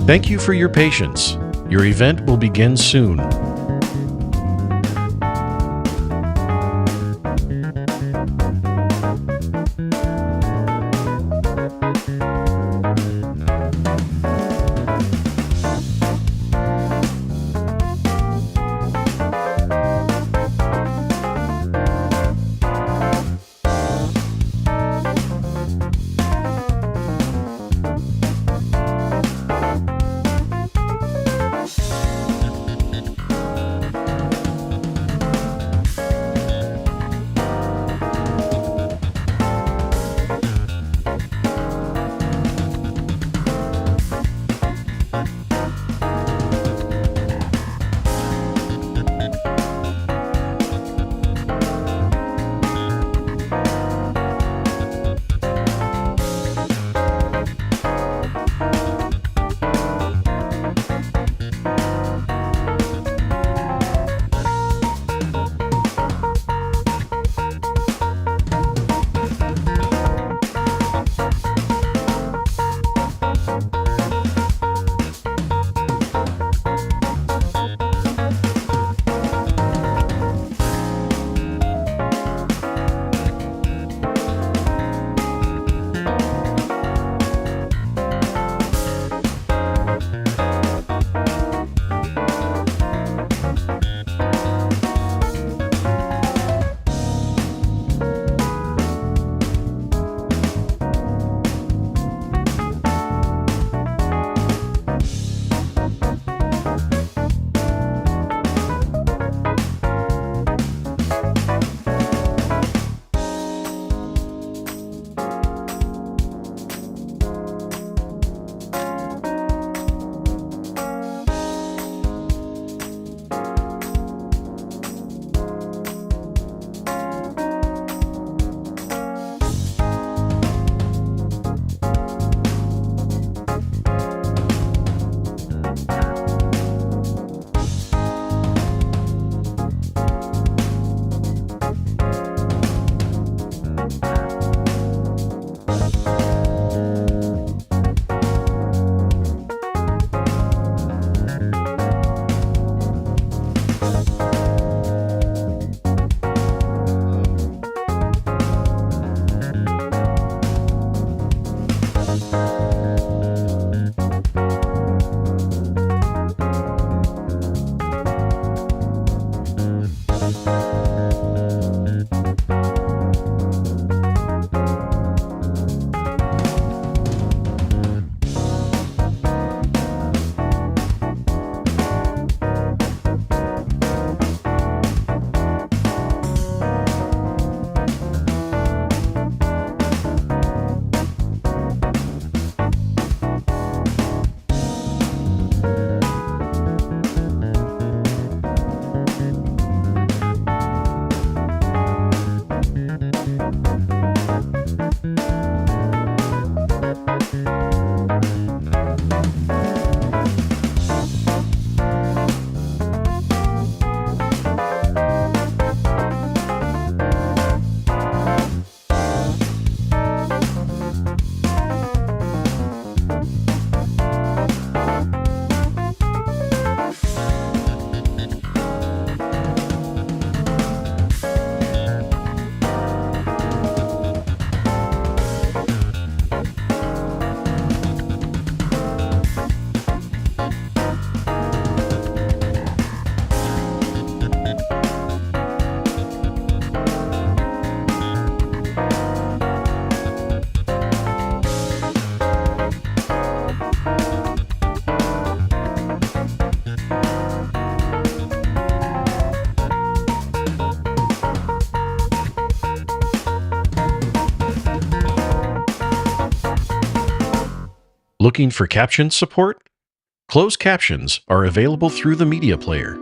Thank you for your patience. Your event will begin soon. Looking for caption support? Closed captions are available through the media player.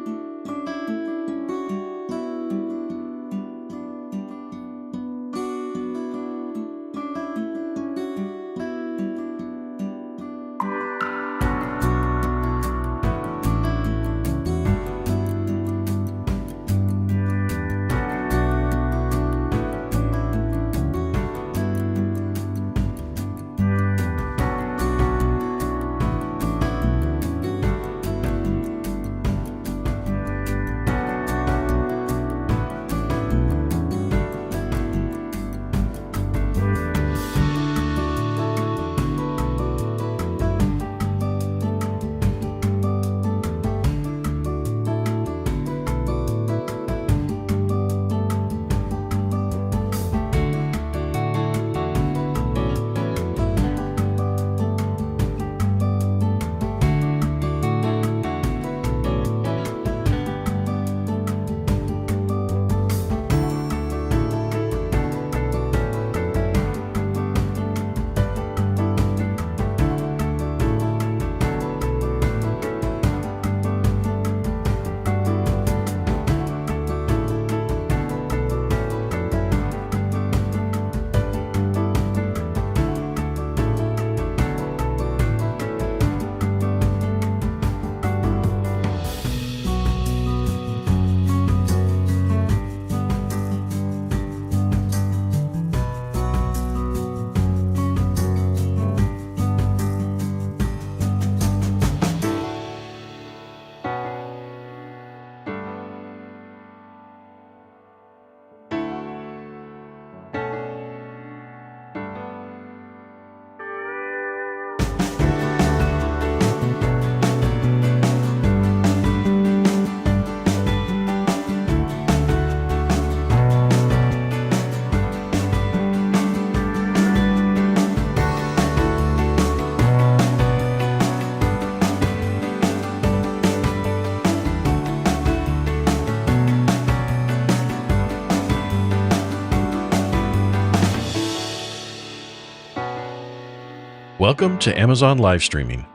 Welcome to Amazon Live Streaming,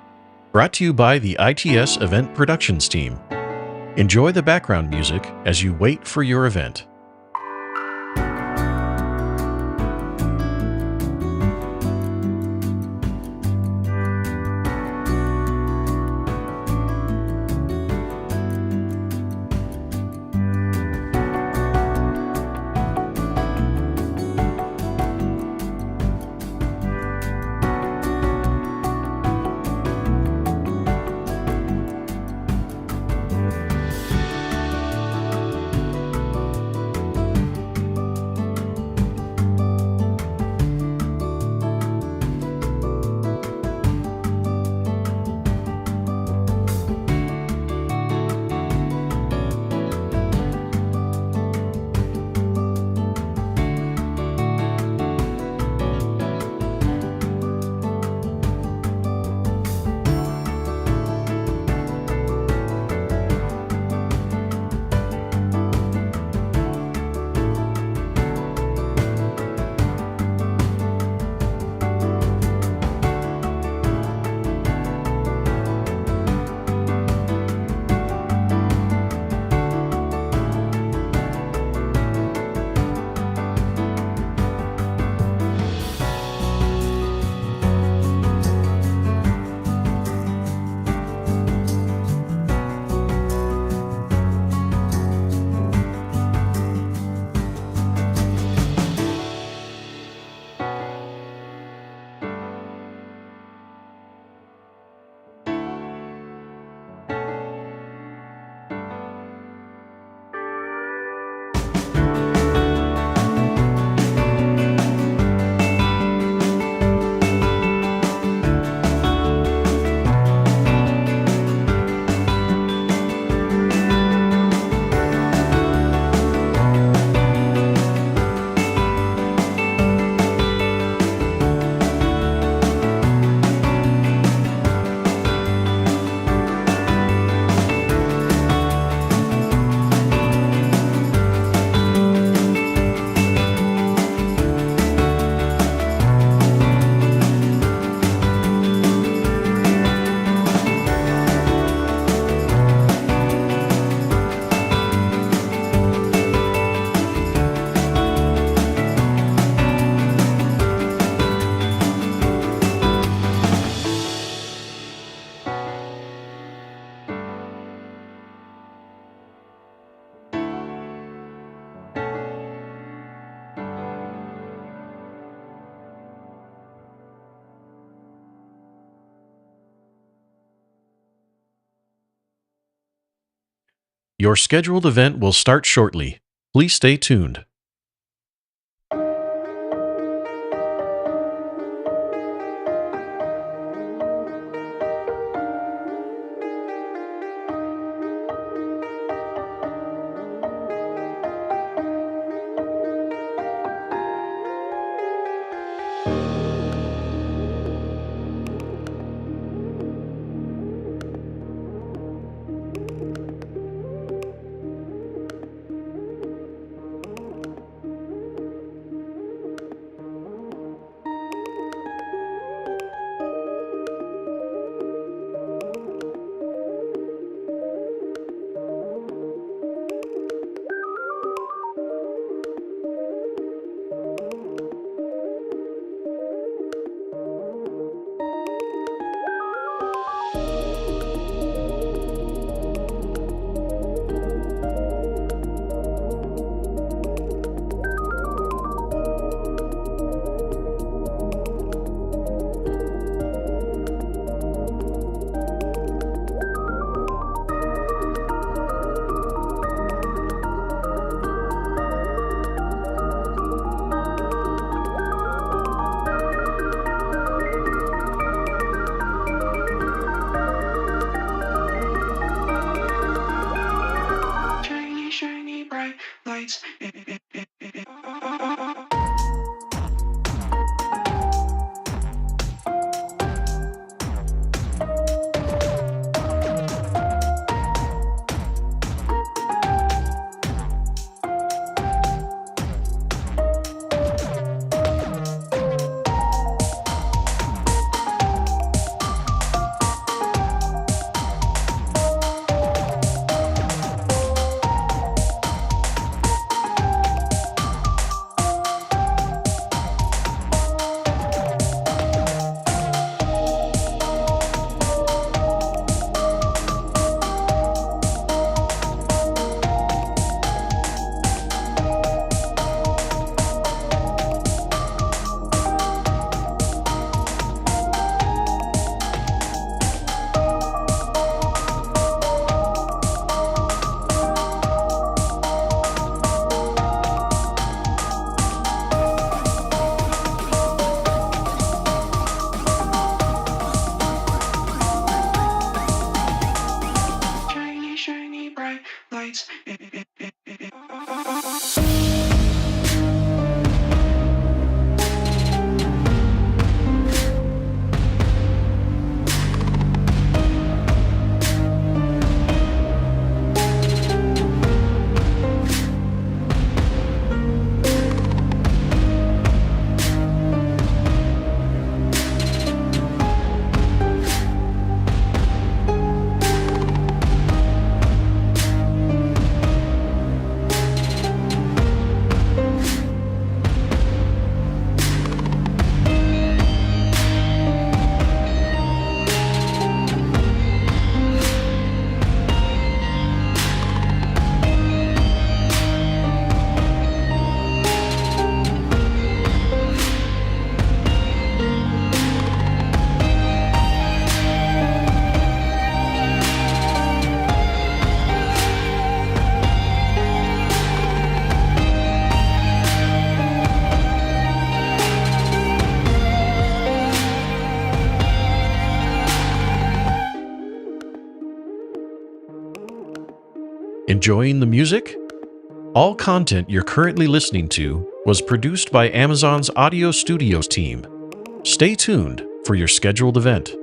brought to you by the ITS Event Productions team. Enjoy the background music as you wait for your event. Your scheduled event will start shortly. Please stay tuned. bright lights. Enjoying the music? All content you're currently listening to was produced by Amazon's Audio Studios team. Stay tuned for your scheduled event.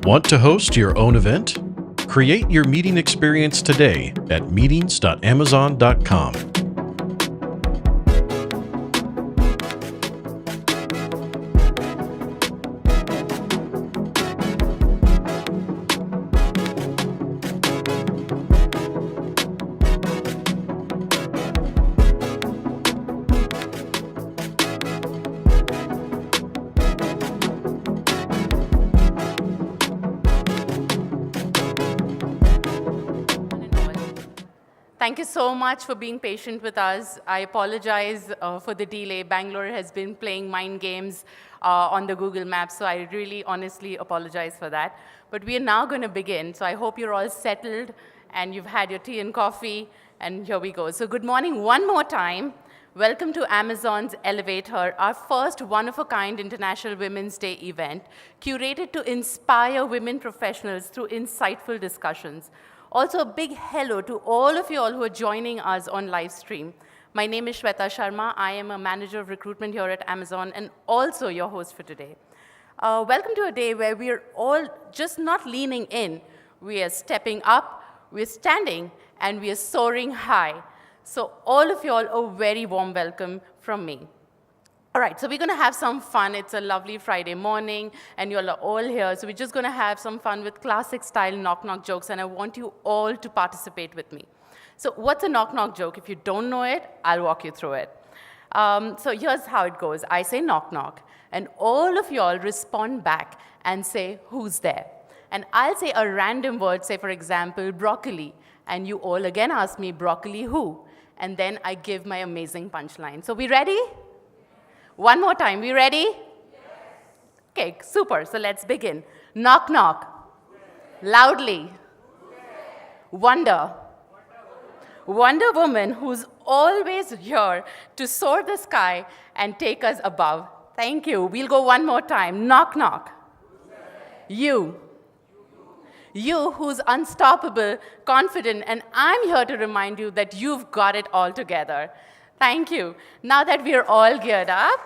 Want to host your own event? Create your meeting experience today at meetings.amazon.com. Thank you so much for being patient with us. I apologize for the delay. Bangalore has been playing mind games on the Google Maps, so I really honestly apologize for that. But we are now going to begin, so I hope you're all settled and you've had your tea and coffee, and here we go. So good morning one more time. Welcome to Amazon's ElevateHER, our first one-of-a-kind International Women's Day event, curated to inspire women professionals through insightful discussions. Also, a big hello to all of you all who are joining us on Livestream. My name is Shweta Sharma. I am a manager of recruitment here at Amazon and also your host for today. Welcome to a day where we are all just not leaning in. We are stepping up, we are standing, and we are soaring high. So all of you all, a very warm welcome from me. All right, so we're going to have some fun. It's a lovely Friday morning, and you're all here. So we're just going to have some fun with classic-style knock-knock jokes, and I want you all to participate with me. So what's a knock-knock joke? If you don't know it, I'll walk you through it. So here's how it goes. I say knock-knock, and all of you all respond back and say, who's there? And I'll say a random word, say, for example, broccoli, and you all again ask me, broccoli who? And then I give my amazing punchline. So we ready? One more time, we ready? Yes. Okay, super, so let's begin. Knock, knock. Loudly. Wonder. Wonder Woman who's always here to soar the sky and take us above. Thank you. We'll go one more time. Knock, knock. You. You who's unstoppable, confident, and I'm here to remind you that you've got it all together. Thank you. Now that we're all geared up,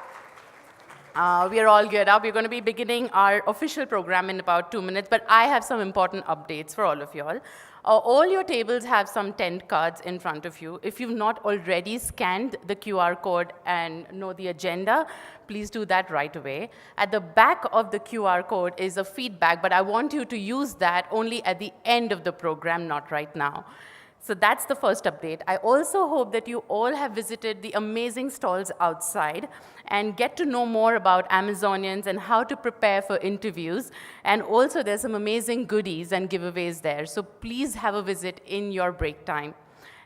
we're going to be beginning our official program in about 2 minutes, but I have some important updates for all of you all. All your tables have some tent cards in front of you. If you've not already scanned the QR code and know the agenda, please do that right away. At the back of the QR code is a feedback, but I want you to use that only at the end of the program, not right now. So that's the first update. I also hope that you all have visited the amazing stalls outside and get to know more about Amazonians and how to prepare for interviews. And also there's some amazing goodies and giveaways there. So please have a visit in your break time.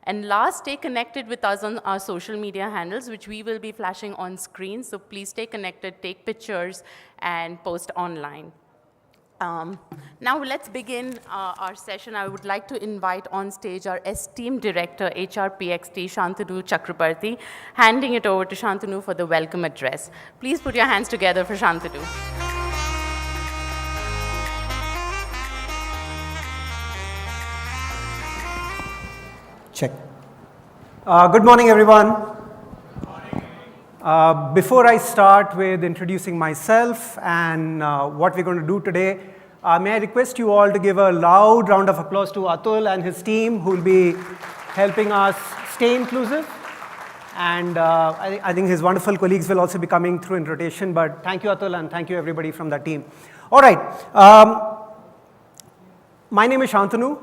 And last, stay connected with us on our social media handles, which we will be flashing on screen. So please stay connected, take pictures, and post online. Now let's begin our session. I would like to invite on stage our esteemed director, HRPXT, Shantanu Chakrabarti, handing it over to Shantanu for the welcome address. Please put your hands together for Shantanu. Check. Good morning, everyone. Before I start with introducing myself and what we're going to do today, may I request you all to give a loud round of applause to Atul and his team who will be helping us stay inclusive. And I think his wonderful colleagues will also be coming through in rotation, but thank you, Atul, and thank you, everybody from that team. All right. My name is Shantanu.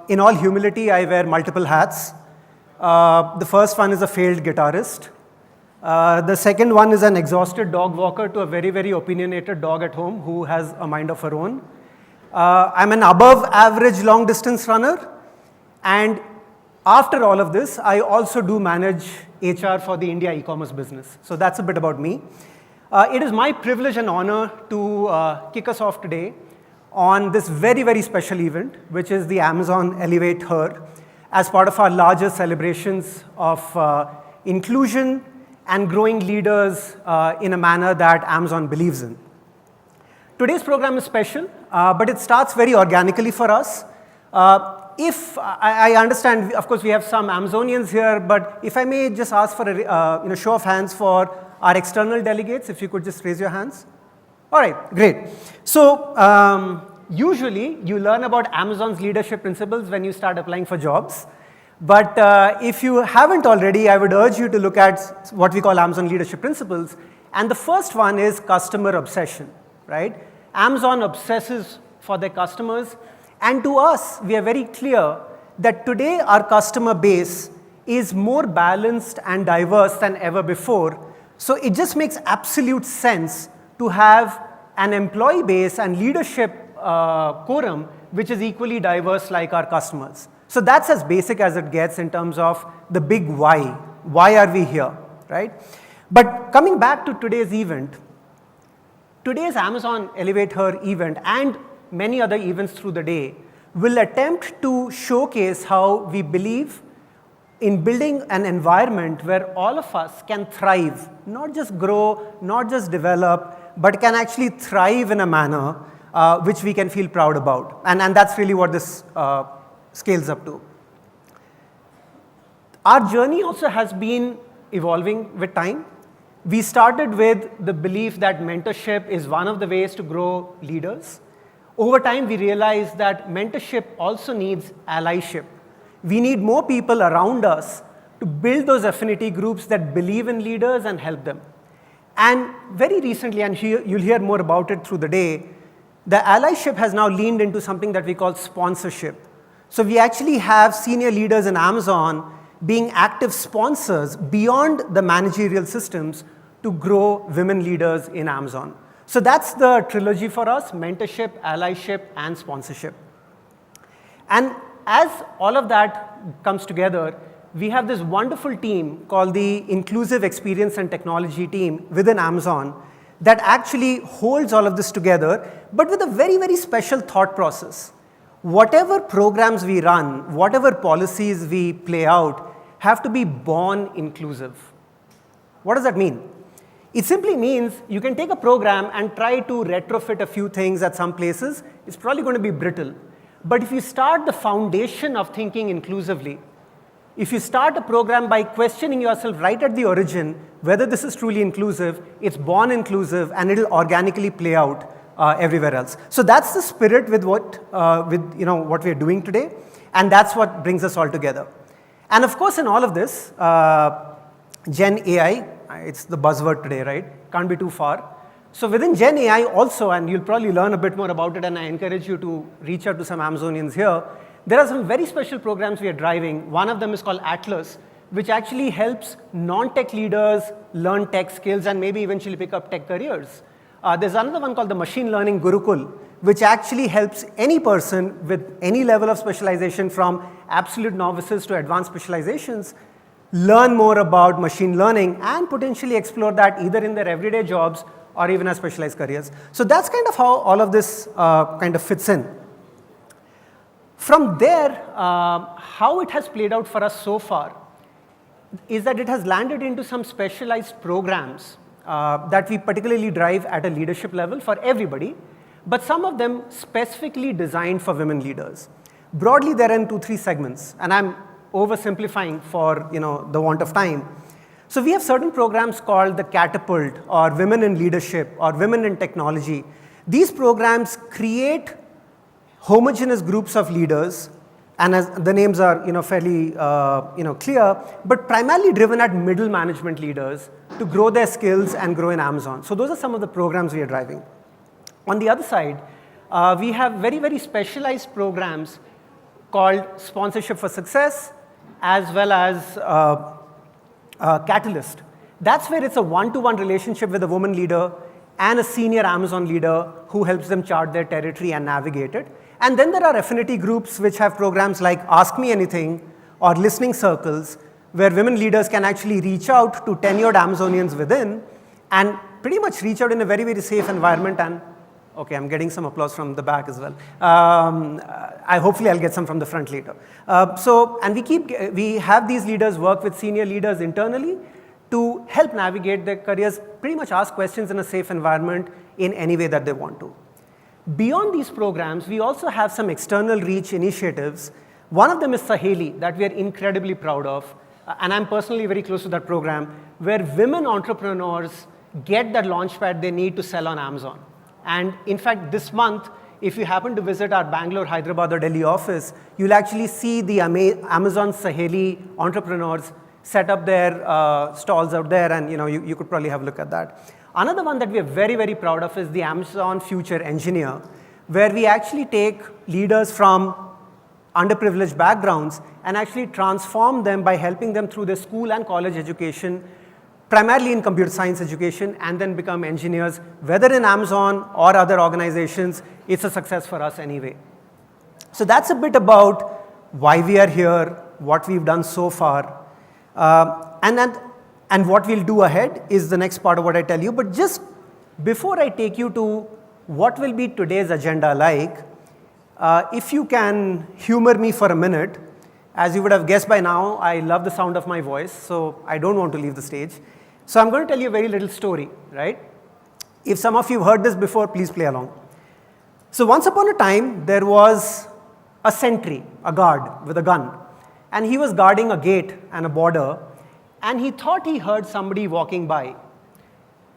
In all humility, I wear multiple hats. The first one is a failed guitarist. The second one is an exhausted dog walker to a very, very opinionated dog at home who has a mind of her own. I'm an above average long distance runner. And after all of this, I also do manage HR for the India e-commerce business. So that's a bit about me. It is my privilege and honor to kick us off today on this very, very special event, which is the Amazon ElevateHER, as part of our larger celebrations of inclusion and growing leaders in a manner that Amazon believes in. Today's program is special, but it starts very organically for us. If I understand, of course, we have some Amazonians here, but if I may just ask for a show of hands for our external delegates, if you could just raise your hands. All right, great. So Usually, you learn about Amazon's leadership principles when you start applying for jobs. But if you haven't already, I would urge you to look at what we call Amazon leadership principles. And the first one is customer obsession, right? Amazon obsesses for their customers. And to us, we are very clear that today our customer base is more balanced and diverse than ever before. So it just makes absolute sense to have an employee base and leadership quorum which is equally diverse like our customers. So that's as basic as it gets in terms of the big why. Why are we here, right? But coming back to today's event, today's Amazon ElevateHER event and many other events through the day will attempt to showcase how we believe in building an environment where all of us can thrive, not just grow, not just develop, but can actually thrive in a manner which we can feel proud about. And that's really what this scales up to. Our journey also has been evolving with time. We started with the belief that mentorship is one of the ways to grow leaders. Over time, we realized that mentorship also needs allyship. We need more people around us to build those affinity groups that believe in leaders and help them. And very recently, and you'll hear more about it through the day, the allyship has now leaned into something that we call sponsorship. So we actually have senior leaders in Amazon being active sponsors beyond the managerial systems to grow women leaders in Amazon. So that's the trilogy for us: mentorship, allyship, and sponsorship. And as all of that comes together, we have this wonderful team called the Inclusive Experience and Technology team within Amazon that actually holds all of this together, but with a very, very special thought process. Whatever programs we run, whatever policies we play out, have to be born inclusive. What does that mean? It simply means you can take a program and try to retrofit a few things at some places. It's probably going to be brittle. But if you start the foundation of thinking inclusively, if you start a program by questioning yourself right at the origin whether this is truly inclusive, it's born inclusive, and it'll organically play out everywhere else. So that's the spirit with what we're doing today, and that's what brings us all together. And of course, in all of this, Gen AI, it's the buzzword today, right? Can't be too far. So within Gen AI also, and you'll probably learn a bit more about it, and I encourage you to reach out to some Amazonians here, there are some very special programs we are driving. One of them is called Atlas, which actually helps non-tech leaders learn tech skills and maybe eventually pick up tech careers. There's another one called the Machine Learning Gurukul, which actually helps any person with any level of specialization, from absolute novices to advanced specializations, learn more about machine learning and potentially explore that either in their everyday jobs or even as specialized careers. So that's kind of how all of this kind of fits in. From there, how it has played out for us so far is that it has landed into some specialized programs that we particularly drive at a leadership level for everybody, but some of them specifically designed for women leaders. Broadly, they're in 2-3 segments, and I'm oversimplifying for the want of time. So we have certain programs called the Catapult, or Women in Leadership, or Women in Technology. These programs create homogeneous groups of leaders, and as the names are fairly clear, but primarily driven at middle management leaders to grow their skills and grow in Amazon. So those are some of the programs we are driving. On the other side, we have very, very specialized programs called Sponsorship for Success, as well as Catalyst. That's where it's a one-to-one relationship with a woman leader and a senior Amazon leader who helps them chart their territory and navigate it. And then there are affinity groups which have programs like Ask Me Anything or Listening Circles, where women leaders can actually reach out to tenured Amazonians within and pretty much reach out in a very, very safe environment. And okay, I'm getting some applause from the back as well. Hopefully I'll get some from the front later. We have these leaders work with senior leaders internally to help navigate their careers, pretty much ask questions in a safe environment in any way that they want to. Beyond these programs, we also have some external reach initiatives. One of them is Saheli, that we are incredibly proud of, and I'm personally very close to that program, where women entrepreneurs get that launchpad they need to sell on Amazon. And in fact, this month, if you happen to visit our Bangalore, Hyderabad, or Delhi office, you'll actually see the Amazon Saheli entrepreneurs set up their stalls out there, and you could probably have a look at that. Another one that we are very, very proud of is the Amazon Future Engineer, where we actually take leaders from underprivileged backgrounds and actually transform them by helping them through their school and college education, primarily in computer science education, and then become engineers, whether in Amazon or other organizations. It's a success for us anyway. So that's a bit about why we are here, what we've done so far, and what we'll do ahead is the next part of what I tell you. But just before I take you to what will be today's agenda like, if you can humor me for a minute. As you would have guessed by now, I love the sound of my voice, so I don't want to leave the stage. So I'm going to tell you a very little story, right? If some of you have heard this before, please play along. So once upon a time, there was a sentry, a guard with a gun, and he was guarding a gate and a border, and he thought he heard somebody walking by.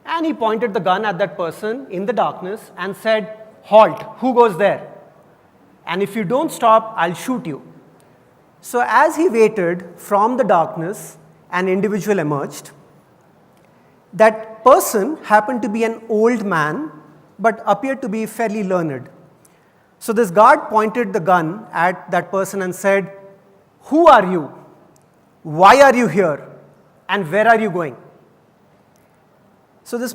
And he pointed the gun at that person in the darkness and said, "Halt, who goes there? And if you don't stop, I'll shoot you." So as he waited from the darkness, an individual emerged. That person happened to be an old man, but appeared to be fairly learned. So this guard pointed the gun at that person and said, "Who are you? Why are you here? And where are you going?" So this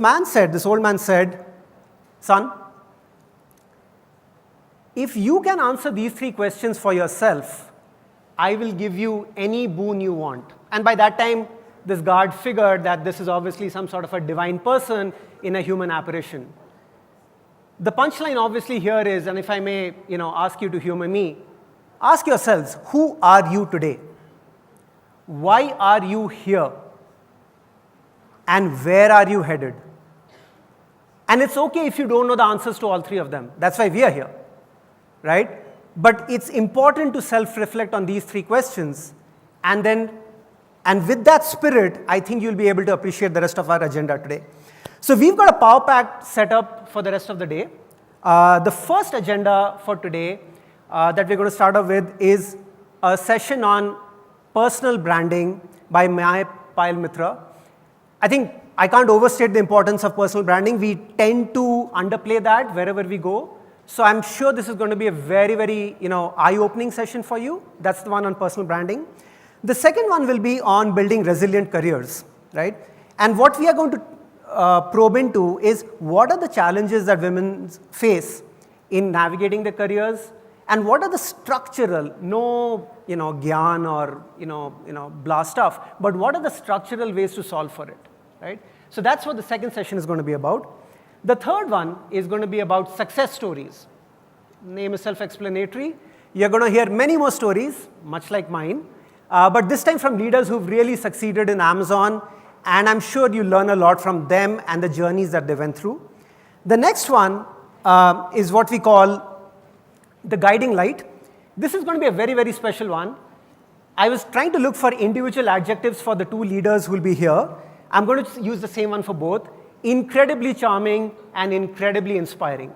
old man said, "Son, if you can answer these 3 questions for yourself, I will give you any boon you want." And by that time, this guard figured that this is obviously some sort of a divine person in a human apparition. The punchline obviously here is, and if I may ask you to humor me, ask yourselves, who are you today? Why are you here? And where are you headed? And it's okay if you don't know the answers to all 3 of them. That's why we are here, right? But it's important to self-reflect on these 3 questions, and with that spirit, I think you'll be able to appreciate the rest of our agenda today. So we've got a power pack set up for the rest of the day. The first agenda for today that we're going to start off with is a session on personal branding by Maya Payal Mitra. I think I can't overstate the importance of personal branding. We tend to underplay that wherever we go. So I'm sure this is going to be a very, very eye-opening session for you. That's the one on personal branding. The second one will be on building resilient careers, right? And what we are going to probe into is what are the challenges that women face in navigating their careers, and what are the structural, no gyan or blah stuff, but what are the structural ways to solve for it, right? So that's what the second session is going to be about. The third one is going to be about success stories. Name is self-explanatory. You're going to hear many more stories, much like mine, but this time from leaders who've really succeeded in Amazon, and I'm sure you learn a lot from them and the journeys that they went through. The next one is what we call the guiding light. This is going to be a very, very special one. I was trying to look for individual adjectives for the 2 leaders who will be here. I'm going to use the same one for both. Incredibly charming and incredibly inspiring.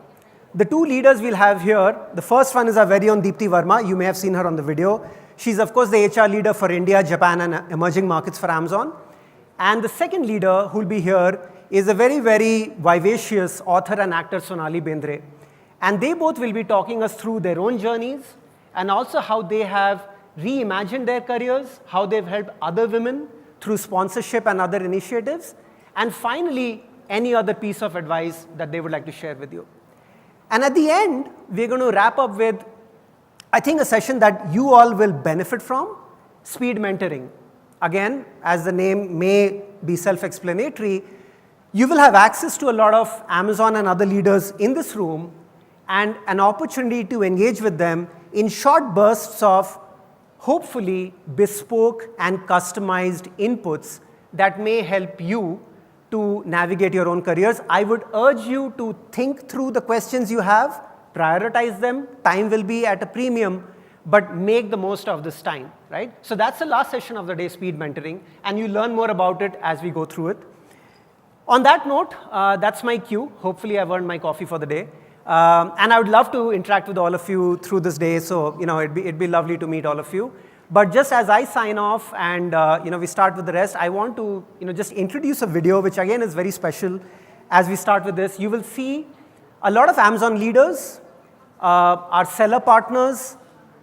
The 2 leaders we'll have here, the first one is our very own Deepti Verma. You may have seen her on the video. She's, of course, the HR leader for India, Japan, and emerging markets for Amazon. And the second leader who will be here is a very, very vivacious author and actor, Sonali Bendre. And they both will be talking us through their own journeys and also how they have reimagined their careers, how they've helped other women through sponsorship and other initiatives, and finally, any other piece of advice that they would like to share with you. And at the end, we're going to wrap up with, I think, a session that you all will benefit from, speed mentoring. Again, as the name may be self-explanatory, you will have access to a lot of Amazon and other leaders in this room and an opportunity to engage with them in short bursts of hopefully bespoke and customized inputs that may help you to navigate your own careers. I would urge you to think through the questions you have, prioritize them. Time will be at a premium, but make the most of this time, right? So that's the last session of the day, speed mentoring, and you learn more about it as we go through it. On that note, that's my cue. Hopefully I've earned my coffee for the day. And I would love to interact with all of you through this day, so it'd be lovely to meet all of you. But just as I sign off and we start with the rest, I want to just introduce a video which again is very special. As we start with this, you will see a lot of Amazon leaders, our seller partners,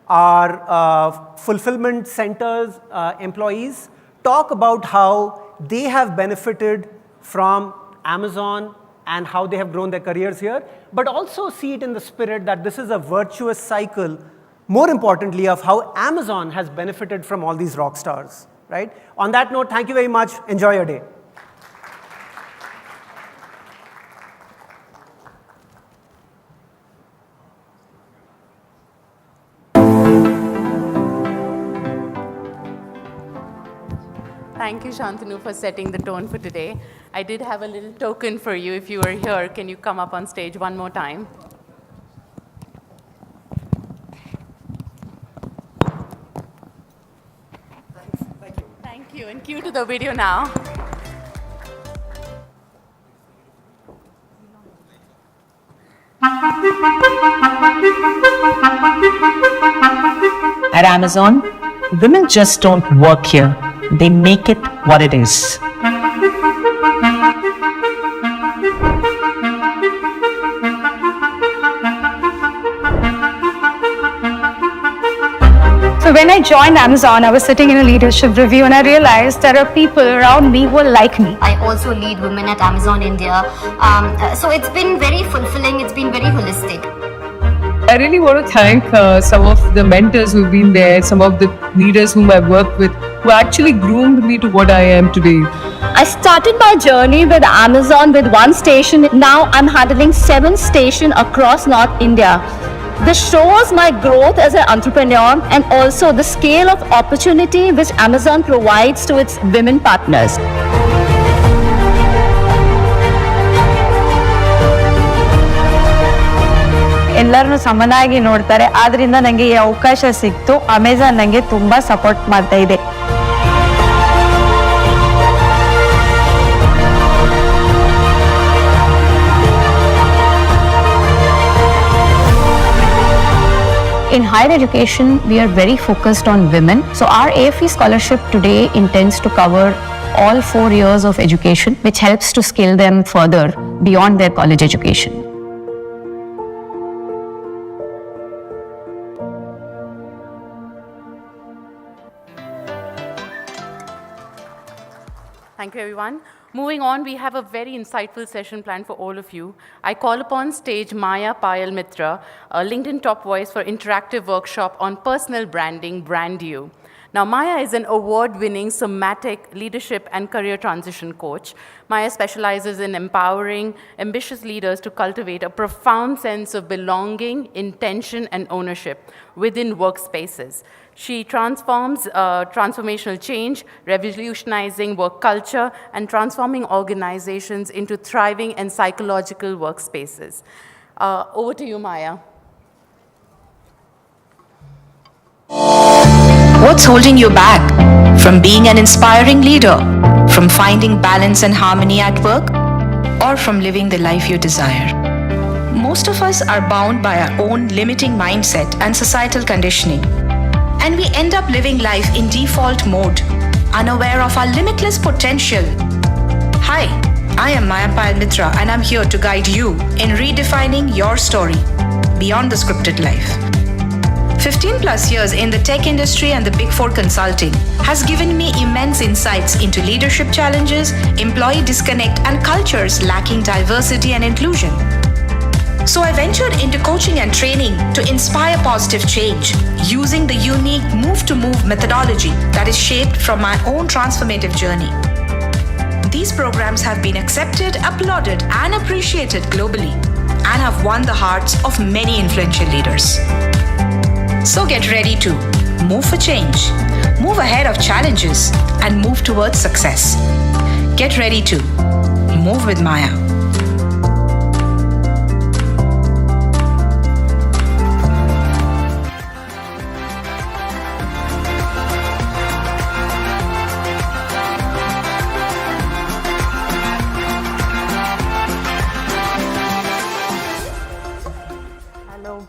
our fulfillment centers employees talk about how they have benefited from Amazon and how they have grown their careers here, but also see it in the spirit that this is a virtuous cycle, more importantly, of how Amazon has benefited from all these rock stars, right? On that note, thank you very much. Enjoy your day. Thank you, Shantanu, for setting the tone for today. I did have a little token for you. If you were here, can you come up on stage one more time? Thank you. Thank you, and cue to the video now. At Amazon, women just don't work here. They make it what it is. So when I joined Amazon, I was sitting in a leadership review and I realized there are people around me who are like me. I also lead women at Amazon India. So it's been very fulfilling, it's been very holistic. I really want to thank some of the mentors who've been there, some of the leaders whom I've worked with, who actually groomed me to what I am today. I started my journey with Amazon with one station. Now I'm handling 7 stations across North India. This shows my growth as an entrepreneur and also the scale of opportunity which Amazon provides to its women partners. ಎಲ್ಲರನ್ನು ಸಮನಾಗಿ ನೋಡ್ತಾರೆ. ಆದ್ರಿಂದ ನನಗೆ ಈ ಅವಕಾಶ ಸಿಕ್ತು. Amazon ನನಗೆ ತುಂಬಾ ಸಪೋರ್ಟ್ ಮಾಡ್ತಾ ಇದೆ. In higher education, we are very focused on women. So our AFE scholarship today intends to cover all 4 years of education, which helps to scale them further beyond their college education. Thank you, everyone. Moving on, we have a very insightful session planned for all of you. I call upon stage Maya Payal Mitra, a LinkedIn top voice for interactive workshop on personal branding, Brand You. Now, Maya is an award-winning somatic leadership and career transition coach. Maya specializes in empowering ambitious leaders to cultivate a profound sense of belonging, intention, and ownership within workspaces. She transforms transformational change, revolutionizing work culture, and transforming organizations into thriving and psychological workspaces. Over to you, Maya. What's holding you back from being an inspiring leader, from finding balance and harmony at work, or from living the life you desire? Most of us are bound by our own limiting mindset and societal conditioning, and we end up living life in default mode, unaware of our limitless potential. Hi, I am Maya Payal Mitra, and I'm here to guide you in redefining your story beyond the scripted life. 15 plus years in the tech industry and the Big Four consulting has given me immense insights into leadership challenges, employee disconnect, and cultures lacking diversity and inclusion. So I ventured into coaching and training to inspire positive change using the unique move-to-move methodology that is shaped from my own transformative journey. These programs have been accepted, applauded, and appreciated globally and have won the hearts of many influential leaders. So get ready to move for change, move ahead of challenges, and move towards success. Get ready to move with Maya.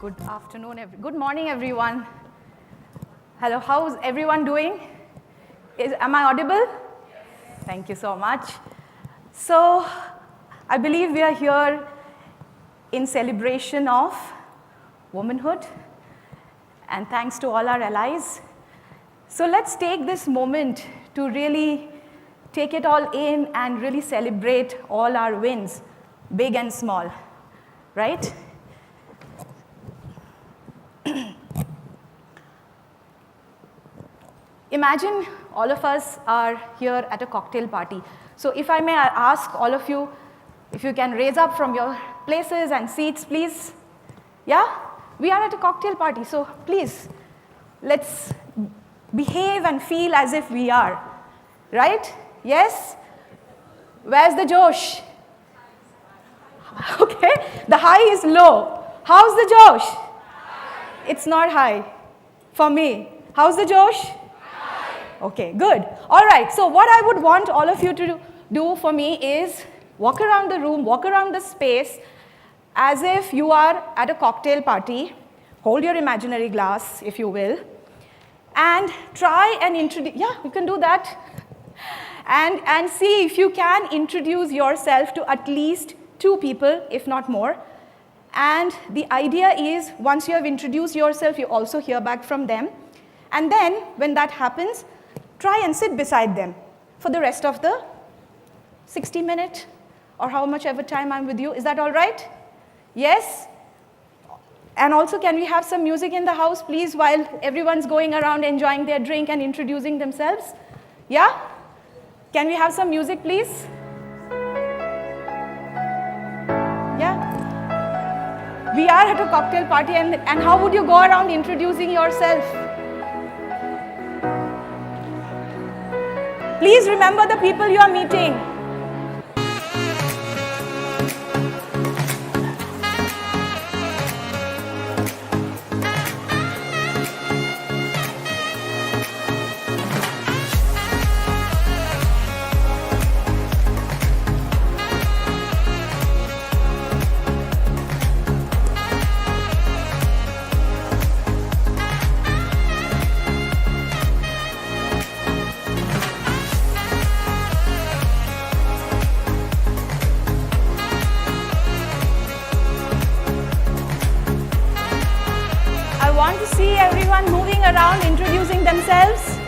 Good afternoon, good morning, everyone. Hello, how's everyone doing? Am I audible? Thank you so much. So, I believe we are here in celebration of womanhood, and thanks to all our allies. So let's take this moment to really take it all in and really celebrate all our wins, big and small, right? Imagine all of us are here at a cocktail party. So if I may ask all of you, if you can raise up from your places and seats, please. Yeah? We are at a cocktail party, so please, let's behave and feel as if we are. Right? Yes? Where's the Josh? Okay, the high is low. How's the Josh? High. It's not high for me. How's the Josh? Okay, good. All right, so what I would want all of you to do for me is walk around the room, walk around the space as if you are at a cocktail party. Hold your imaginary glass, if you will, and try and introduce, yeah, you can do that. And see if you can introduce yourself to at least 2 people, if not more. And the idea is once you have introduced yourself, you also hear back from them. And then when that happens, try and sit beside them for the rest of the 60-minute or how much ever time I'm with you. Is that all right? Yes? And also, can we have some music in the house, please, while everyone's going around enjoying their drink and introducing themselves? Yeah? Can we have some music, please? Yeah? We are at a cocktail party, and how would you go around introducing yourself? Please remember the people you are meeting. Around introducing themselves.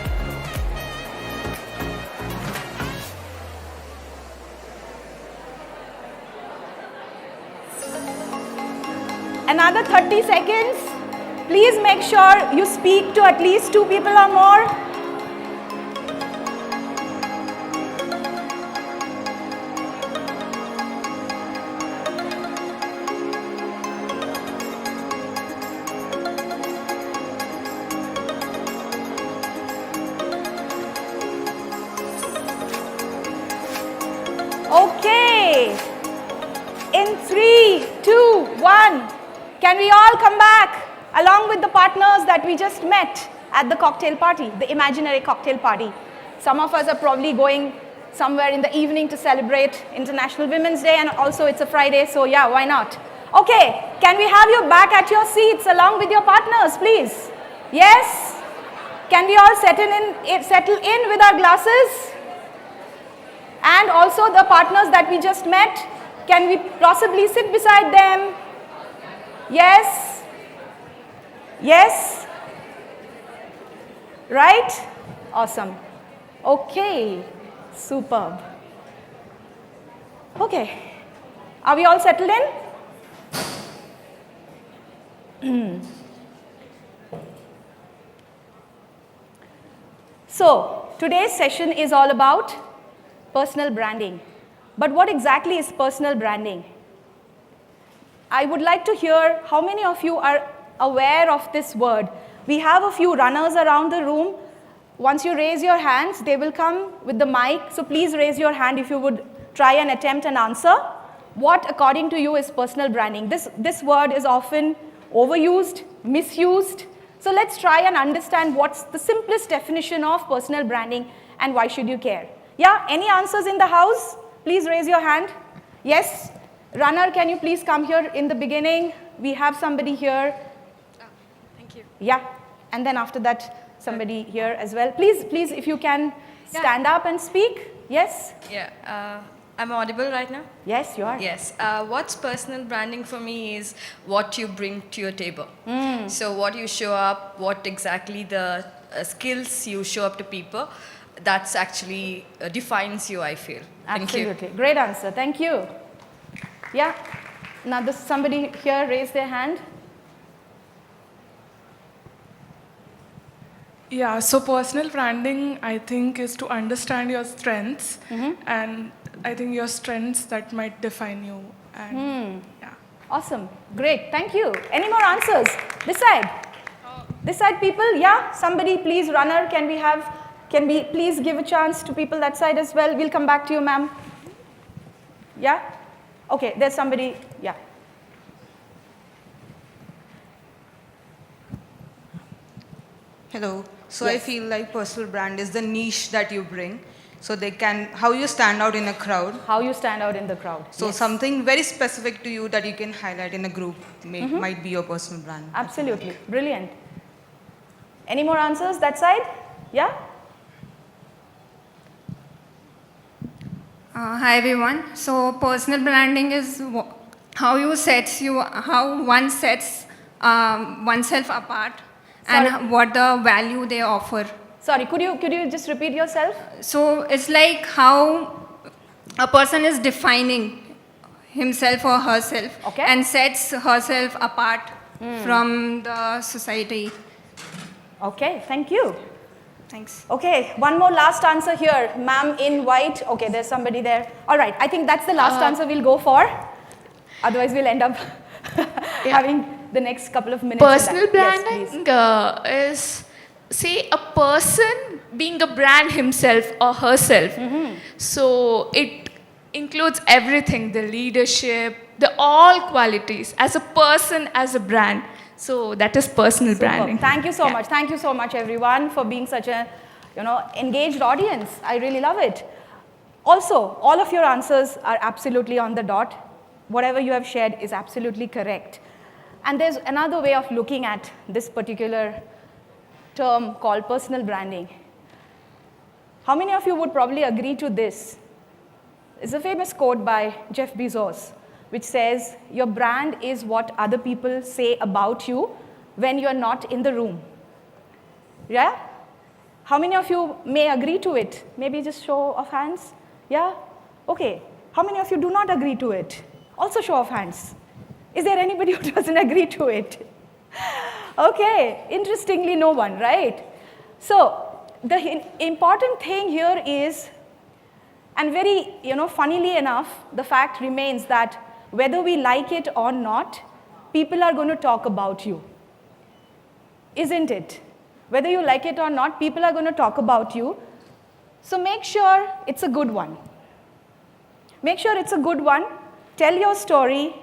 Another 30 seconds. Please make sure you speak to at least 2 people or more. In 3, 2, 1, can we all come back along with the partners that we just met at the cocktail party, the imaginary cocktail party? Some of us are probably going somewhere in the evening to celebrate International Women's Day, and also it's a Friday, so yeah, why not? Okay, can we have you back at your seats along with your partners, please? Yes? Can we all settle in with our glasses? And also the partners that we just met, can we possibly sit beside them? Yes? Yes? Right? Awesome. Okay, superb. Okay, are we all settled in? So, today's session is all about personal branding. But what exactly is personal branding? I would like to hear how many of you are aware of this word. We have a few runners around the room. Once you raise your hands, they will come with the mic. So please raise your hand if you would try and attempt an answer. What, according to you, is personal branding? This word is often overused, misused. So let's try and understand what's the simplest definition of personal branding and why should you care. Yeah, any answers in the house? Please raise your hand. Yes? Runner, can you please come here in the beginning? We have somebody here. you. Yeah. And then after that, somebody here as well. Please, if you can stand up and speak. Yes? Yeah. I'm audible right now? Yes, you are. Yes. What's personal branding for me is what you bring to your table. So what you show up, what exactly the skills you show up to people, that's actually defines you, I feel. Thank you. Absolutely. Great answer. Thank you. Yeah. Now, somebody here raised their hand. Yeah, so personal branding, I think, is to understand your strengths, and I think your strengths that might define you. And yeah. Awesome. Great. Thank you. Any more answers? This side. This side, people. Yeah. Somebody, please, runner. Can we please give a chance to people that side as well? We'll come back to you, ma'am. Yeah. Okay. There's somebody. Yeah. Hello. So I feel like personal brand is the niche that you bring. So how you stand out in a crowd. How you stand out in the crowd. So something very specific to you that you can highlight in a group might be your personal brand. Absolutely. Brilliant. Any more answers that side? Yeah? Hi everyone. So personal branding is how one sets oneself apart. Sorry. And what the value they offer. Sorry, could you just repeat yourself? So it's like how a person is defining himself or herself and sets herself apart from the society. Okay, thank you. Thanks. Okay, one more last answer here. Ma'am in white. Okay, there's somebody there. All right, I think that's the last answer we'll go for. Otherwise, we'll end up having the next couple of minutes. Personal branding is, say, a person being a brand himself or herself. So it includes everything, the leadership, the all qualities as a person, as a brand. So that is personal branding. Thank you so much. Thank you so much, everyone, for being such a engaged audience. I really love it. Also, all of your answers are absolutely on the dot. Whatever you have shared is absolutely correct. And there's another way of looking at this particular term called personal branding. How many of you would probably agree to this? It's a famous quote by Jeff Bezos, which says, your brand is what other people say about you when you're not in the room. Yeah? How many of you may agree to it? Maybe just show of hands. Yeah? Okay. How many of you do not agree to it? Also show of hands. Is there anybody who doesn't agree to it? Okay, interestingly, no one, right? So the important thing here is, and very, funnily enough, the fact remains that whether we like it or not, people are going to talk about you. Isn't it? Whether you like it or not, people are going to talk about you. So make sure it's a good one. Make sure it's a good one. Tell your story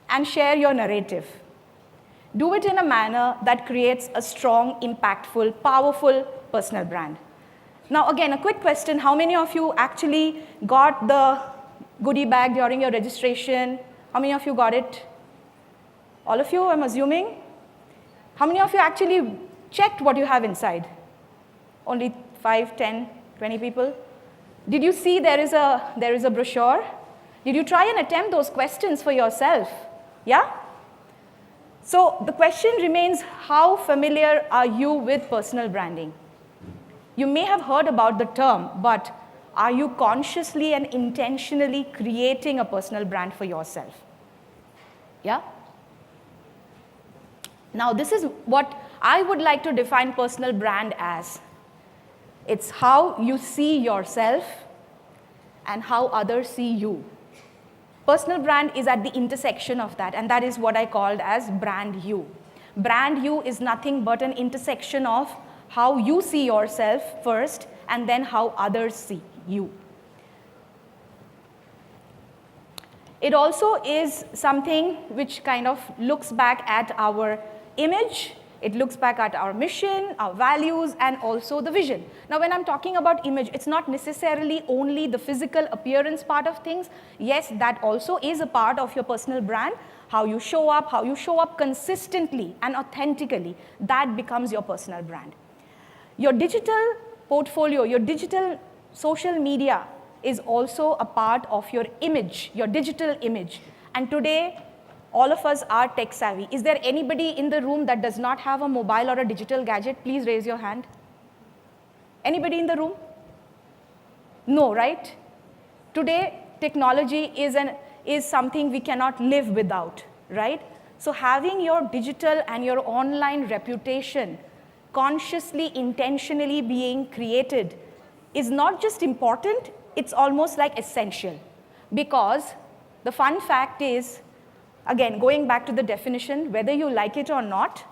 and share your narrative. Do it in a manner that creates a strong, impactful, powerful personal brand. Now, again, a quick question. How many of you actually got the goodie bag during your registration? How many of you got it? All of you, I'm assuming? How many of you actually checked what you have inside? Only 5, 10, 20 people? Did you see there is a brochure? Did you try and attempt those questions for yourself? Yeah? So the question remains, how familiar are you with personal branding? You may have heard about the term, but are you consciously and intentionally creating a personal brand for yourself? Yeah? Now, this is what I would like to define personal brand as. It's how you see yourself and how others see you. Personal brand is at the intersection of that, and that is what I called as brand you. Brand you is nothing but an intersection of how you see yourself first, and then how others see you. It also is something which kind of looks back at our image It looks back at our mission, our values, and also the vision. Now, when I'm talking about image, it's not necessarily only the physical appearance part of things. Yes, that also is a part of your personal brand. How you show up consistently and authentically, that becomes your personal brand. Your digital portfolio, your digital social media is also a part of your image, your digital image. And today, all of us are tech savvy. Is there anybody in the room that does not have a mobile or a digital gadget? Please raise your hand. Anybody in the room? No, right? Today, technology is something we cannot live without, right? So having your digital and your online reputation consciously, intentionally being created is not just important, it's almost like essential. Because the fun fact is, again, going back to the definition, whether you like it or not,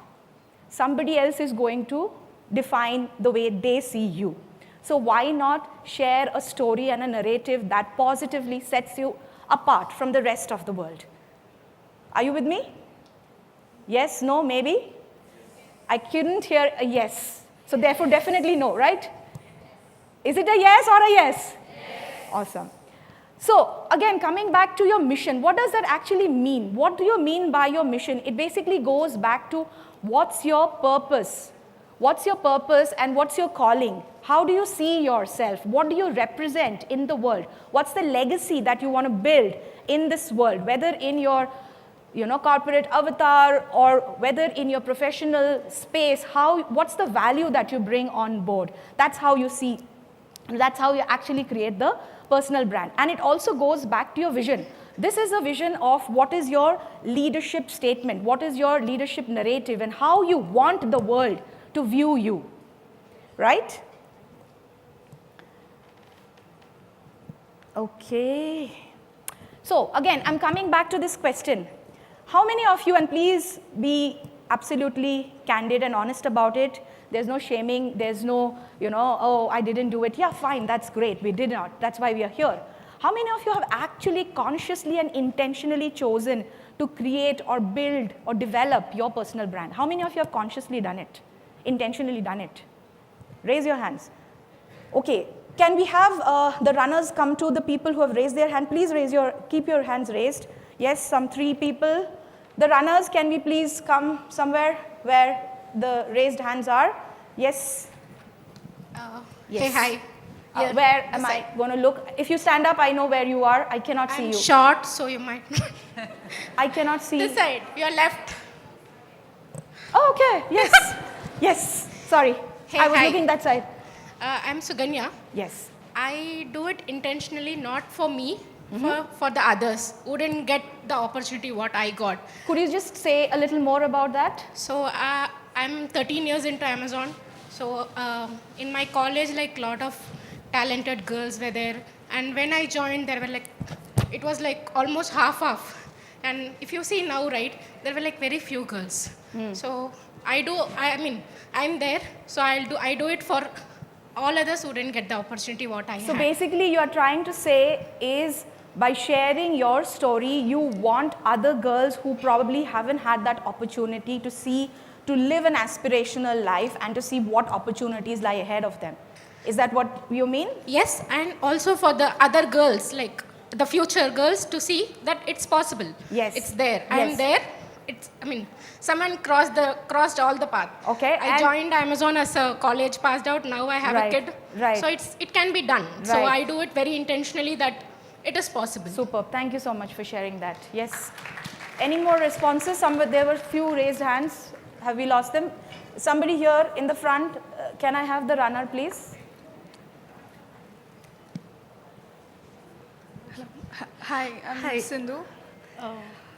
somebody else is going to define the way they see you. So why not share a story and a narrative that positively sets you apart from the rest of the world? Are you with me? Yes, no, maybe? I couldn't hear a yes. So therefore, definitely no, right? Is it a yes or a yes? Yes. Awesome. So again, coming back to your mission, what does that actually mean? What do you mean by your mission? It basically goes back to what's your purpose? What's your purpose and what's your calling? How do you see yourself? What do you represent in the world? What's the legacy that you want to build in this world, whether in your corporate avatar or whether in your professional space? What's the value that you bring on board? That's how you see, that's how you actually create the personal brand. And it also goes back to your vision. This is a vision of what is your leadership statement, what is your leadership narrative, and how you want the world to view you, right? Okay. So again, I'm coming back to this question. How many of you, and please be absolutely candid and honest about it, there's no shaming, there's no, oh, I didn't do it. Yeah, fine, that's great, we did not, that's why we are here. How many of you have actually consciously and intentionally chosen to create or build or develop your personal brand? How many of you have consciously done it, intentionally done it? Raise your hands. Okay, can we have the runners come to the people who have raised their hand? Please keep your hands raised. Yes, some 3 people. The runners, can we please come somewhere where the raised hands are? Yes. Yes. Hey, hi. Where am I going to look? If you stand up, I know where you are. I cannot see you. I'm short, so you might not. I cannot see. This side, your left. Oh, okay. Yes. Yes. Sorry. Hey, I was hi. looking that side. I'm Suganya. Yes. I do it intentionally, not for me, for the others who didn't get the opportunity what I got. Could you just say a little more about that? So I'm 13 years into Amazon. So in my college, like, lot of talented girls were there. And when I joined, there were it was almost half. And if you see now, right, there were very few girls. So I'm there. So I do it for all others who didn't get the opportunity what I had. So basically, you are trying to say is, by sharing your story, you want other girls who probably haven't had that opportunity to live an aspirational life and to see what opportunities lie ahead of them. Is that what you mean? Yes, and also for the other girls, like the future girls, to see that it's possible. Yes. It's there. Yes. I'm there. Someone crossed all the path. Okay. I joined Amazon as a college passed out. Now I have a kid. Right. So it can be done. Right. So I do it very intentionally that it is possible. Superb. Thank you so much for sharing that. Yes. Any more responses? There were few raised hands. Have we lost them? Somebody here in the front. Can I have the runner, please? Hi, I'm Sindhu.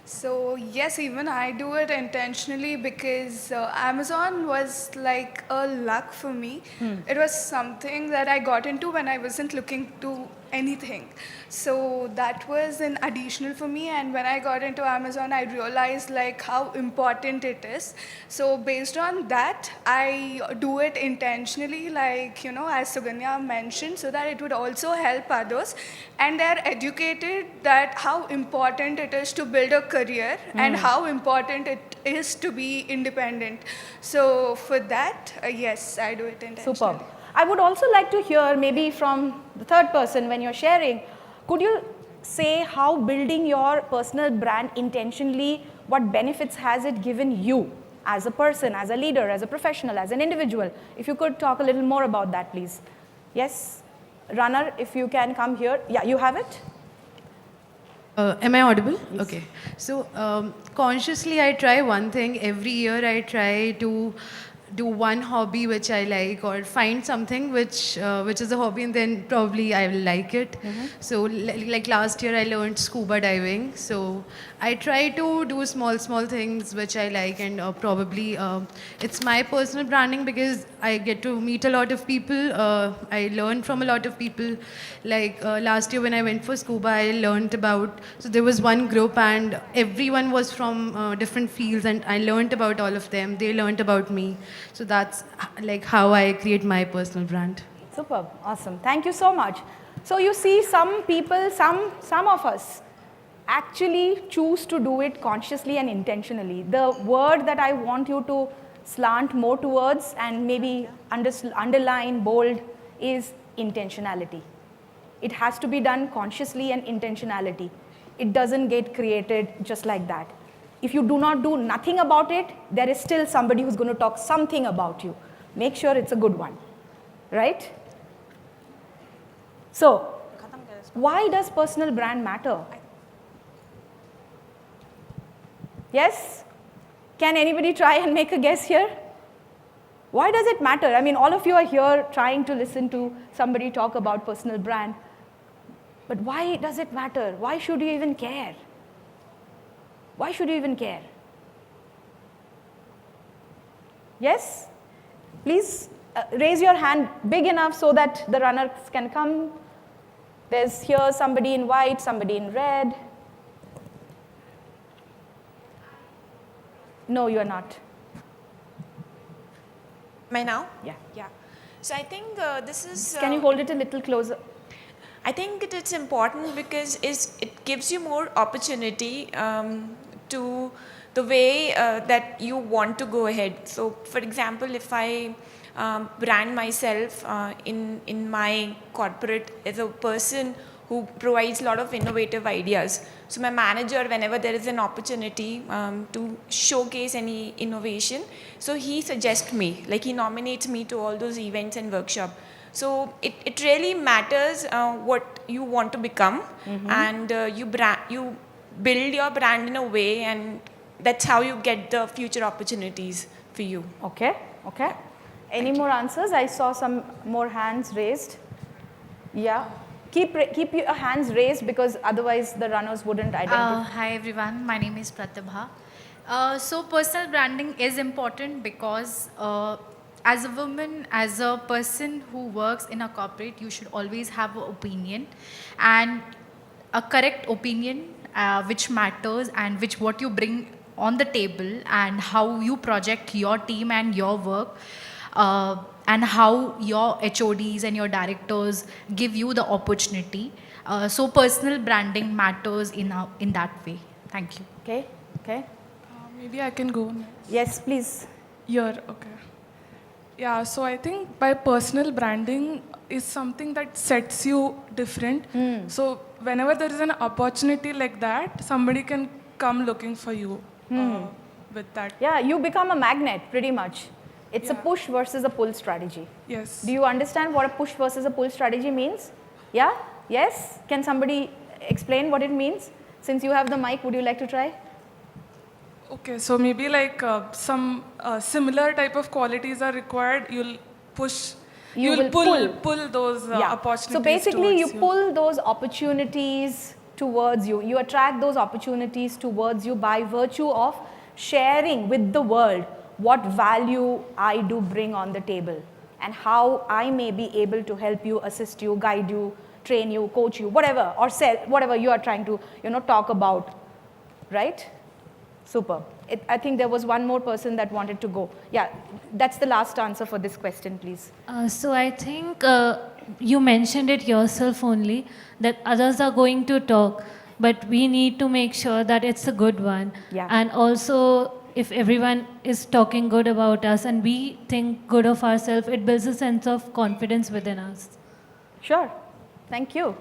So yes, even I do it intentionally because Amazon was like a luck for me. It was something that I got into when I wasn't looking to anything. So that was an additional for me, and when I got into Amazon, I realized how important it is. So based on that, I do it intentionally, as Suganya mentioned, so that it would also help others, and they're educated that how important it is to build a career and how important it is to be independent. So for that, yes, I do it intentionally. Superb. I would also like to hear maybe from the third person when you're sharing, could you say how building your personal brand intentionally, what benefits has it given you as a person, as a leader, as a professional, as an individual? If you could talk a little more about that, please. Yes? Runner, if you can come here. Yeah, you have it? Am I audible? Yes. Okay. So consciously I try one thing. Every year I try to do one hobby which I like, or find something which is a hobby, and then probably I will like it. So like last year I learned scuba diving. So I try to do small things which I like, and probably it's my personal branding because I get to meet a lot of people. I learn from a lot of people. Like last year when I went for scuba, I learned about, so there was one group and everyone was from different fields, and I learned about all of them. They learned about me. So that's like how I create my personal brand. Superb, awesome. Thank you so much. So you see, some people, some of us actually choose to do it consciously and intentionally. The word that I want you to slant more towards and maybe underline, bold, is intentionality. It has to be done consciously and intentionality. It doesn't get created just like that. If you do not do nothing about it, there is still somebody who's going to talk something about you. Make sure it's a good one, right? So, why does personal brand matter? Yes? Can anybody try and make a guess here? Why does it matter? I mean, all of you are here trying to listen to somebody talk about personal brand. But why does it matter? Why should you even care? Why should you even care? Yes? Please raise your hand big enough so that the runners can come. There's here somebody in white, somebody in red. No, you're not. Am I now? Yeah. Yeah. So I think this is... Can you hold it a little closer? I think it's important because it gives you more opportunity to the way that you want to go ahead. So for example, if I brand myself in my corporate as a person who provides a lot of innovative ideas. So my manager, whenever there is an opportunity to showcase any innovation, so he suggests me, like he nominates me to all those events and workshops. So it really matters what you want to become, and you build your brand in a way, and that's how you get the future opportunities for you. Okay, okay. Any more answers? I saw some more hands raised. Yeah. Keep your hands raised because otherwise the runners wouldn't identify. Hi everyone, my name is Pratibha. So personal branding is important because as a woman, as a person who works in a corporate, you should always have an opinion, and a correct opinion which matters, and what you bring on the table, and how you project your team and your work, and how your HODs and your directors give you the opportunity. So personal branding matters in that way. Thank you. Okay, okay. Maybe I can go next. Yes, please. Here, okay. Yeah, so I think by personal branding is something that sets you different. So whenever there is an opportunity like that, somebody can come looking for you with that. Yeah, you become a magnet pretty much. It's a push versus a pull strategy. Yes. Do you understand what a push versus a pull strategy means? Yeah? Yes? Can somebody explain what it means? Since you have the mic, would you like to try? Okay, so maybe like some similar type of qualities are required. You'll push, you'll pull those opportunities. So basically you pull those opportunities towards you. You attract those opportunities towards you by virtue of sharing with the world what value I do bring on the table and how I may be able to help you, assist you, guide you, train you, coach you, whatever, or sell, whatever you are trying to, talk about, right? Super. I think there was one more person that wanted to go. Yeah, that's the last answer for this question, please. So I think you mentioned it yourself only, that others are going to talk, but we need to make sure that it's a good one. Yeah. And also, if everyone is talking good about us and we think good of ourselves, it builds a sense of confidence within us. Sure. Thank you.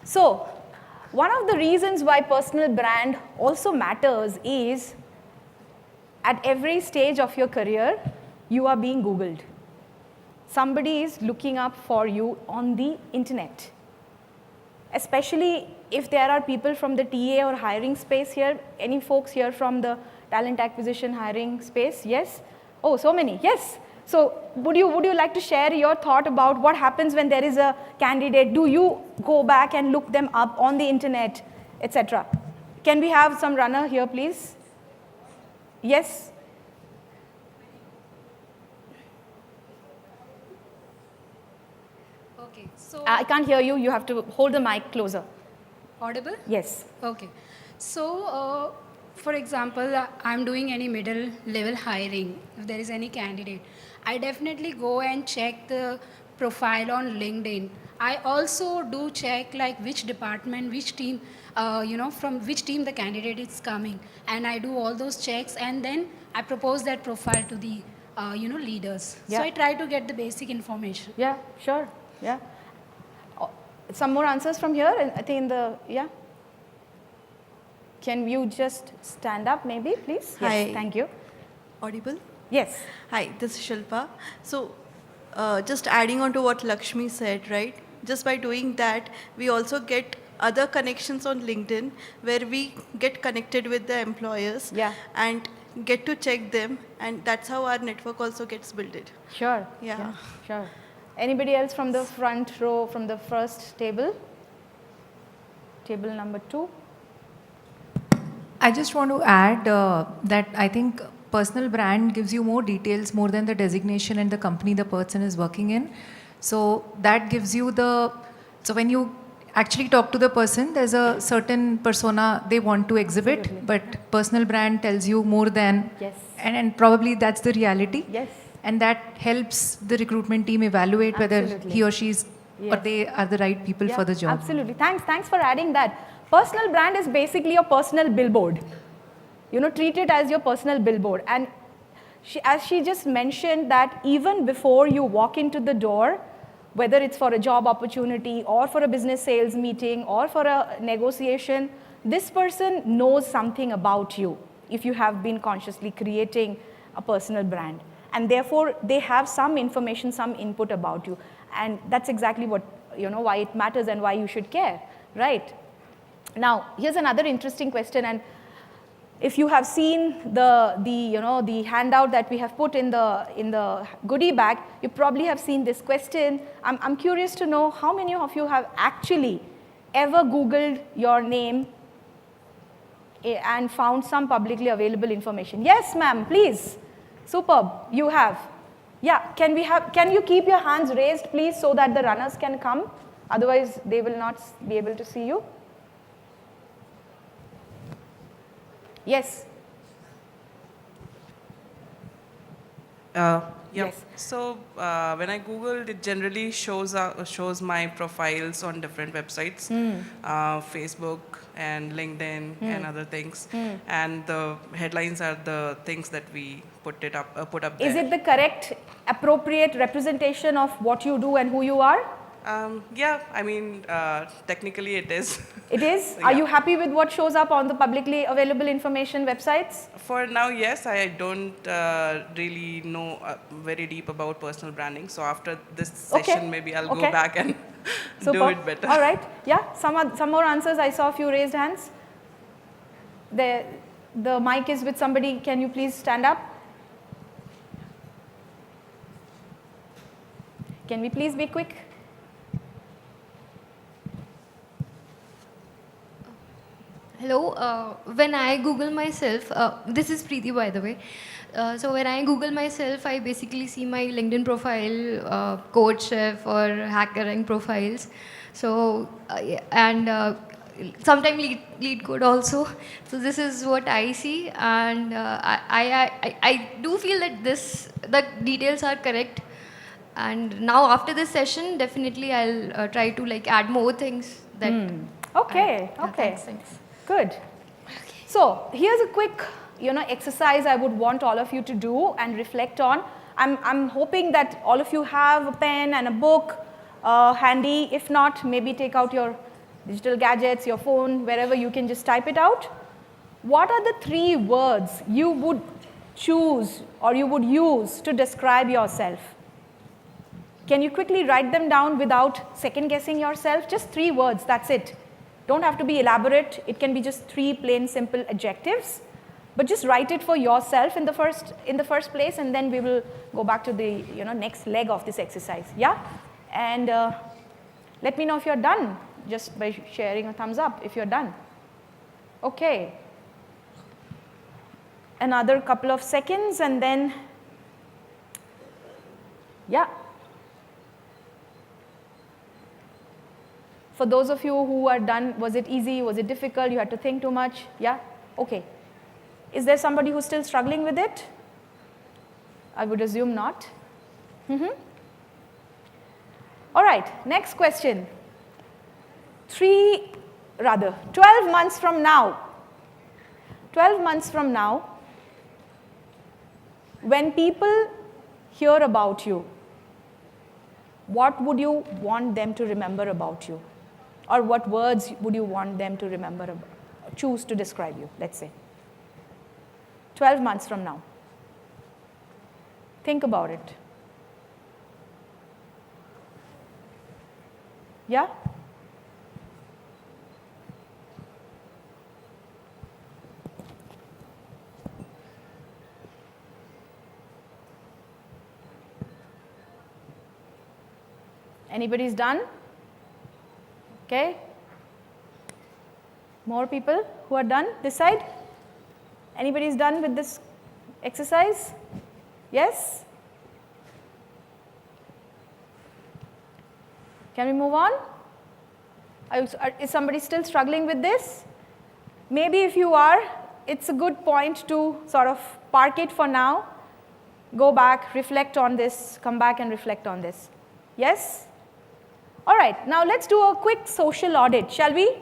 So, one of the reasons why personal brand also matters is at every stage of your career, you are being Googled. Somebody is looking up for you on the internet. Especially if there are people from the TA or hiring space here. Any folks here from the talent acquisition hiring space? Yes? Oh, so many. Yes. So would you like to share your thought about what happens when there is a candidate? Do you go back and look them up on the internet, etc.? Can we have some runner here, please? Yes? Okay, so I can't hear you. You have to hold the mic closer. audible? Yes. Okay. So, for example, I'm doing any middle level hiring. If there is any candidate, I definitely go and check the profile on LinkedIn. I also do check like which department, which team, from which team the candidate is coming, and I do all those checks, and then I propose that profile to the, leaders. Yeah. So I try to get the basic information. Yeah, sure. Yeah. Some more answers from here. I think yeah. Can you just stand up maybe, please? Hi. Yes, thank you. Audible? Yes. Hi, this is Shilpa. So, just adding on to what Lakshmi said, right? Just by doing that, we also get other connections on LinkedIn where we get connected with the employers and get to check them, and that's how our network also gets built. Sure. Yeah. Sure. Anybody else from the front row, from the first table? Table number 2. I just want to add that I think personal brand gives you more details more than the designation and the company the person is working in. So that gives you so when you actually talk to the person, there's a certain persona they want to exhibit, Absolutely. but personal brand tells you more than, Yes. and probably that's the reality. Yes. And that helps the recruitment team evaluate whether Absolutely. he or she is or Yes. they are the right people for the job. Absolutely. Thanks for adding that. Personal brand is basically your personal billboard. Treat it as your personal billboard. And as she just mentioned that even before you walk into the door, whether it's for a job opportunity or for a business sales meeting or for a negotiation, this person knows something about you if you have been consciously creating a personal brand. And therefore, they have some information, some input about you. And that's exactly what, why it matters and why you should care, right? Now, here's another interesting question. And if you have seen the handout that we have put in the goodie bag, you probably have seen this question. I'm curious to know how many of you have actually ever Googled your name and found some publicly available information. Yes, ma'am, please. Superb, you have. Yeah, can you keep your hands raised, please, so that the runners can come? Otherwise, they will not be able to see you. Yes. Yes. So when I Googled, it generally shows my profiles on different websites, Facebook and LinkedIn and other things. And the headlines are the things that we put up there. Is it the correct, appropriate representation of what you do and who you are? Yeah, I mean, technically it is. It is? Yeah. Are you happy with what shows up on the publicly available information websites? For now, yes. I don't really know very deep about personal branding. So after this session, maybe I'll go back and do it better. All right. Yeah, some more answers. I saw a few raised hands. The mic is with somebody. Can you please stand up? Can we please be quick? Hello, when I Google myself, this is Preeti by the way. So when I Google myself, I basically see my LinkedIn profile, coach, chef or hacker rank profiles. So, and sometimes lead code also. So this is what I see, and I do feel that the details are correct. And now after this session, definitely I'll try to add more things that. Okay, okay. Thanks. Good. So here's a quick exercise I would want all of you to do and reflect on. I'm hoping that all of you have a pen and a book handy. If not, maybe take out your digital gadgets, your phone, wherever you can just type it out. What are the 3 words you would choose or you would use to describe yourself? Can you quickly write them down without second guessing yourself? Just 3 words, that's it. Don't have to be elaborate. It can be just 3 plain simple adjectives. But just write it for yourself in the first place, and then we will go back to the next leg of this exercise. Yeah? And let me know if you're done, just by sharing a thumbs up if you're done. Okay. Another couple of seconds, and then, yeah. For those of you who are done, was it easy? Was it difficult? You had to think too much? Yeah? Okay. Is there somebody who's still struggling with it? I would assume not. All right, next question. 12 months from now. 12 months from now, when people hear about you, what would you want them to remember about you? Or what words would you want them to remember, choose to describe you, let's say? 12 months from now. Think about it. Yeah? Anybody's done? Okay. More people who are done this side? Anybody's done with this exercise? Yes? Can we move on? Is somebody still struggling with this? Maybe if you are, it's a good point to sort of park it for now. Go back, reflect on this, come back and reflect on this. Yes? All right, now let's do a quick social audit, shall we?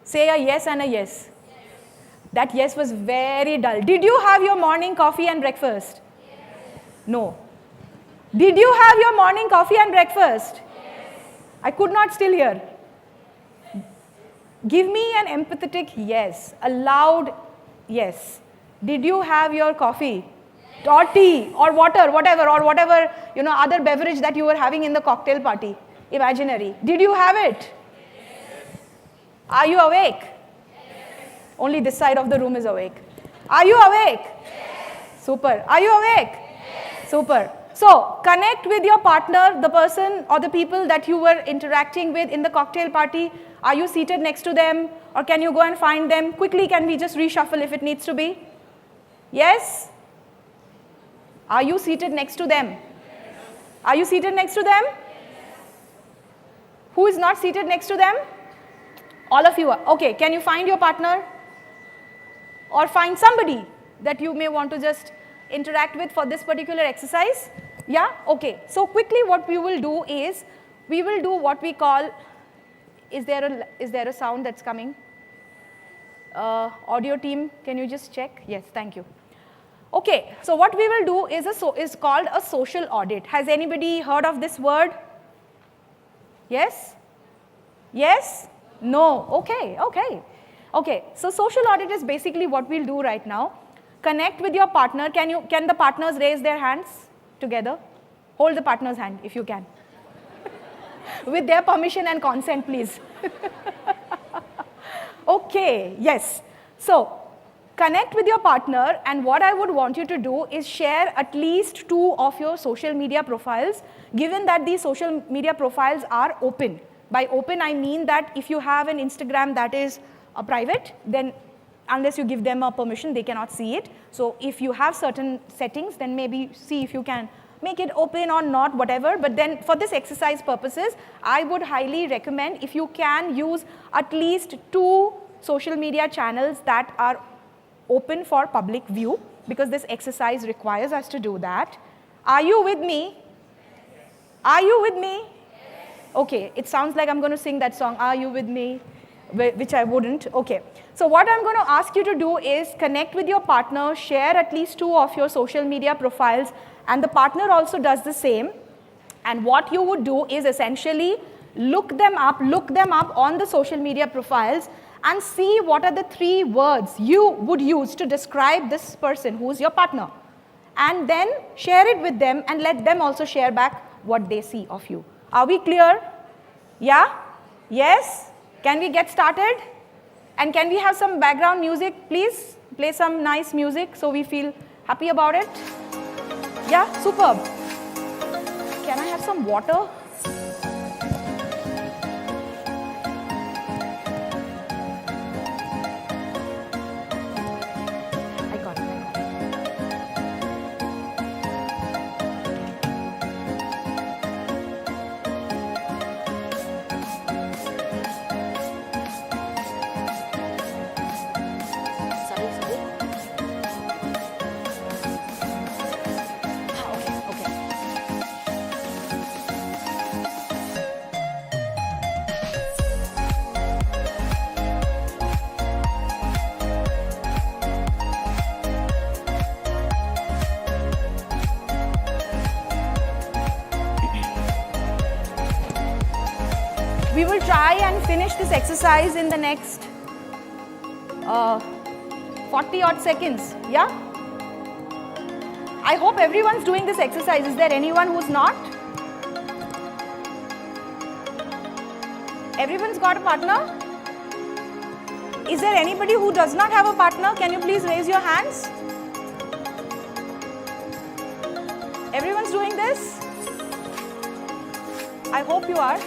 Say a yes and a yes. That yes was very dull. Did you have your morning coffee and breakfast? Yes. No. Did you have your morning coffee and breakfast? Yes. I could not still hear. Give me an empathetic yes, a loud yes. Did you have your coffee? Yes. Or tea or water, or whatever, other beverage that you were having in the cocktail party, imaginary. Did you have it? Yes. Are you awake? Only this side of the room is awake. Are you awake? Yes. Super. Are you awake? Yes. Super. So, connect with your partner, the person or the people that you were interacting with in the cocktail party. Are you seated next to them? Or can you go and find them? Quickly, can we just reshuffle if it needs to be? Yes? Are you seated next to them? Yes. Are you seated next to them? Yes. Who is not seated next to them? All of you are. Okay, can you find your partner? Or find somebody that you may want to just interact with for this particular exercise? Yeah? Okay. So quickly what we will do is, we will do what we call, is there a sound that's coming? Audio team, can you just check? Yes, thank you. Okay, so what we will do is called a social audit. Has anybody heard of this word? Yes? Yes? No? Okay, okay. Okay, so social audit is basically what we'll do right now. Connect with your partner. Can the partners raise their hands together? Hold the partner's hand if you can. With their permission and consent, please. Okay, yes. So, connect with your partner, and what I would want you to do is share at least 2 of your social media profiles, given that these social media profiles are open. By open, I mean that if you have an Instagram that is private, then unless you give them a permission, they cannot see it. So if you have certain settings, then maybe see if you can make it open or not, whatever. But then for this exercise purposes, I would highly recommend if you can use at least 2 social media channels that are open for public view, because this exercise requires us to do that. Are you with me? Are you with me? Okay, it sounds like I'm going to sing that song, Are You With Me? which I wouldn't. Okay. So what I'm going to ask you to do is connect with your partner, share at least 2 of your social media profiles, and the partner also does the same. And what you would do is essentially look them up on the social media profiles and see what are the 3 words you would use to describe this person who is your partner. And then share it with them and let them also share back what they see of you. Are we clear? Yeah? Yes? Can we get started? And can we have some background music, please? Play some nice music so we feel happy about it. Yeah? Superb. Can I have some water? We will try and finish this exercise in the next 40 odd seconds, yeah? I hope everyone's doing this exercise. Is there anyone who's not? Everyone's got a partner? Is there anybody who does not have a partner? Can you please raise your hands? Everyone's doing this? I hope you are.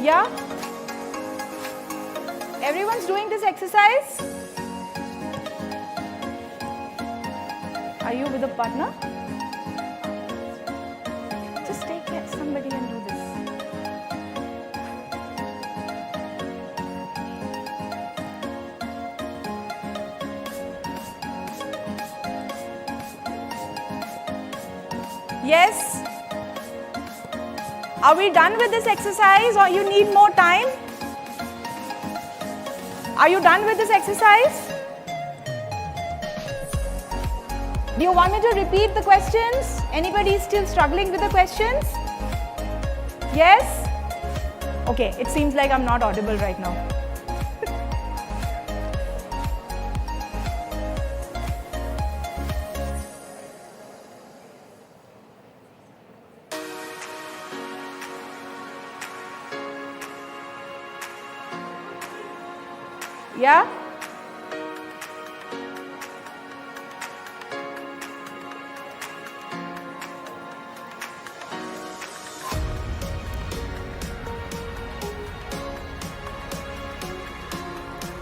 Yeah? Everyone's doing this exercise? Are you with a partner? Just take somebody and do this. Yes? Are we done with this exercise or you need more time? Are you done with this exercise? Do you want me to repeat the questions? Anybody still struggling with the questions? Yes? Okay, it seems like I'm not audible right now. Yeah?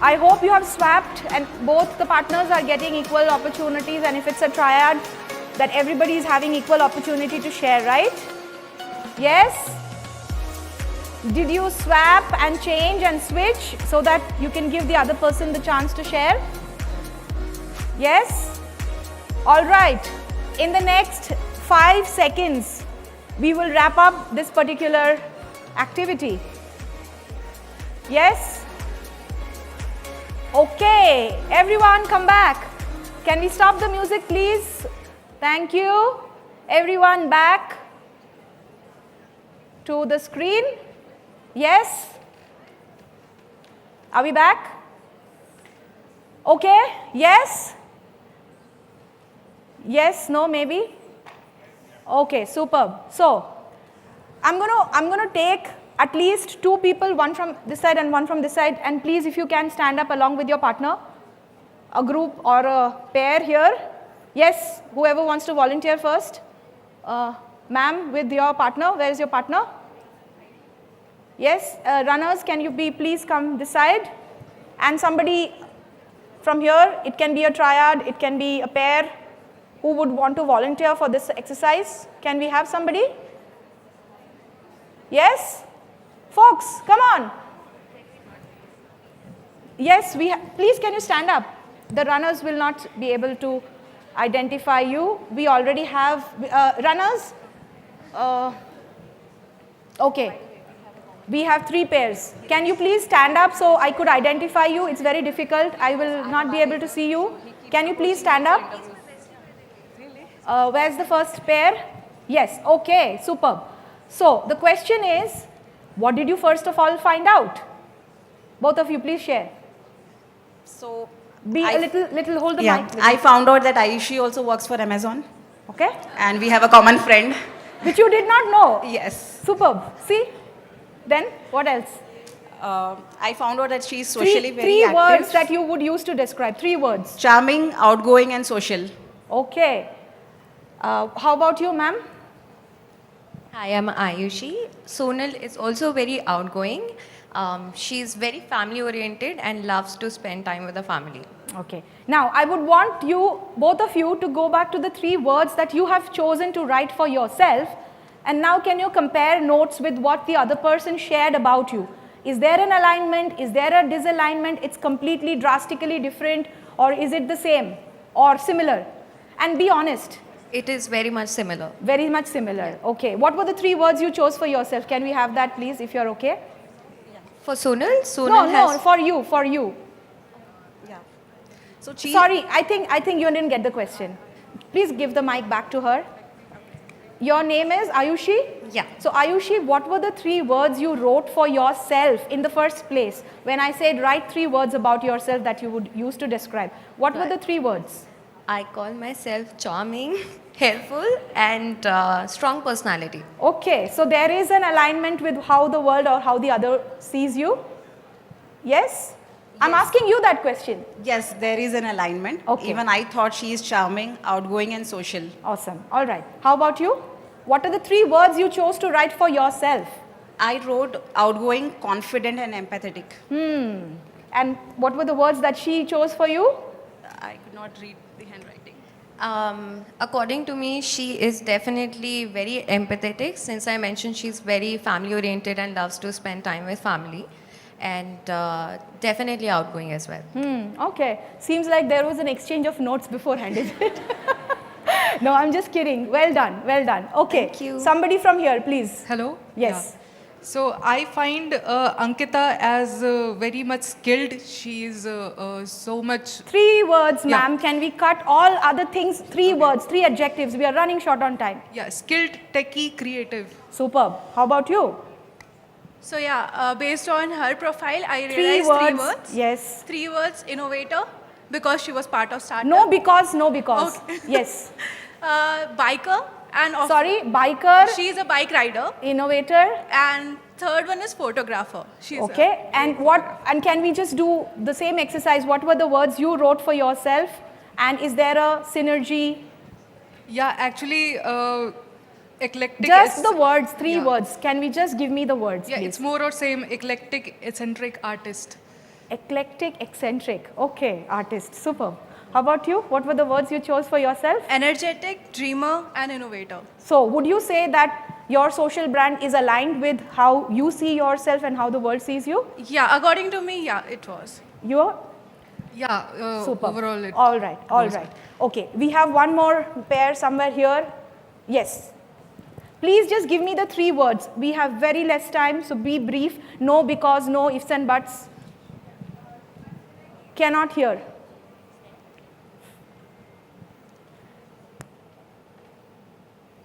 I hope you have swapped and both the partners are getting equal opportunities, and if it's a triad, that everybody is having equal opportunity to share, right? Yes? Did you swap and change and switch so that you can give the other person the chance to share? Yes? All right. In the next 5 seconds, we will wrap up this particular activity. Yes? Okay. Everyone come back. Can we stop the music, please? Thank you. Everyone back to the screen. Yes? Are we back? Okay? Yes? Yes, no, maybe? Okay, superb. So, I'm going to take at least 2 people, one from this side and one from this side, and please, if you can, stand up along with your partner, a group or a pair here. Yes, whoever wants to volunteer first. Ma'am, with your partner, where is your partner? Yes, runners, can you please come this side? And somebody from here, it can be a triad, it can be a pair. Who would want to volunteer for this exercise? Can we have somebody? Yes? Folks, come on. Yes, please can you stand up? The runners will not be able to identify you. We already have runners. Okay. We have 3 pairs. Can you please stand up so I could identify you? It's very difficult. I will not be able to see you. Can you please stand up? Where's the first pair? Yes. Okay. Superb. So the question is, what did you first of all find out? Both of you, please share. So, Be a little, hold the mic. I found out that Ayushi also works for Amazon. Okay. And we have a common friend. Which you did not know. Yes. Superb. See? Then, what else? I found out that she is socially very three active. words that you would use to describe. 3 words. Charming, outgoing and social. Okay. How about you, ma'am? Hi, I'm Ayushi. Sonal is also very outgoing. She's very family oriented and loves to spend time with the family. Okay. Now, I would want you, both of you, to go back to the 3 words that you have chosen to write for yourself. And now, can you compare notes with what the other person shared about you? Is there an alignment? Is there a disalignment? It's completely drastically different, or is it the same or similar? And be honest. It is very much similar. Very much similar. Okay. What were the 3 words you chose for yourself? Can we have that, please, if you're okay? For Sonal, Sonal No, for you. Yeah. So sorry, I think you didn't get the question. Please give the mic back to her. Your name is Ayushi? Yeah. So Ayushi, what were the 3 words you wrote for yourself in the first place? When I said write 3 words about yourself that you would use to describe. What were the 3 words? I call myself charming, helpful and strong personality. Okay, so there is an alignment with how the world or how the other sees you? Yes? I'm asking you that question. Yes, there is an alignment. Okay. Even I thought she is charming, outgoing and social. Awesome. All right. How about you? What are the 3 words you chose to write for yourself? I wrote outgoing, confident and empathetic. And what were the words that she chose for you? I could not read the handwriting. According to me, she is definitely very empathetic, since I mentioned she's very family oriented and loves to spend time with family, and definitely outgoing as well. Okay. Seems like there was an exchange of notes beforehand, is it? No, I'm just kidding. Well done. Well done. Okay. Thank you. Somebody from here, please. Hello? Yes. Yeah. So I find Ankita as very much skilled. She is so much... 3 words, ma'am. Can we cut all other things? 3 words, 3 adjectives. We are running short on time. Yeah, skilled, techie, creative. Superb. How about you? So yeah, based on her profile, I 3 realized words. 3 words. Yes. 3 words, innovator, because she was part of startup. No because. Okay. Yes. Biker and Sorry, biker. She's a bike rider. Innovator. And third one is photographer. She's Okay. And can we just do the same exercise? What were the words you wrote for yourself? And is there a synergy? Yeah, actually, eclectic. Just the words, 3 words. Can we just give me the words, Yeah, please? it's more or same eclectic, eccentric artist. Eclectic, eccentric. Okay, artist. Superb. How about you? What were the words you chose for yourself? energetic, dreamer, and innovator. So, would you say that your social brand is aligned with how you see yourself and how the world sees you? Yeah, according to me, yeah, it was. You? Yeah, Superb. overall it... All right, all right. Okay, we have one more pair somewhere here. Yes. Please just give me the 3 words. We have very less time, so be brief. No, because, no, ifs and buts. Cannot hear.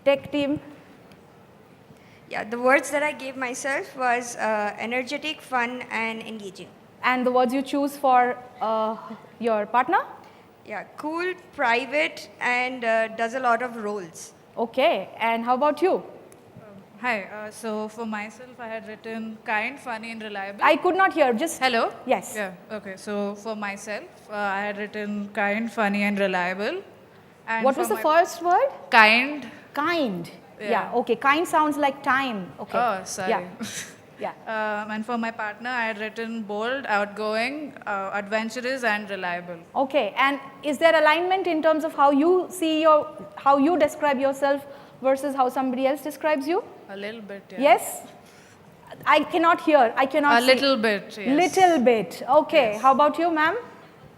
Tech team. Yeah, the words that I gave myself was energetic, fun, and engaging. And the words you choose for your partner? Yeah, cool, private, and does a lot of roles. Okay, and how about you? Hi, so for myself, I had written kind, funny, and reliable. I could not hear, just... Hello? Yes. Yeah, okay, so for myself, I had written kind, funny, and reliable. And What for was the my- first word? Kind. Kind. Yeah. Yeah, okay, kind sounds like time. Okay. Oh, sorry. Yeah. Yeah. And for my partner, I had written bold, outgoing, adventurous, and reliable. Okay, and is there alignment in terms of how you see how you describe yourself versus how somebody else describes you? A little bit, yeah. Yes? I cannot hear, I cannot A see. little bit, yes. Little bit, okay. How about you, ma'am?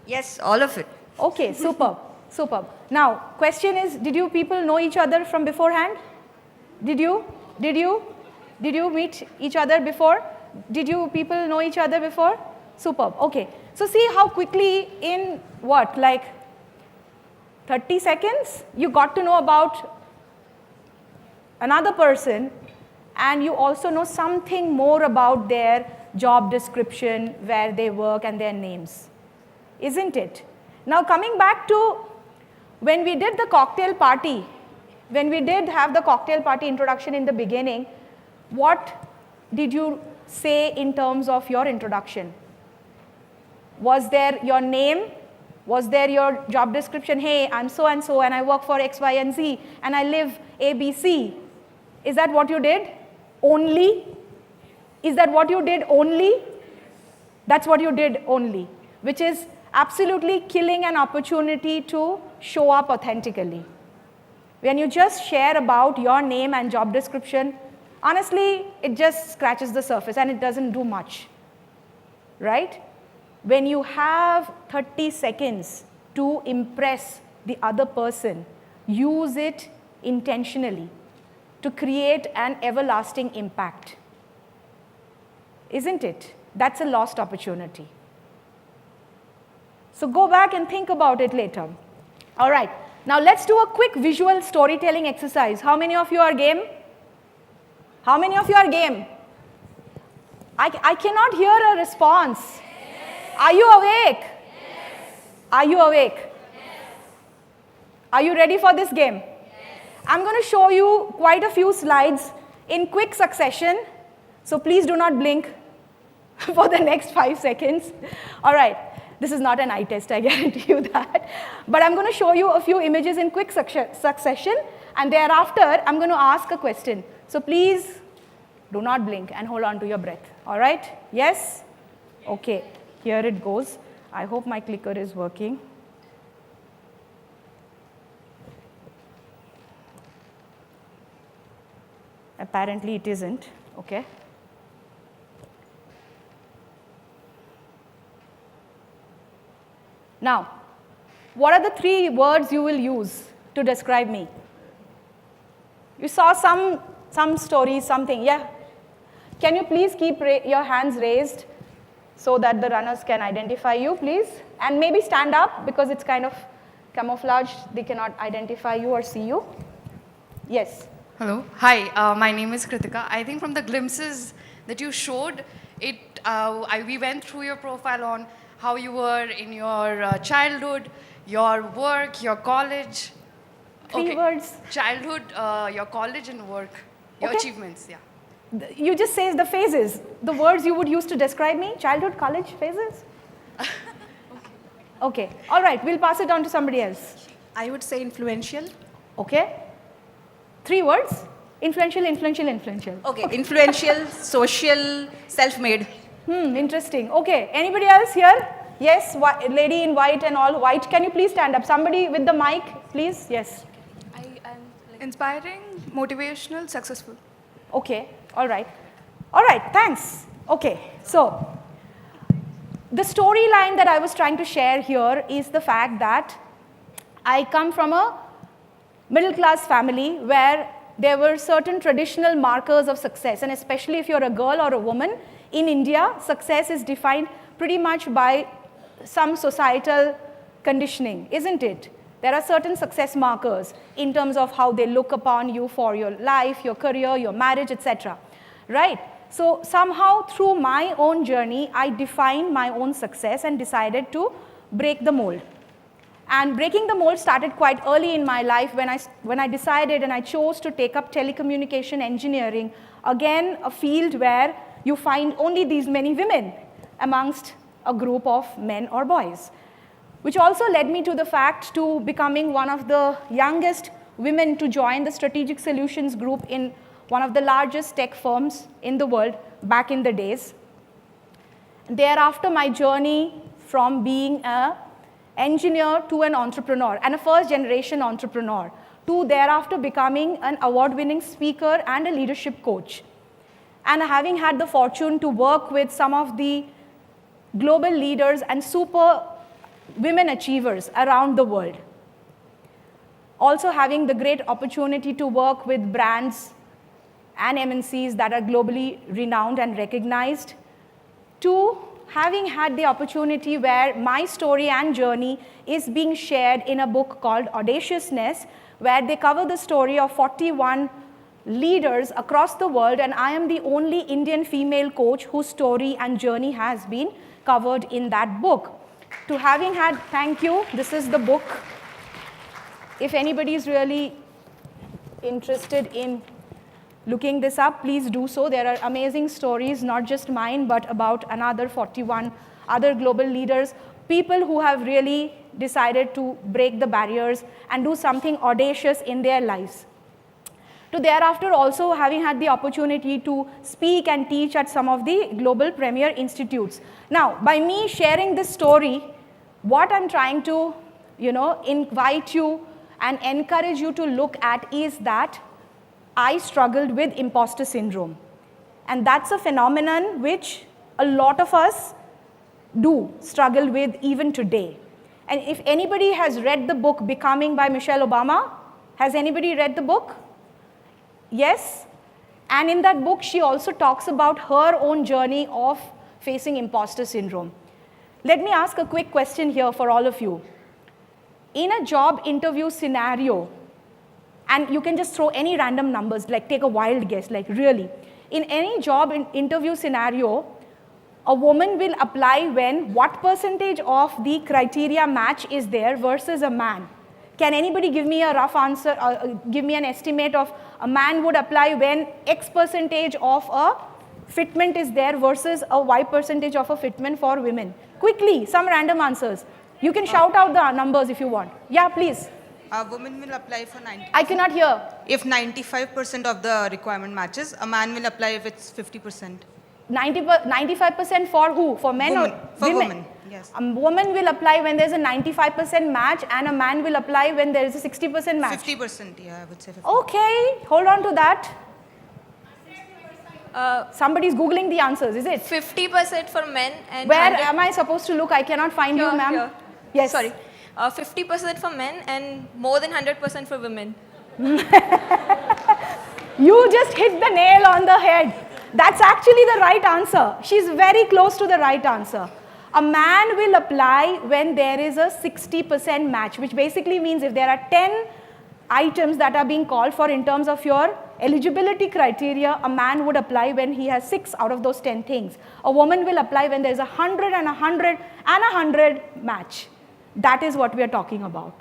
Yes, all of it. Okay, super. Superb. Now, question is, did you people know each other from beforehand? Did you? Did you? Did you meet each other before? Did you people know each other before? Superb. Okay. So see how quickly in what, like 30 seconds, you got to know about another person, and you also know something more about their job description, where they work, and their names. Isn't it? Now coming back to when we did the cocktail party, when we did have the cocktail party introduction in the beginning, what did you say in terms of your introduction? Was there your name? Was there your job description? Hey, I'm so and so, and I work for X, Y, and Z, and I live A, B, C. Is that what you did? Only? Is that what you did only? That's what you did only, which is absolutely killing an opportunity to show up authentically. When you just share about your name and job description, honestly, it just scratches the surface and it doesn't do much, right? When you have 30 seconds to impress the other person, use it intentionally to create an everlasting impact. Isn't it? That's a lost opportunity. So go back and think about it later. All right. Now let's do a quick visual storytelling exercise. How many of you are game? How many of you are game? I cannot hear a response. Yes. Are you awake? Yes. Are you awake? Yes. Are you ready for this game? Yes. I'm going to show you quite a few slides in quick succession. So please do not blink for the next 5 seconds. All right. This is not an eye test, I guarantee you that. But I'm going to show you a few images in quick succession, and thereafter, I'm going to ask a question. So please do not blink and hold on to your breath. All right? Yes? Okay. Here it goes. I hope my clicker is working. Apparently, it isn't. Okay. Now, what are the 3 words you will use to describe me? You saw some stories, something, yeah? Can you please keep your hands raised so that the runners can identify you, please? And maybe stand up because it's kind of camouflaged. They cannot identify you or see you. Yes? Hello. Hi, my name is Kritika. I think from the glimpses that you showed, we went through your profile on how you were in your childhood, your work, your college. 3 words. Childhood, your college and work, your achievements, yeah. You just say the phases, the words you would use to describe me, childhood, college, phases. Okay, all right, we'll pass it on to somebody else. I would say influential. Okay. 3 words, influential, influential, influential. Okay, influential, social, self-made. Interesting. Okay, anybody else here? Yes, lady in white and all white. Can you please stand up? Somebody with the mic, please. Yes. I am inspiring, motivational, successful. Okay, all right. All right, thanks. Okay, so the storyline that I was trying to share here is the fact that I come from a middle-class family where there were certain traditional markers of success, and especially if you're a girl or a woman, in India, success is defined pretty much by some societal conditioning, isn't it? There are certain success markers in terms of how they look upon you for your life, your career, your marriage, etc. Right? So somehow through my own journey, I defined my own success and decided to break the mold. And breaking the mold started quite early in my life when I decided and I chose to take up telecommunication engineering, again a field where you find only these many women amongst a group of men or boys, which also led me to the fact to becoming one of the youngest women to join the strategic solutions group in one of the largest tech firms in the world back in the days. Thereafter, my journey from being an engineer to an entrepreneur and a first-generation entrepreneur to thereafter becoming an award-winning speaker and a leadership coach. And having had the fortune to work with some of the global leaders and super women achievers around the world. also having the great opportunity to work with brands and MNCs that are globally renowned and recognized, to having had the opportunity where my story and journey is being shared in a book called Audaciousness, where they cover the story of 41 leaders across the world, and I am the only Indian female coach whose story and journey has been covered in that book. To having had, thank you, this is the book. If anybody is really interested in looking this up, please do so. There are amazing stories, not just mine, but about another 41 other global leaders, people who have really decided to break the barriers and do something audacious in their lives. To thereafter also having had the opportunity to speak and teach at some of the global premier institutes. Now, by me sharing this story, what I'm trying to, invite you and encourage you to look at is that I struggled with imposter syndrome. And that's a phenomenon which a lot of us do struggle with even today. And if anybody has read the book Becoming by Michelle Obama, has anybody read the book? Yes? And in that book, she also talks about her own journey of facing imposter syndrome. Let me ask a quick question here for all of you. In a job interview scenario, and you can just throw any random numbers, like take a wild guess, like really. In any job interview scenario, a woman will apply when what percentage of the criteria match is there versus a man? Can anybody give me a rough answer, give me an estimate of a man would apply when X percentage of a fitment is there versus a Y percentage of a fitment for women? Quickly, some random answers. You can shout out the numbers if you want. Yeah, please. A woman will apply for 90%. I cannot hear. If 95% of the requirement matches, a man will apply if it's 50%. 95% for who? For men woman. or for women? women, yes. A woman will apply when there's a 95% match, and a man will apply when there is a 60% match. 50%, yeah, I would say 50%. Okay, hold on to that. Somebody's Googling the answers, is it? 50% for men and... Where am I supposed to look? I cannot find you, ma'am. Here. Yes. Sorry. 50% for men and more than 100% for women. You just hit the nail on the head. That's actually the right answer. She's very close to the right answer. A man will apply when there is a 60% match, which basically means if there are 10 items that are being called for in terms of your eligibility criteria, a man would apply when he has 6 out of those 10 things. A woman will apply when there's 100 and 100 and 100 match. That is what we are talking about.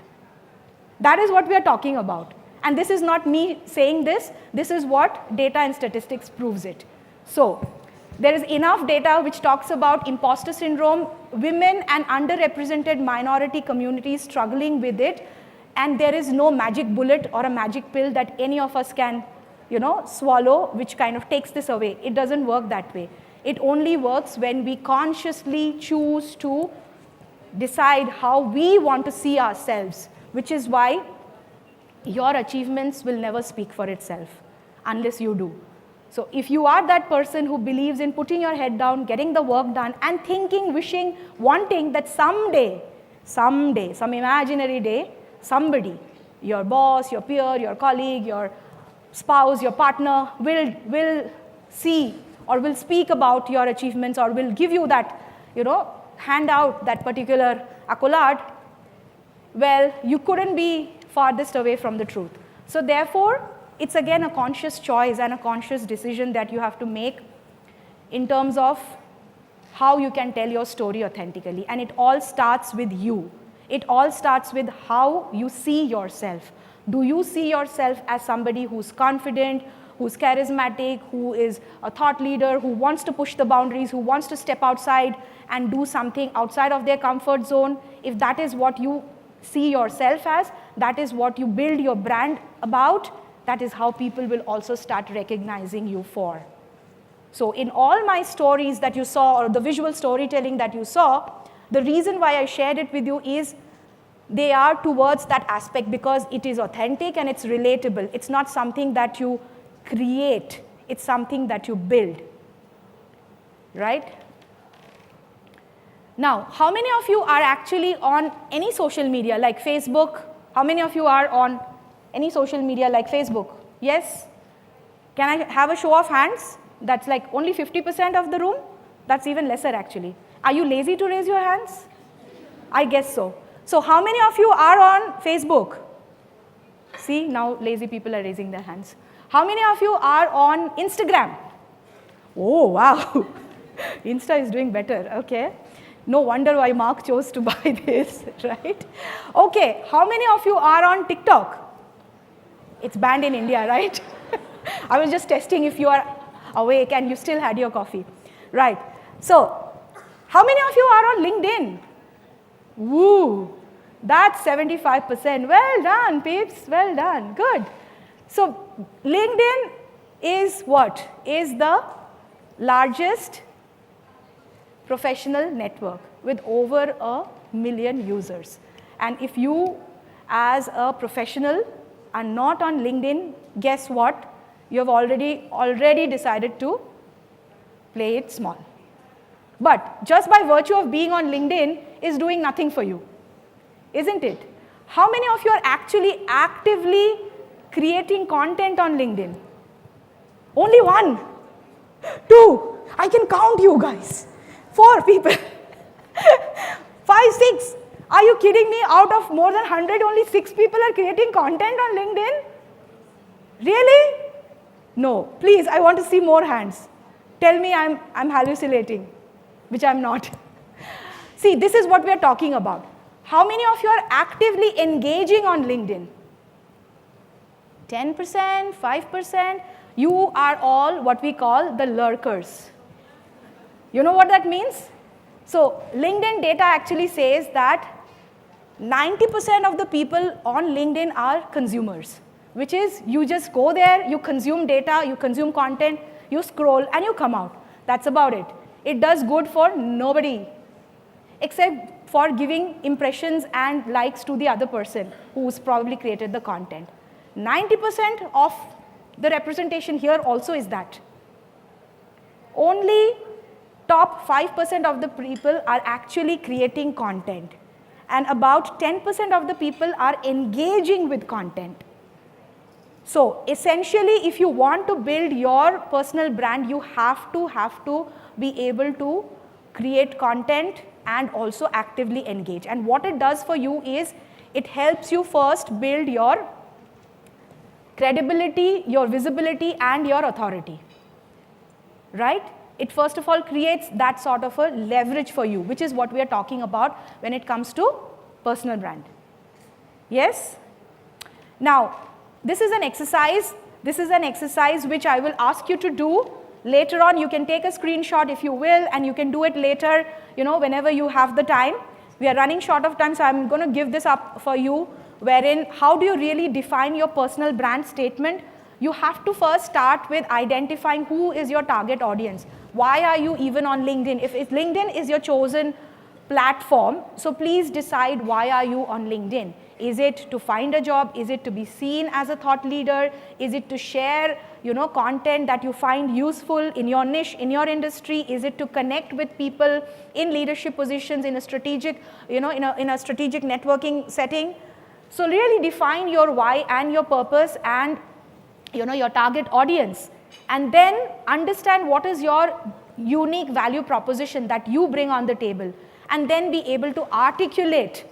That is what we are talking about. And this is not me saying this. This is what data and statistics proves it. So, there is enough data which talks about imposter syndrome, women and underrepresented minority communities struggling with it, and there is no magic bullet or a magic pill that any of us can, swallow, which kind of takes this away. It doesn't work that way. It only works when we consciously choose to decide how we want to see ourselves, which is why your achievements will never speak for itself unless you do. So if you are that person who believes in putting your head down, getting the work done, and thinking, wishing, wanting that someday, some imaginary day, somebody, your boss, your peer, your colleague, your spouse, your partner will see or will speak about your achievements or will give you that, hand out that particular accolade, well, you couldn't be farthest away from the truth. So therefore, it's again a conscious choice and a conscious decision that you have to make in terms of how you can tell your story authentically. And it all starts with you. It all starts with how you see yourself. Do you see yourself as somebody who's confident, who's charismatic, who is a thought leader, who wants to push the boundaries, who wants to step outside and do something outside of their comfort zone? If that is what you see yourself as, that is what you build your brand about, that is how people will also start recognizing you for. So in all my stories that you saw, or the visual storytelling that you saw, the reason why I shared it with you is they are towards that aspect because it is authentic and it's relatable. It's not something that you create, it's something that you build, right? Now, how many of you are actually on any social media like Facebook? How many of you are on Any social media like Facebook? Yes? Can I have a show of hands? That's like only 50% of the room? That's even lesser actually. Are you lazy to raise your hands? I guess so. So how many of you are on Facebook? See, now lazy people are raising their hands. How many of you are on Instagram? Oh, wow. Insta is doing better, okay. No wonder why Mark chose to buy this, right? Okay, how many of you are on TikTok? It's banned in India, right? I was just testing if you are awake and you still had your coffee. Right. So, how many of you are on LinkedIn? Woo, that's 75%. Well done, peeps. Well done. Good. So, LinkedIn is what? Is the largest professional network with over 1 million users. And if you, as a professional, are not on LinkedIn, guess what? You have already decided to play it small. But just by virtue of being on LinkedIn is doing nothing for you, isn't it? How many of you are actually actively creating content on LinkedIn? Only 1, 2, I can count you guys. 4 people, 5, 6. Are you kidding me? Out of more than 100, only 6 people are creating content on LinkedIn? Really? No, please, I want to see more hands. Tell me I'm hallucinating, which I'm not. See, this is what we are talking about. How many of you are actively engaging on LinkedIn? 10%, 5%? You are all what we call the lurkers. You know what that means? So, LinkedIn data actually says that 90% of the people on LinkedIn are consumers, which is you just go there, you consume data, you consume content, you scroll and you come out. That's about it. It does good for nobody except for giving impressions and likes to the other person who's probably created the content. 90% of the representation here also is that. Only top 5% of the people are actually creating content, and about 10% of the people are engaging with content. So essentially, if you want to build your personal brand, you have to be able to create content and also actively engage. And what it does for you is it helps you first build your credibility, your visibility, and your authority, right? It first of all creates that sort of a leverage for you, which is what we are talking about when it comes to personal brand. Yes? Now, this is an exercise. This is an exercise which I will ask you to do later on. You can take a screenshot if you will, and you can do it later, whenever you have the time. We are running short of time, so I'm going to give this up for you, wherein how do you really define your personal brand statement? You have to first start with identifying who is your target audience. Why are you even on LinkedIn? If LinkedIn is your chosen platform, so please decide why are you on LinkedIn. Is it to find a job? Is it to be seen as a thought leader? Is it to share, content that you find useful in your niche, in your industry? Is it to connect with people in leadership positions in a strategic, in a strategic networking setting? So really define your why and your purpose and, your target audience. And then understand what is your unique value proposition that you bring on the table. And then be able to articulate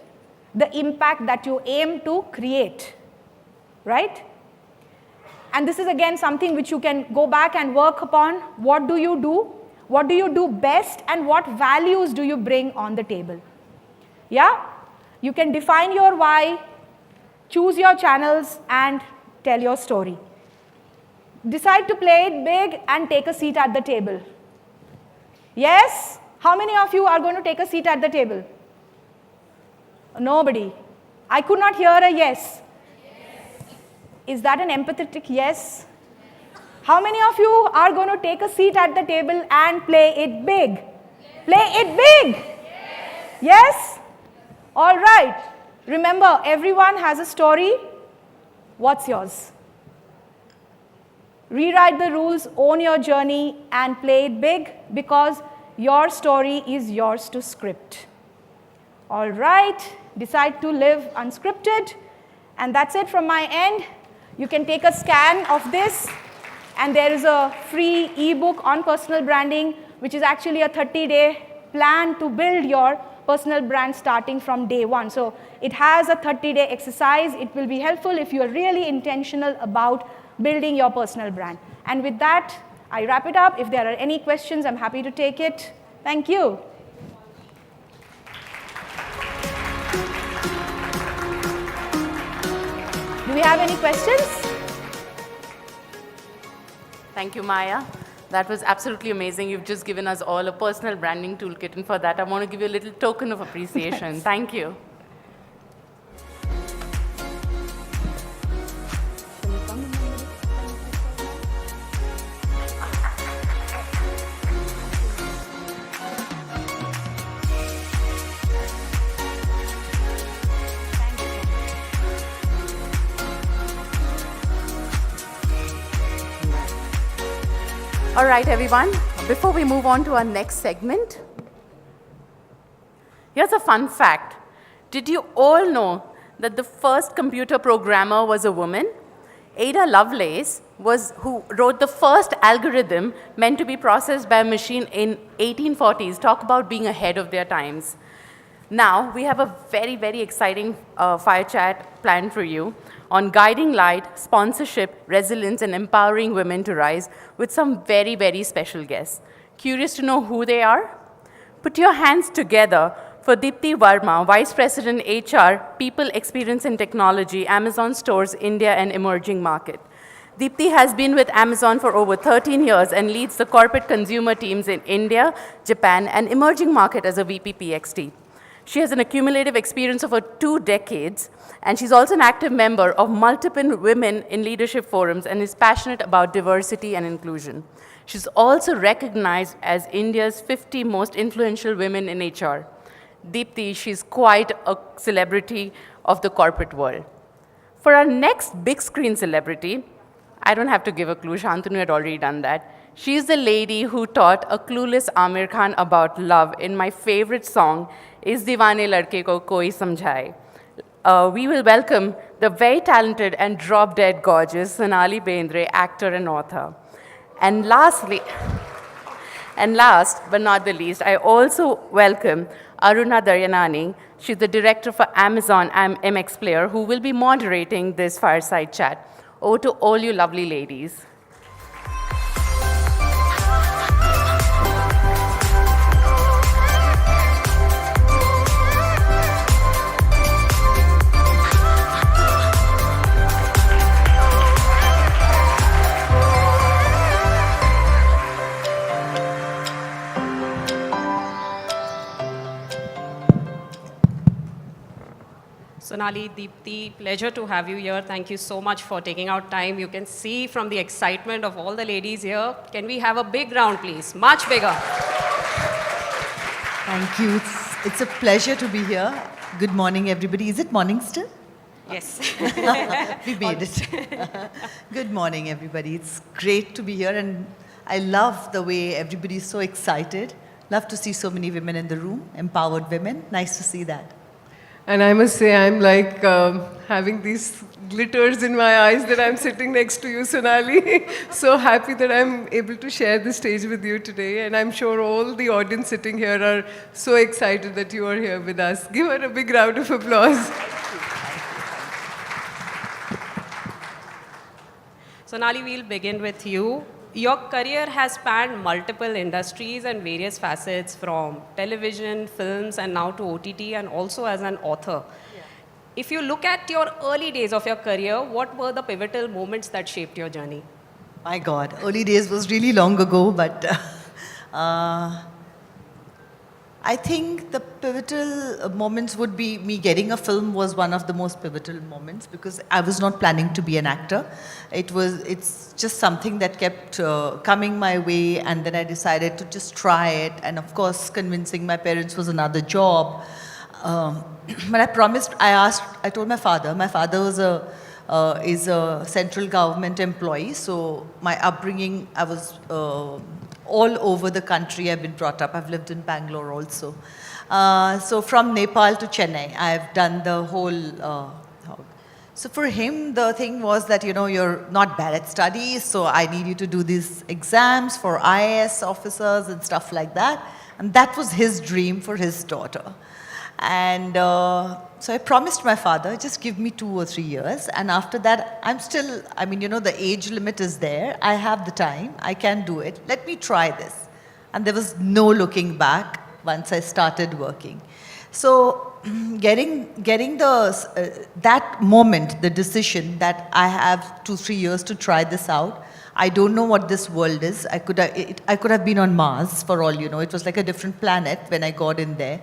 the impact that you aim to create, right? And this is again something which you can go back and work upon. What do you do? What do you do best? And what values do you bring on the table? Yeah? You can define your why, choose your channels, and tell your story. Decide to play it big and take a seat at the table. Yes? How many of you are going to take a seat at the table? Nobody. I could not hear a yes. Is that an empathetic yes? How many of you are going to take a seat at the table and play it big? Play it big. Yes? All right. Remember, everyone has a story. What's yours? Rewrite the rules, own your journey, and play it big, because your story is yours to script. All right. Decide to live unscripted And that's it from my end. You can take a scan of this, and there is a free ebook on personal branding, which is actually a 30-day plan to build your personal brand starting from day one. So it has a 30-day exercise. It will be helpful if you are really intentional about building your personal brand. And with that, I wrap it up. If there are any questions, I'm happy to take it. Thank you. Do we have any questions? Thank you, Maya. That was absolutely amazing. You've just given us all a personal branding toolkit, and for that, I want to give you a little token of appreciation. Thank you. All right, everyone, before we move on to our next segment, here's a fun fact. Did you all know that the first computer programmer was a woman? Ada Lovelace who wrote the first algorithm meant to be processed by a machine in 1840s. Talk about being ahead of their times. Now, we have a very, very exciting fire chat planned for you on guiding light, sponsorship, resilience, and empowering women to rise with some very, very special guests. Curious to know who they are? Put your hands together for Deepti Verma, Vice President HR, People Experience and Technology, Amazon Stores, India and Emerging Market. Deepti has been with Amazon for over 13 years and leads the corporate consumer teams in India, Japan, and Emerging Market as a VP PXT. She has an accumulative experience of over 2 decades, and she's also an active member of multiple women in leadership forums and is passionate about diversity and inclusion. She's also recognized as India's 50 most influential women in HR. Deepti, she's quite a celebrity of the corporate world. For our next big screen celebrity, I don't have to give a clue, Shantanu had already done that. She's the lady who taught a clueless Amir Khan about love in my favorite song, Is Deewane Ladke Ko Koi Samjhaye. We will welcome the very talented and drop-dead gorgeous Sonali Bendre, actor and author. And last but not the least, I also welcome Aruna Daryanani. She's the director for Amazon MX Player, who will be moderating this fireside chat. Over to all you lovely ladies. Sonali, Deepti, pleasure to have you here. Thank you so much for taking out time. You can see from the excitement of all the ladies here. Can we have a big round, please? Much bigger. Thank you. It's a pleasure to be here. Good morning, everybody. Is it morning still? Yes. We made it. Good morning, everybody. It's great to be here, and I love the way everybody's so excited. Love to see so many women in the room, empowered women. Nice to see that. And I must say, I'm like having these glitters in my eyes that I'm sitting next to you, Sonali. So happy that I'm able to share the stage with you today. And I'm sure all the audience sitting here are so excited that you are here with us. Give her a big round of applause. Sonali, we'll begin with you. Your career has spanned multiple industries and various facets, from television, films, and now to OTT, and also as an author. Yeah. If you look at your early days of your career, what were the pivotal moments that shaped your journey? My God, early days was really long ago, but I think the pivotal moments would be me getting a film was one of the most pivotal moments, because I was not planning to be an actor. It's just something that kept coming my way, and then I decided to just try it. And of course, convincing my parents was another job. But I told my father. My father was is a central government employee, so my upbringing, I was all over the country I've been brought up. I've lived in Bangalore also. So from Nepal to Chennai, I've done the whole. So for him, the thing was that, you know, you're not bad at studies, so I need you to do these exams for IAS officers and stuff like that. And that was his dream for his daughter. And so I promised my father, just give me 2 or 3 years. And after that, I'm still, I mean, you know, the age limit is there. I have the time. I can do it. Let me try this. And there was no looking back once I started working. So getting the, that moment, the decision that I have 2, 3 years to try this out. I don't know what this world is. I could have been on Mars for all you know. It was like a different planet when I got in there.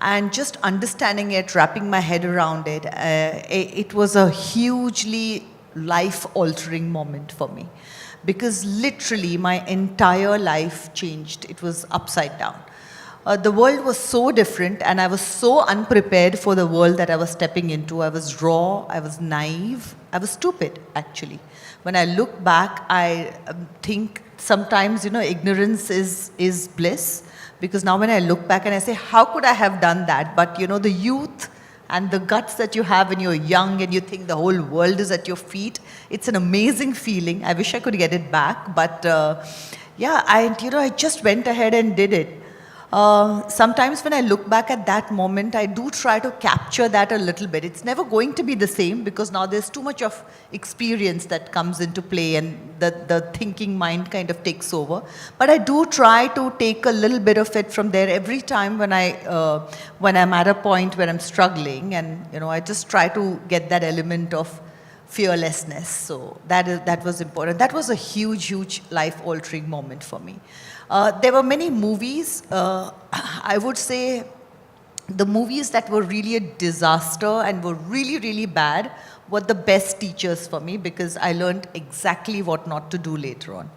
And just understanding it, wrapping my head around it, it was a hugely life-altering moment for me. Because literally my entire life changed. It was upside down. The world was so different and I was so unprepared for the world that I was stepping into. I was raw, I was naive, I was stupid actually. When I look back, I think sometimes, you know, ignorance is bliss. Because now when I look back and I say, how could I have done that? But you know, the youth and the guts that you have when you're young and you think the whole world is at your feet, it's an amazing feeling. I wish I could get it back. But yeah, I just went ahead and did it. Sometimes when I look back at that moment, I do try to capture that a little bit. It's never going to be the same because now there's too much of experience that comes into play and the thinking mind kind of takes over. But I do try to take a little bit of it from there every time when I'm at a point where I'm struggling, and you know, I just try to get that element of fearlessness. So that was important. That was a huge life-altering moment for me. There were many movies. I would say the movies that were really a disaster and were really bad were the best teachers for me, because I learned exactly what not to do later on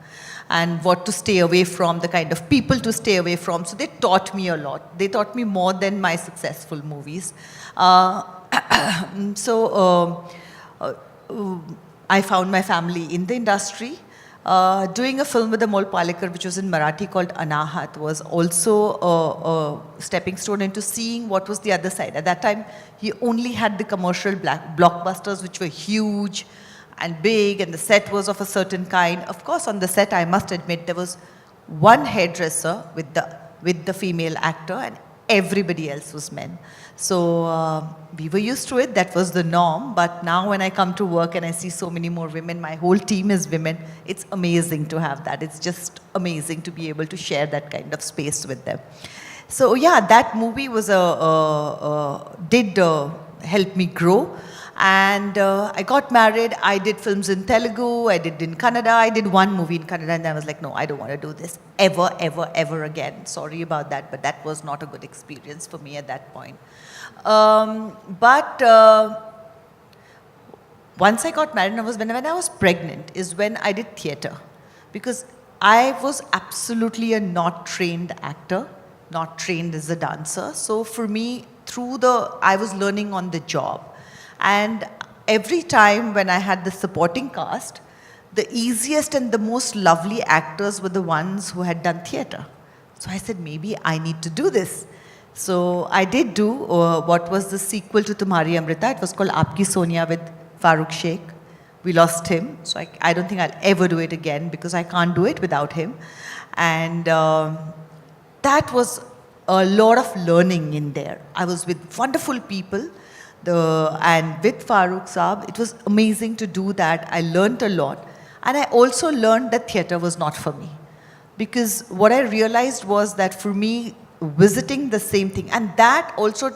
and what to stay away from, the kind of people to stay away from. So they taught me a lot. They taught me more than my successful movies. I found my family in the industry. Doing a film with Amol Palekar, which was in Marathi called Anahat, was also a stepping stone into seeing what was the other side. At that time, he only had the commercial blockbusters, which were huge and big, and the set was of a certain kind. Of course, on the set, I must admit, there was one hairdresser with the female actor, and everybody else was men. So we were used to it, that was the norm, but now when I come to work and I see so many more women, my whole team is women, it's amazing to have that. It's just amazing to be able to share that kind of space with them. So yeah, that movie was did help me grow. And I got married, I did films in Telugu, I did in Kannada, I did one movie in Kannada, and I was like, no, I don't want to do this ever again. Sorry about that, but that was not a good experience for me at that point. Once I got married, when I was pregnant, is when I did theatre. Because I was absolutely a not trained actor, not trained as a dancer. So for me, I was learning on the job. And every time when I had the supporting cast, the easiest and the most lovely actors were the ones who had done theatre. So I said, maybe I need to do this. So I did do what was the sequel to Tumhari Amrita. It was called Aapki Sonia with Farooq Sheikh. We lost him, so I don't think I'll ever do it again because I can't do it without him. And that was a lot of learning in there. I was with wonderful people. And with Farooq Saab, it was amazing to do that. I learned a lot. And I also learned that theatre was not for me. Because what I realized was that for me, visiting the same thing, and that also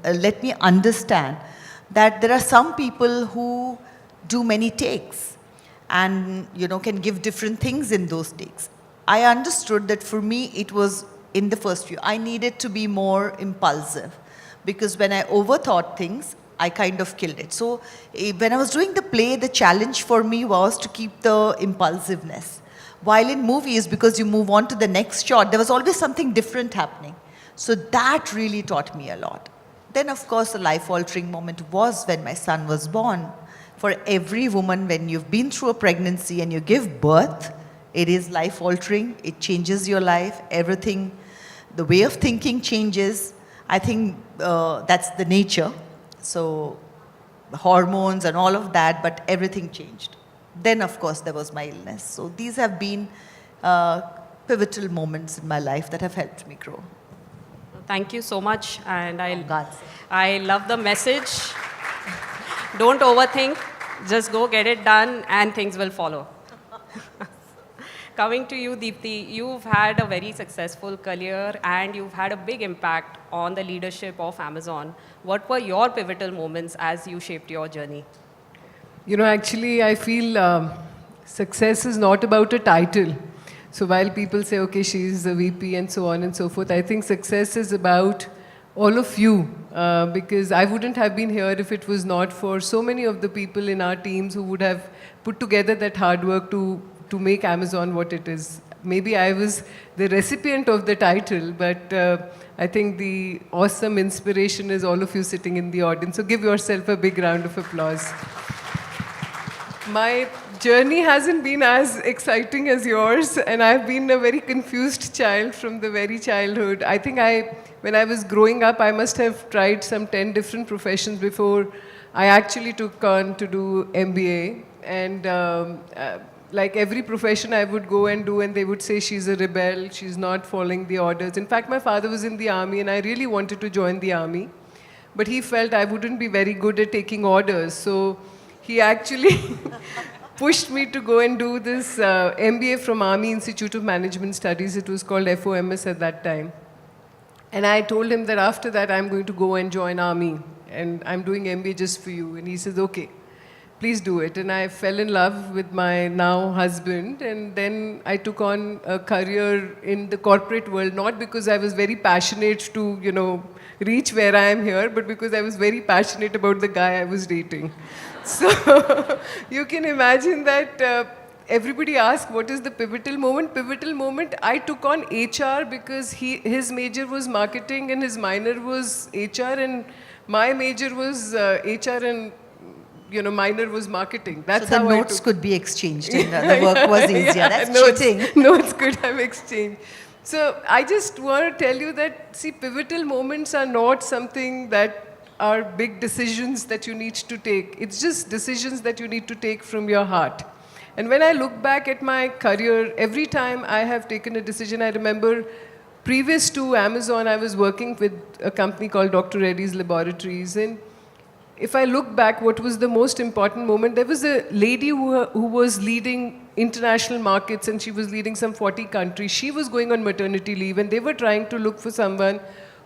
let me understand that there are some people who do many takes and can give different things in those takes. I understood that for me, it was in the first few. I needed to be more impulsive. Because when I overthought things, I kind of killed it. So when I was doing the play, the challenge for me was to keep the impulsiveness. While in movies, because you move on to the next shot, there was always something different happening. So that really taught me a lot. Then, of course, the life-altering moment was when my son was born. For every woman, when you've been through a pregnancy and you give birth, it is life-altering. It changes your life. Everything, the way of thinking changes. I think that's the nature. So hormones and all of that, but everything changed. Then, of course, there was my illness. So these have been pivotal moments in my life that have helped me grow. Thank you so much, and I love the message. Don't overthink, just go get it done, and things will follow. Coming to you, Deepthi, you've had a very successful career and you've had a big impact on the leadership of Amazon. What were your pivotal moments as you shaped your journey? You know, actually, I feel success is not about a title. So while people say, okay, she's a VP and so on and so forth, I think success is about all of you. Because I wouldn't have been here if it was not for so many of the people in our teams who would have put together that hard work to make Amazon what it is. Maybe I was the recipient of the title, but I think the awesome inspiration is all of you sitting in the audience. So give yourself a big round of applause. My journey hasn't been as exciting as yours, and I've been a very confused child from the very childhood. I think when I was growing up, I must have tried some 10 different professions before I actually took on to do MBA. And like every profession I would go and do, and they would say she's a rebel, she's not following the orders. In fact, my father was in the army, and I really wanted to join the army. But he felt I wouldn't be very good at taking orders. So he actually pushed me to go and do this MBA from Army Institute of Management Studies. It was called FOMS at that time. And I told him that after that, I'm going to go and join Army. And I'm doing MBA just for you. And he says, okay, please do it. And I fell in love with my now husband. And then I took on a career in the corporate world, not because I was very passionate to, you know, reach where I am here, but because I was very passionate about the guy I was dating. So you can imagine that everybody asks, what is the pivotal moment? Pivotal moment, I took on HR because his major was marketing and his minor was HR, and my major was HR and minor was marketing. That's so the how notes could be exchanged and the work was easier. That's cheating. Notes could have exchanged. So I just want to tell you that, see, pivotal moments are not something that are big decisions that you need to take. It's just decisions that you need to take from your heart. And when I look back at my career, every time I have taken a decision, I remember previous to Amazon, I was working with a company called Dr. Reddy's Laboratories. And if I look back, what was the most important moment? There was a lady who was leading international markets, and she was leading some 40 countries. She was going on maternity leave, and they were trying to look for someone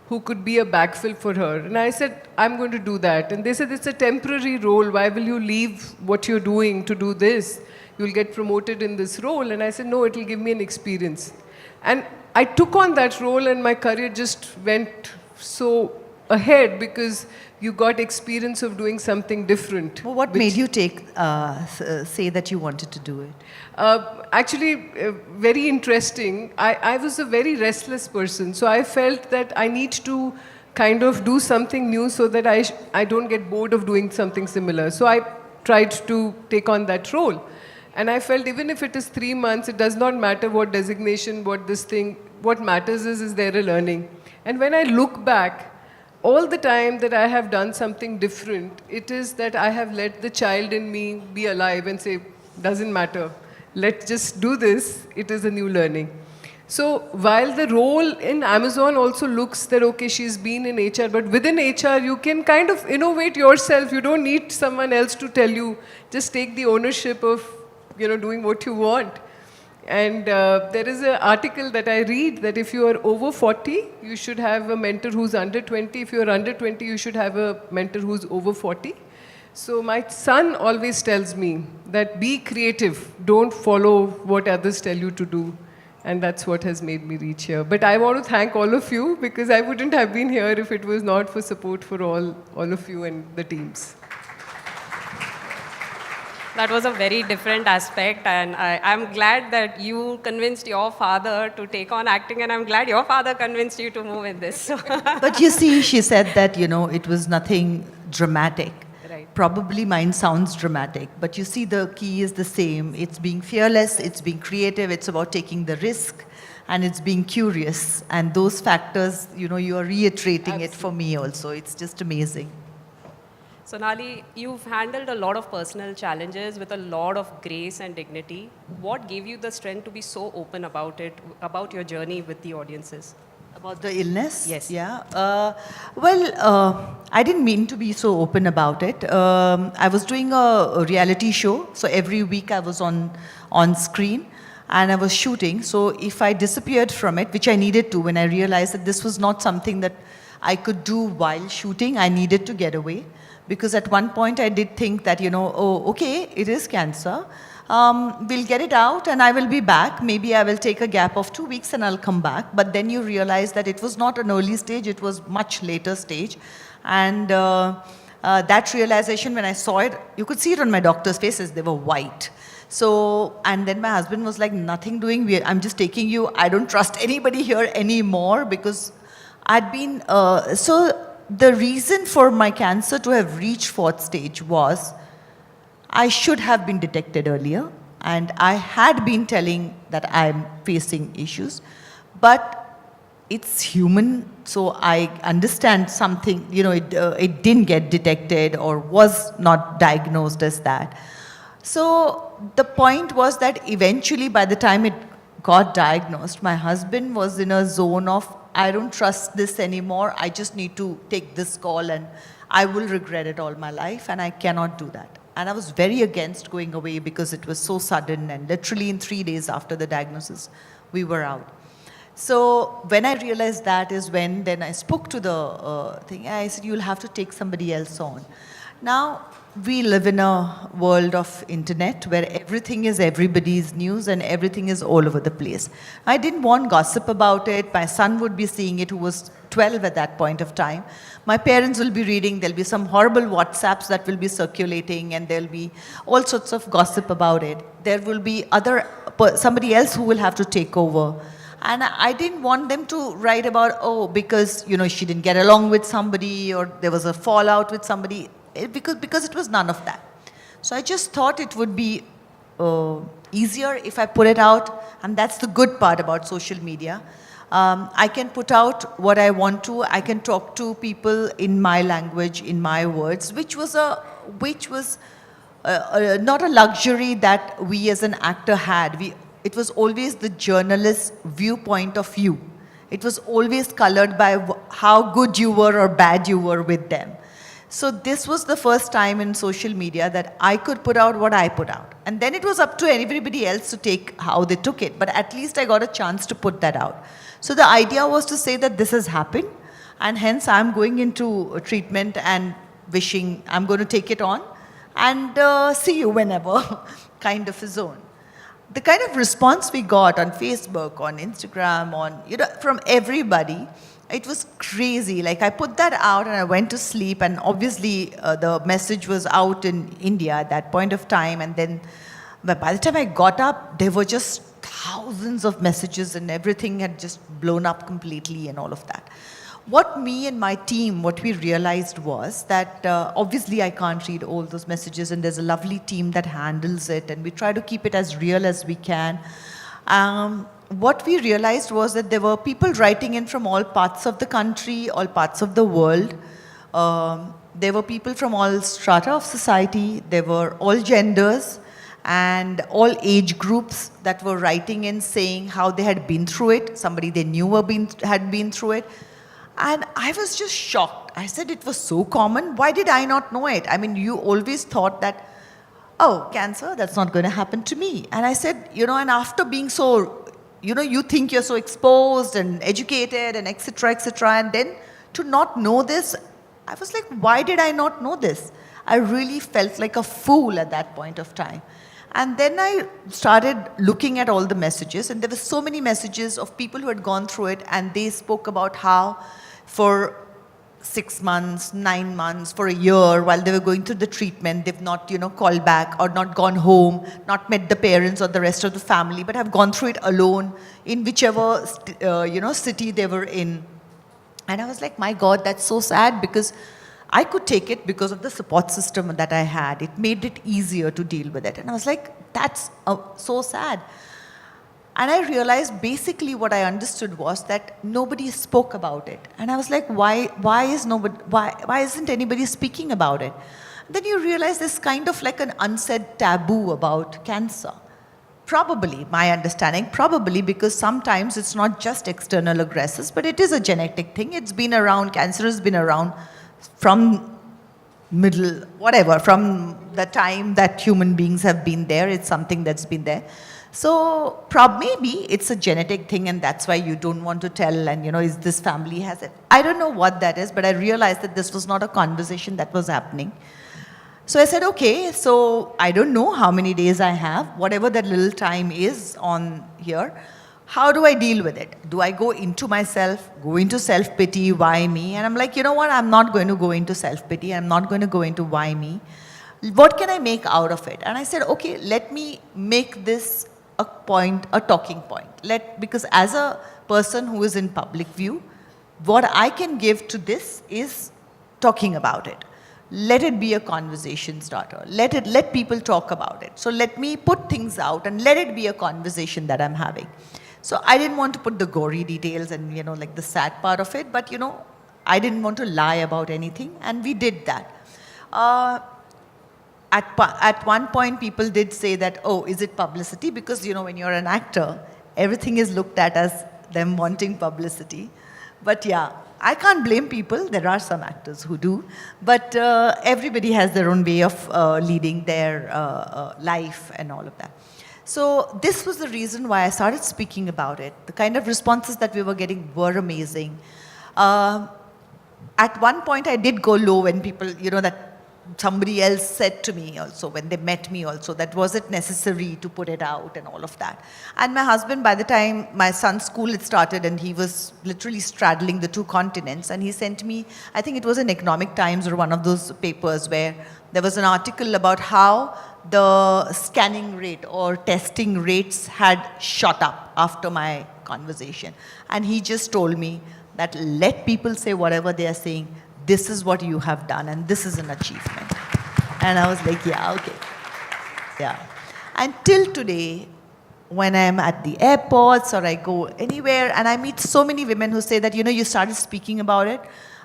who could be a backfill for her. And I said, I'm going to do that. And they said, it's a temporary role. Why will you leave what you're doing to do this? You'll get promoted in this role. And I said, no, it'll give me an experience. And I took on that role, and my career just went so ahead because you got experience of doing something different. Well, what made you say that you wanted to do it? Actually, very interesting. I was a very restless person, so I felt that I need to kind of do something new so that I don't get bored of doing something similar. So I tried to take on that role. And I felt even if it is 3 months, it does not matter what designation, what matters is there a learning. And when I look back, all the time that I have done something different, it is that I have let the child in me be alive and say, doesn't matter. Let's just do this. It is a new learning. So while the role in Amazon also looks that, okay, she's been in HR, but within HR, you can kind of innovate yourself. You don't need someone else to tell you. Just take the ownership of, doing what you want. And there is an article that I read that if you are over 40, you should have a mentor who's under 20. If you're under 20, you should have a mentor who's over 40. So my son always tells me that be creative. Don't follow what others tell you to do. And that's what has made me reach here. But I want to thank all of you because I wouldn't have been here if it was not for support for all of you and the teams. That was a very different aspect, and I'm glad that you convinced your father to take on acting, and I'm glad your father convinced you to move in this. But you see, she said that, it was nothing dramatic. Right. Probably mine sounds dramatic, but you see the key is the same. It's being fearless, it's being creative, it's about taking the risk, and it's being curious. And those factors, you are reiterating it for me also. It's just amazing. Sonali, you've handled a lot of personal challenges with a lot of grace and dignity. What gave you the strength to be so open about it, about your journey with the audiences? About the illness? Yes. Yeah. I didn't mean to be so open about it. I was doing a reality show, so every week I was on screen and I was shooting. So if I disappeared from it, which I needed to when I realized that this was not something that I could do while shooting, I needed to get away. Because at one point I did think that, oh, okay, it is cancer. We'll get it out and I will be back. Maybe I will take a gap of 2 weeks and I'll come back. But then you realize that it was not an early stage, it was much later stage. And that realization, when I saw it, you could see it on my doctor's faces, they were white. So, and then my husband was like, nothing doing, I'm just taking you, I don't trust anybody here anymore, because I'd been, the reason for my cancer to have reached 4th stage was I should have been detected earlier, and I had been telling that I'm facing issues, but it's human, so I understand something, it didn't get detected or was not diagnosed as that. So the point was that eventually by the time it got diagnosed, my husband was in a zone of, I don't trust this anymore, I just need to take this call and I will regret it all my life and I cannot do that. And I was very against going away because it was so sudden and literally in 3 days after the diagnosis, we were out. So when I realized that is when then I spoke to the thing, I said, you'll have to take somebody else on. Now, we live in a world of internet where everything is everybody's news and everything is all over the place. I didn't want gossip about it. My son would be seeing it, who was 12 at that point of time. My parents will be reading, there'll be some horrible WhatsApps that will be circulating and there'll be all sorts of gossip about it. There will be somebody else who will have to take over. And I didn't want them to write about, oh, because, she didn't get along with somebody or there was a fallout with somebody. Because it was none of that. So I just thought it would be easier if I put it out, and that's the good part about social media. I can put out what I want to. I can talk to people in my language, in my words, which was not a luxury that we as an actor had. It was always the journalist's viewpoint of view. It was always colored by how good you were or bad you were with them. So this was the first time in social media that I could put out what I put out. And then it was up to everybody else to take how they took it. But at least I got a chance to put that out. So the idea was to say that this has happened. And hence I'm going into treatment and wishing I'm going to take it on. And see you whenever, kind of a zone. The kind of response we got on Facebook, on Instagram, from everybody, it was crazy. Like I put that out and I went to sleep, and obviously the message was out in India at that point of time. And then by the time I got up, there were just thousands of messages and everything had just blown up completely and all of that. What me and my team, what we realized was that obviously I can't read all those messages, and there's a lovely team that handles it, and we try to keep it as real as we can. What we realized was that there were people writing in from all parts of the country, all parts of the world. There were people from all strata of society. There were all genders and all age groups that were writing in saying how they had been through it. Somebody they knew had been through it. And I was just shocked. I said it was so common. Why did I not know it? I mean, you always thought that, oh, cancer, that's not going to happen to me. And I said, and after being so, you think you're so exposed and educated and et cetera, and then to not know this, I was like, why did I not know this? I really felt like a fool at that point of time. And then I started looking at all the messages, and there were so many messages of people who had gone through it, and they spoke about how for 6 months, 9 months, for a year, while they were going through the treatment, they've not, called back or not gone home, not met the parents or the rest of the family, but have gone through it alone in whichever, city they were in. And I was like, my God, that's so sad, because I could take it because of the support system that I had. It made it easier to deal with it. And I was like, that's so sad. And I realized basically what I understood was that nobody spoke about it. And I was like, why isn't anybody speaking about it? Then you realize there's kind of like an unsaid taboo about cancer. Probably, my understanding, probably because sometimes it's not just external aggressors, but it is a genetic thing. It's been around, cancer has been around from from the time that human beings have been there. It's something that's been there. So maybe it's a genetic thing and that's why you don't want to tell and, is this family has it. I don't know what that is, but I realized that this was not a conversation that was happening. So I said, okay, so I don't know how many days I have, whatever that little time is on here, how do I deal with it? Do I go into myself, go into self-pity, why me? And I'm like, you know what, I'm not going to go into self-pity, I'm not going to go into why me. What can I make out of it? And I said, okay, let me make this a talking point. Because as a person who is in public view, what I can give to this is talking about it. Let it be a conversation starter. Let people talk about it. So let me put things out and let it be a conversation that I'm having. So I didn't want to put the gory details and, like the sad part of it, but, I didn't want to lie about anything, and we did that. At one point, people did say that, oh, is it publicity? Because, when you're an actor, everything is looked at as them wanting publicity. But yeah, I can't blame people. There are some actors who do. But everybody has their own way of leading their life and all of that. So this was the reason why I started speaking about it. The kind of responses that we were getting were amazing. At one point, I did go low when people, that somebody else said to me also, when they met me also, that was it necessary to put it out and all of that. And my husband, by the time my son's school had started and he was literally straddling the 2 continents, and he sent me, I think it was in Economic Times or one of those papers where there was an article about how the scanning rate or testing rates had shot up after my conversation. And he just told me that let people say whatever they are saying, this is what you have done and this is an achievement. And I was like, yeah, okay. Yeah. And till today, when I'm at the airports or I go anywhere and I meet so many women who say that, you started speaking about it,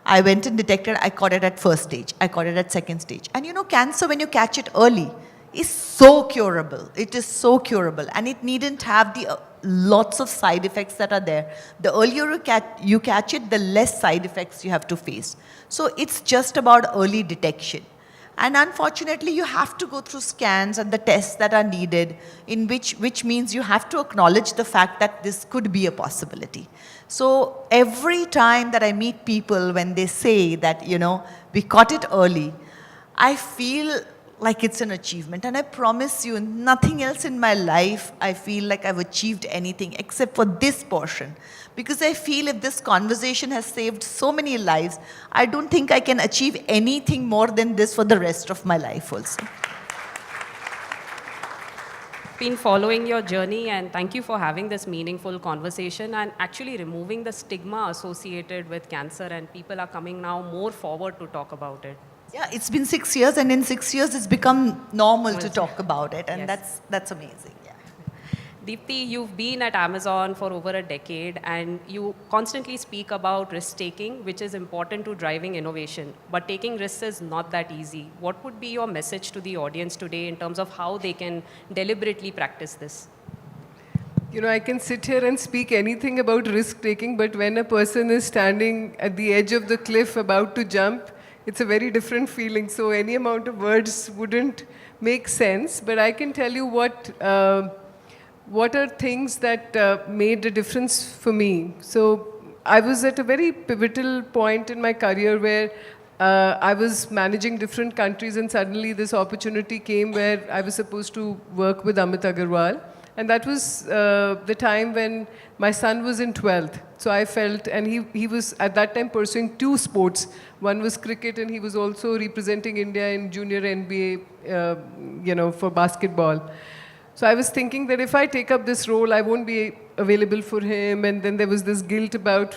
I went and detected, I caught it at first stage, I caught it at second stage. And cancer, when you catch it early, is so curable. It is so curable. And it needn't have the lots of side effects that are there. The earlier you catch it, the less side effects you have to face. So it's just about early detection. And unfortunately, you have to go through scans and the tests that are needed, which means you have to acknowledge the fact that this could be a possibility. So every time that I meet people, when they say that, we caught it early, I feel like it's an achievement. And I promise you, nothing else in my life, I feel like I've achieved anything except for this portion. Because I feel if this conversation has saved so many lives, I don't think I can achieve anything more than this for the rest of my life also. Been following your journey, and thank you for having this meaningful conversation and actually removing the stigma associated with cancer, and people are coming now more forward to talk about it. Yeah, it's been 6 years, and in 6 years it's become normal to talk about it, and yes. that's amazing. Yeah. Deepti, you've been at Amazon for over a decade, and you constantly speak about risk-taking, which is important to driving innovation. But taking risks is not that easy. What would be your message to the audience today in terms of how they can deliberately practice this? I can sit here and speak anything about risk-taking, but when a person is standing at the edge of the cliff about to jump, it's a very different feeling. So any amount of words wouldn't make sense. But I can tell you what are things that made a difference for me. So I was at a very pivotal point in my career where I was managing different countries, and suddenly this opportunity came where I was supposed to work with Amit Agarwal. And that was the time when my son was in 12th. So I felt, and he was at that time pursuing 2 sports. One was cricket, and he was also representing India in junior NBA, for basketball. So I was thinking that if I take up this role, I won't be available for him. And then there was this guilt about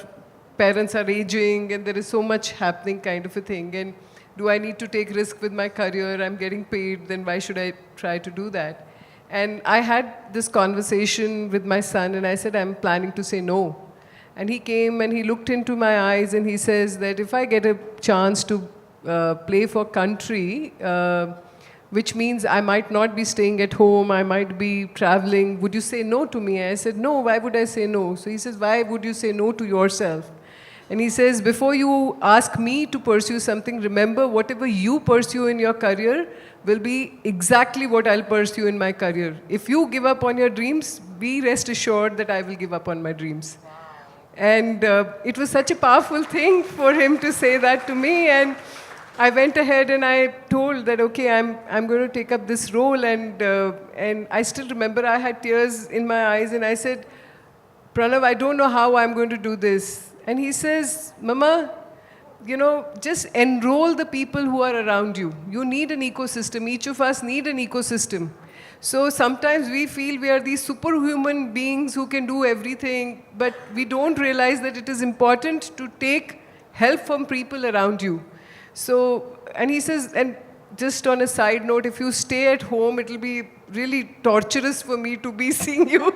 parents are aging, and there is so much happening kind of a thing. And do I need to take risk with my career? I'm getting paid, then why should I try to do that? And I had this conversation with my son, and I said, I'm planning to say no. And he came and he looked into my eyes and he says that if I get a chance to play for country, which means I might not be staying at home, I might be traveling, would you say no to me? I said, no, why would I say no? So he says, why would you say no to yourself? And he says, before you ask me to pursue something, remember whatever you pursue in your career will be exactly what I'll pursue in my career. If you give up on your dreams, be rest assured that I will give up on my dreams. And it was such a powerful thing for him to say that to me. And I went ahead and I told that, okay, I'm going to take up this role. And I still remember I had tears in my eyes and I said, Pranav, I don't know how I'm going to do this. And he says, Mama, you know, just enroll the people who are around you. You need an ecosystem. Each of us need an ecosystem. So sometimes we feel we are these superhuman beings who can do everything, but we don't realize that it is important to take help from people around you. So, and he says, and just on a side note, if you stay at home, it will be really torturous for me to be seeing you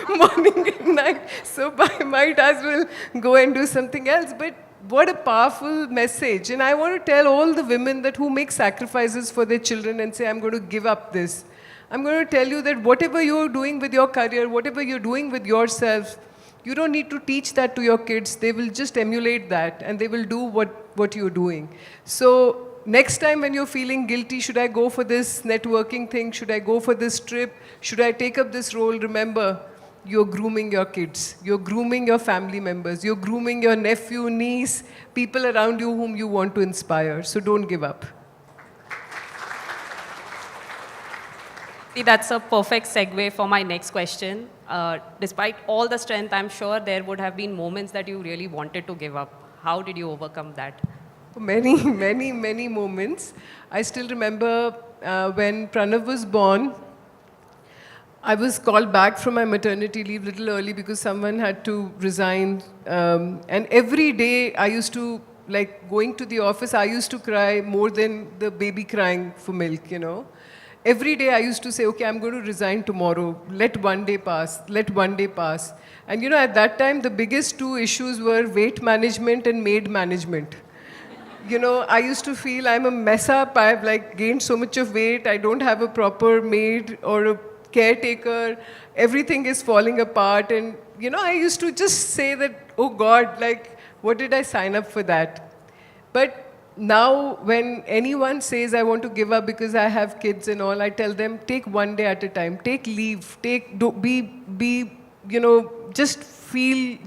morning and night. So I might as well go and do something else. But what a powerful message. And I want to tell all the women that who make sacrifices for their children and say, I'm going to give up this. I'm going to tell you that whatever you're doing with your career, whatever you're doing with yourself, you don't need to teach that to your kids. They will just emulate that and they will do what you're doing. So next time when you're feeling guilty, should I go for this networking thing? Should I go for this trip? Should I take up this role? Remember, you're grooming your kids. You're grooming your family members. You're grooming your nephew, niece, people around you whom you want to inspire. So don't give up. See, that's a perfect segue for my next question. Despite all the strength, I'm sure there would have been moments that you really wanted to give up. How did you overcome that? Many, many, many moments. I still remember when Pranav was born, I was called back from my maternity leave a little early because someone had to resign. And every day I used to, like going to the office, I used to cry more than the baby crying for milk, you know. Every day I used to say, okay, I'm going to resign tomorrow. Let one day pass. Let one day pass. And you know, at that time, the biggest two issues were weight management and maid management. You know, I used to feel I'm a mess up. I've like gained so much of weight. I don't have a proper maid or a caretaker. Everything is falling apart. And, you know, I used to just say that, oh God, like, what did I sign up for that? But now, when anyone says I want to give up because I have kids and all, I tell them, take one day at a time. Take leave. You know, just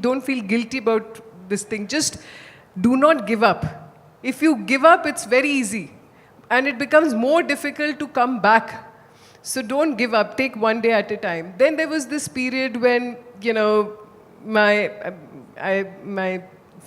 don't feel guilty about this thing. Just do not give up. If you give up, it's very easy. And it becomes more difficult to come back. So don't give up. Take one day at a time. Then there was this period when, you know, my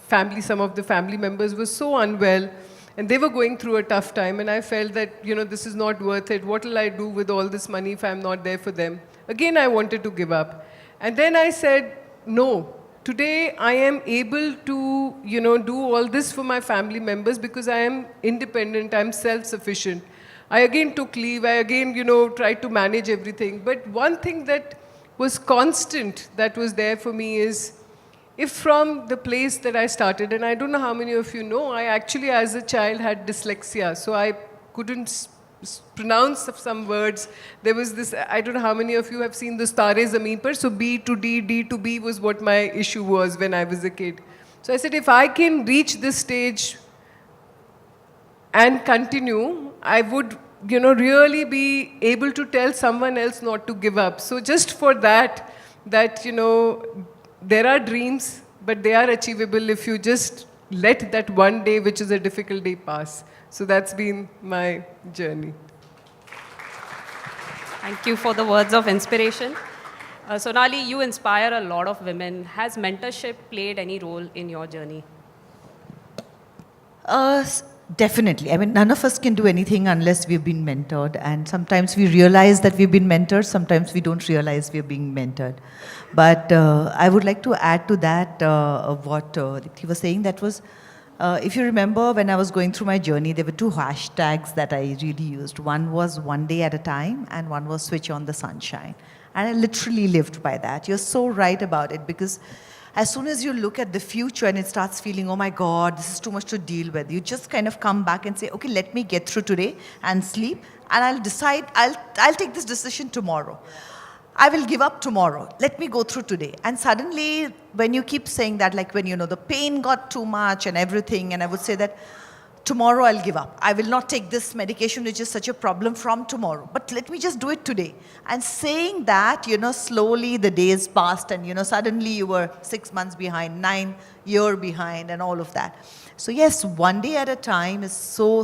family, some of the family members were so unwell. And they were going through a tough time, and I felt that, you know, this is not worth it. What will I do with all this money if I'm not there for them? Again, I wanted to give up. And then I said, no, today I am able to, you know, do all this for my family members because I am independent, I'm self-sufficient. I again took leave, I again, you know, tried to manage everything. But one thing that was constant that was there for me is, if from the place that I started, and I don't know how many of you know, I actually as a child had dyslexia, so I couldn't pronounce some words. There was this, I don't know how many of you have seen this Tare Zameen Par, so B to D, D to B was what my issue was when I was a kid. So I said, if I can reach this stage and continue, I would, you know, really be able to tell someone else not to give up. So just for that, you know, there are dreams, but they are achievable if you just let that one day, which is a difficult day, pass. So that's been my journey. Thank you for the words of inspiration. Sonali, you inspire a lot of women. Has mentorship played any role in your journey? Definitely. I mean, none of us can do anything unless we've been mentored. And sometimes we realize that we've been mentored. Sometimes we don't realize we're being mentored. But I would like to add to that what he was saying. That was if you remember when I was going through my journey, there were two hashtags that I really used. One was one day at a time, and one was switch on the sunshine. And I literally lived by that. You're so right about it, because as soon as you look at the future and it starts feeling, oh my God, this is too much to deal with, you just kind of come back and say, okay, let me get through today and sleep, and I'll decide, I'll take this decision tomorrow. I will give up tomorrow. Let me go through today. And suddenly, when you keep saying that, like when, the pain got too much and everything, and I would say that tomorrow I'll give up. I will not take this medication, which is such a problem, from tomorrow. But let me just do it today. And saying that, slowly the days passed, and, suddenly you were 6 months behind, 9 years behind, and all of that. So yes, one day at a time is so,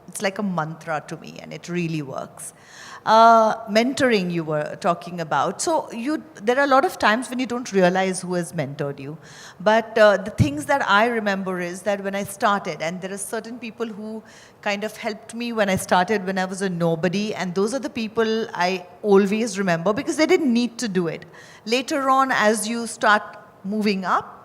it's like a mantra to me, and it really works. Mentoring you were talking about. So there are a lot of times when you don't realize who has mentored you. But the things that I remember is that when I started, and there are certain people who kind of helped me when I started, when I was a nobody, and those are the people I always remember because they didn't need to do it. Later on, as you start moving up,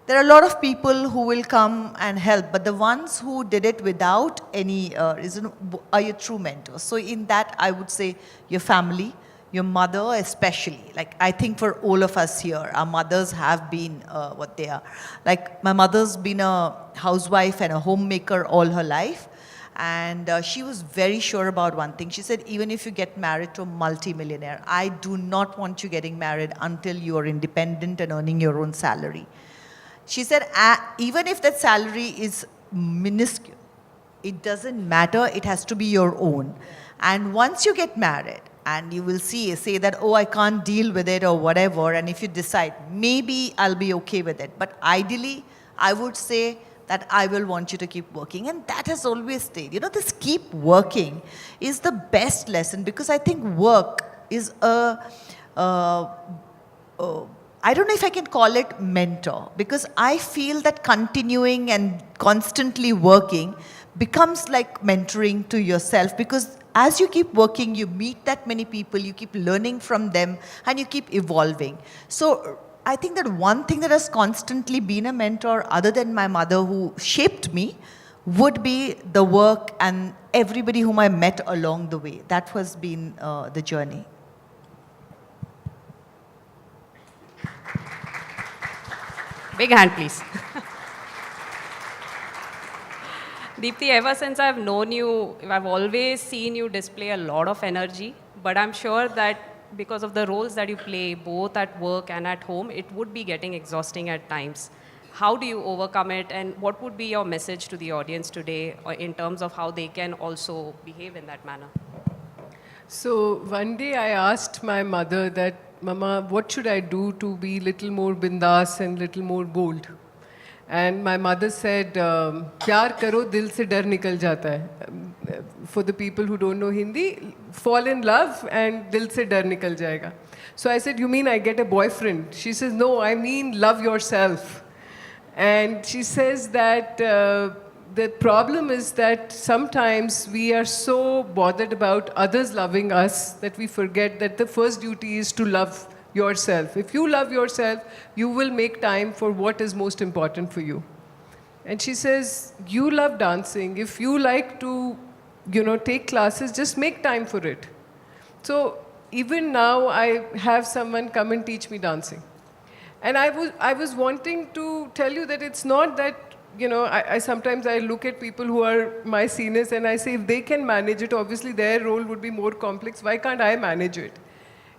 there are a lot of people who will come and help, but the ones who did it without any reason are your true mentors. So in that, I would say your family, your mother especially. Like, I think for all of us here, our mothers have been what they are. Like, my mother's been a housewife and a homemaker all her life. And she was very sure about one thing. She said, even if you get married to a multi-millionaire, I do not want you getting married until you are independent and earning your own salary. She said, even if that salary is minuscule, it doesn't matter, it has to be your own. And once you get married, and you will say that, oh, I can't deal with it or whatever, and if you decide, maybe I'll be okay with it. But ideally, I would say that I will want you to keep working. And that has always stayed. This keep working is the best lesson, because I think work is I don't know if I can call it mentor, because I feel that continuing and constantly working becomes like mentoring to yourself, because as you keep working, you meet that many people, you keep learning from them, and you keep evolving. So I think that one thing that has constantly been a mentor, other than my mother who shaped me, would be the work and everybody whom I met along the way. That has been the journey. Big hand, please. Deepthi, ever since I've known you, I've always seen you display a lot of energy, but I'm sure that because of the roles that you play, both at work and at home, it would be getting exhausting at times. How do you overcome it, and what would be your message to the audience today in terms of how they can also behave in that manner? So one day I asked my mother that, Mama, what should I do to be little more bindas and little more bold? And my mother said, "Pyar karo, dil se dar nikal jata hai." For the people who don't know Hindi, fall in love and dil se dar nikal jayega. So I said, you mean I get a boyfriend? She says, no, I mean love yourself. And she says that the problem is that sometimes we are so bothered about others loving us that we forget that the first duty is to love yourself. If you love yourself, you will make time for what is most important for you. And she says, you love dancing. If you like to, take classes, just make time for it. So even now, I have someone come and teach me dancing. And I was wanting to tell you that it's not that, sometimes I look at people who are my seniors and I say, if they can manage it, obviously their role would be more complex. Why can't I manage it?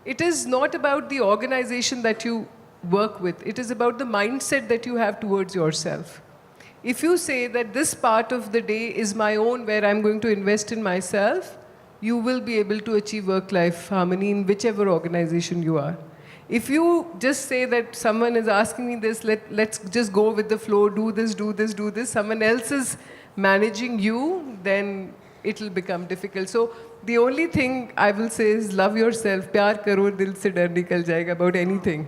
It is not about the organization that you work with. It is about the mindset that you have towards yourself. If you say that this part of the day is my own, where I'm going to invest in myself, you will be able to achieve work-life harmony in whichever organization you are. If you just say that someone is asking me this, let's just go with the flow, do this, do this, do this, someone else is managing you, then it will become difficult. So the only thing I will say is love yourself. Pyar karo, dil se dar nikal jayega, about anything.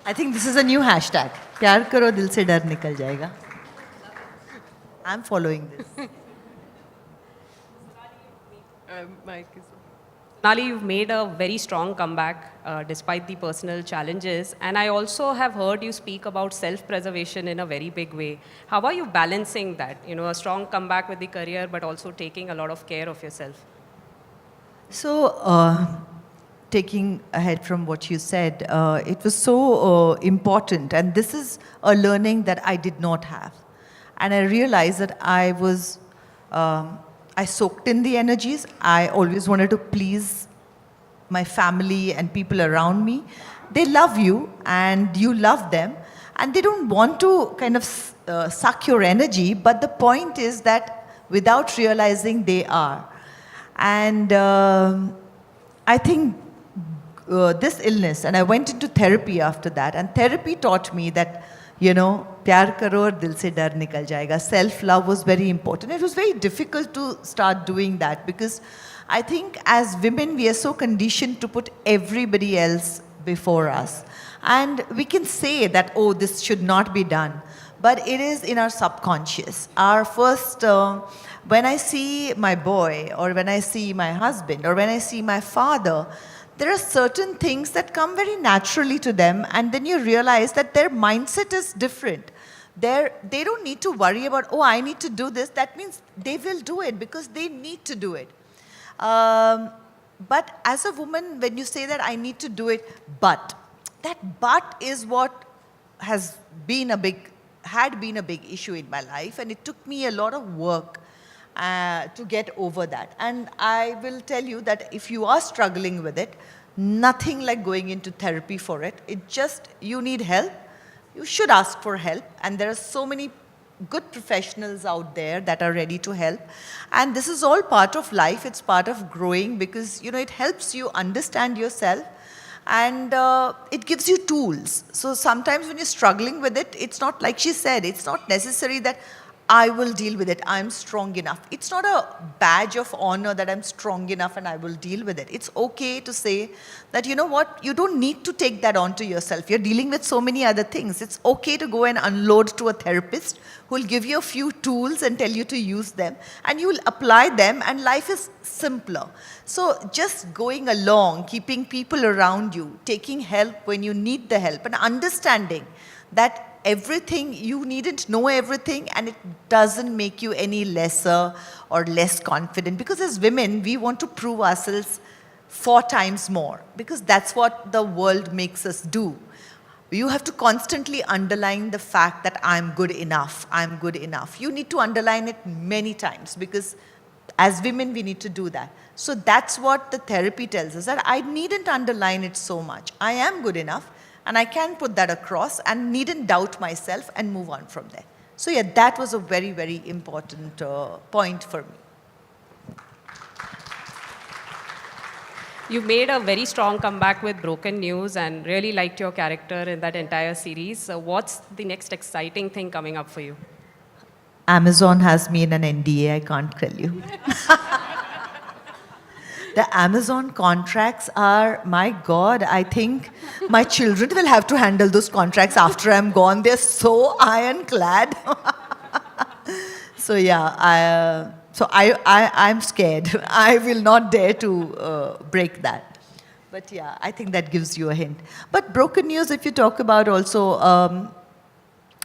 I think this is a new hashtag. Pyar karo, dil se dar nikal jayega. I'm following this. Mike is... Sonali, you've made a very strong comeback despite the personal challenges. And I also have heard you speak about self-preservation in a very big way. How are you balancing that? You know, a strong comeback with the career, but also taking a lot of care of yourself. So, taking ahead from what you said, it was so important. And this is a learning that I did not have. And I realized that I soaked in the energies. I always wanted to please my family and people around me. They love you and you love them. And they don't want to kind of suck your energy. But the point is that without realizing they are. And I think this illness, and I went into therapy after that. And therapy taught me that, you know, प्यार करो और दिल से डर निकल जाएगा. Self-love was very important. It was very difficult to start doing that because I think as women, we are so conditioned to put everybody else before us. And we can say that, oh, this should not be done. But it is in our subconscious. Our first, when I see my boy, or when I see my husband, or when I see my father, there are certain things that come very naturally to them, and then you realize that their mindset is different. They don't need to worry about, oh, I need to do this. That means they will do it because they need to do it. But as a woman, when you say that I need to do it, that but is what had been a big issue in my life, and it took me a lot of work to get over that. And I will tell you that if you are struggling with it, nothing like going into therapy for it. It just, you need help. You should ask for help. And there are so many good professionals out there that are ready to help. And this is all part of life. It's part of growing because, you know, it helps you understand yourself. And it gives you tools. So sometimes when you're struggling with it, it's not like she said, it's not necessary that I will deal with it, I'm strong enough. It's not a badge of honor that I'm strong enough and I will deal with it. It's okay to say that, you know what, you don't need to take that onto yourself. You're dealing with so many other things. It's okay to go and unload to a therapist who will give you a few tools and tell you to use them. And you will apply them and life is simpler. So just going along, keeping people around you, taking help when you need the help and understanding that everything, you needn't know everything and it doesn't make you any lesser or less confident. Because as women, we want to prove ourselves 4 times more because that's what the world makes us do. You have to constantly underline the fact that I'm good enough, I'm good enough. You need to underline it many times because as women, we need to do that. So that's what the therapy tells us, that I needn't underline it so much. I am good enough. And I can put that across and needn't doubt myself and move on from there. So yeah, that was a very, very important point for me. You made a very strong comeback with Broken News and really liked your character in that entire series. So what's the next exciting thing coming up for you? Amazon has me in an NDA, I can't tell you. The Amazon contracts are, my God, I think my children will have to handle those contracts after I'm gone. They're so ironclad. So yeah, I'm scared. I will not dare to break that. But yeah, I think that gives you a hint. But Broken News, if you talk about also,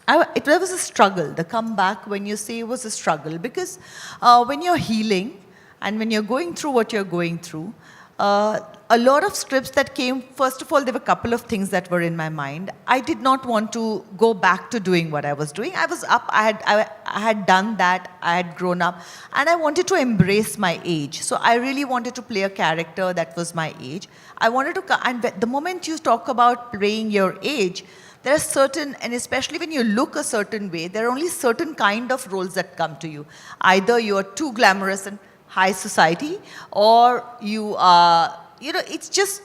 it was a struggle. The comeback, when you say it was a struggle, because when you're healing, and when you're going through what you're going through, a lot of scripts that came, first of all, there were a couple of things that were in my mind. I did not want to go back to doing what I was doing. I was up, I had done that, I had grown up, and I wanted to embrace my age. So I really wanted to play a character that was my age. I wanted to, and the moment you talk about playing your age, there are certain, and especially when you look a certain way, there are only certain kind of roles that come to you. Either you are too glamorous and high society, or you are, you know, it's just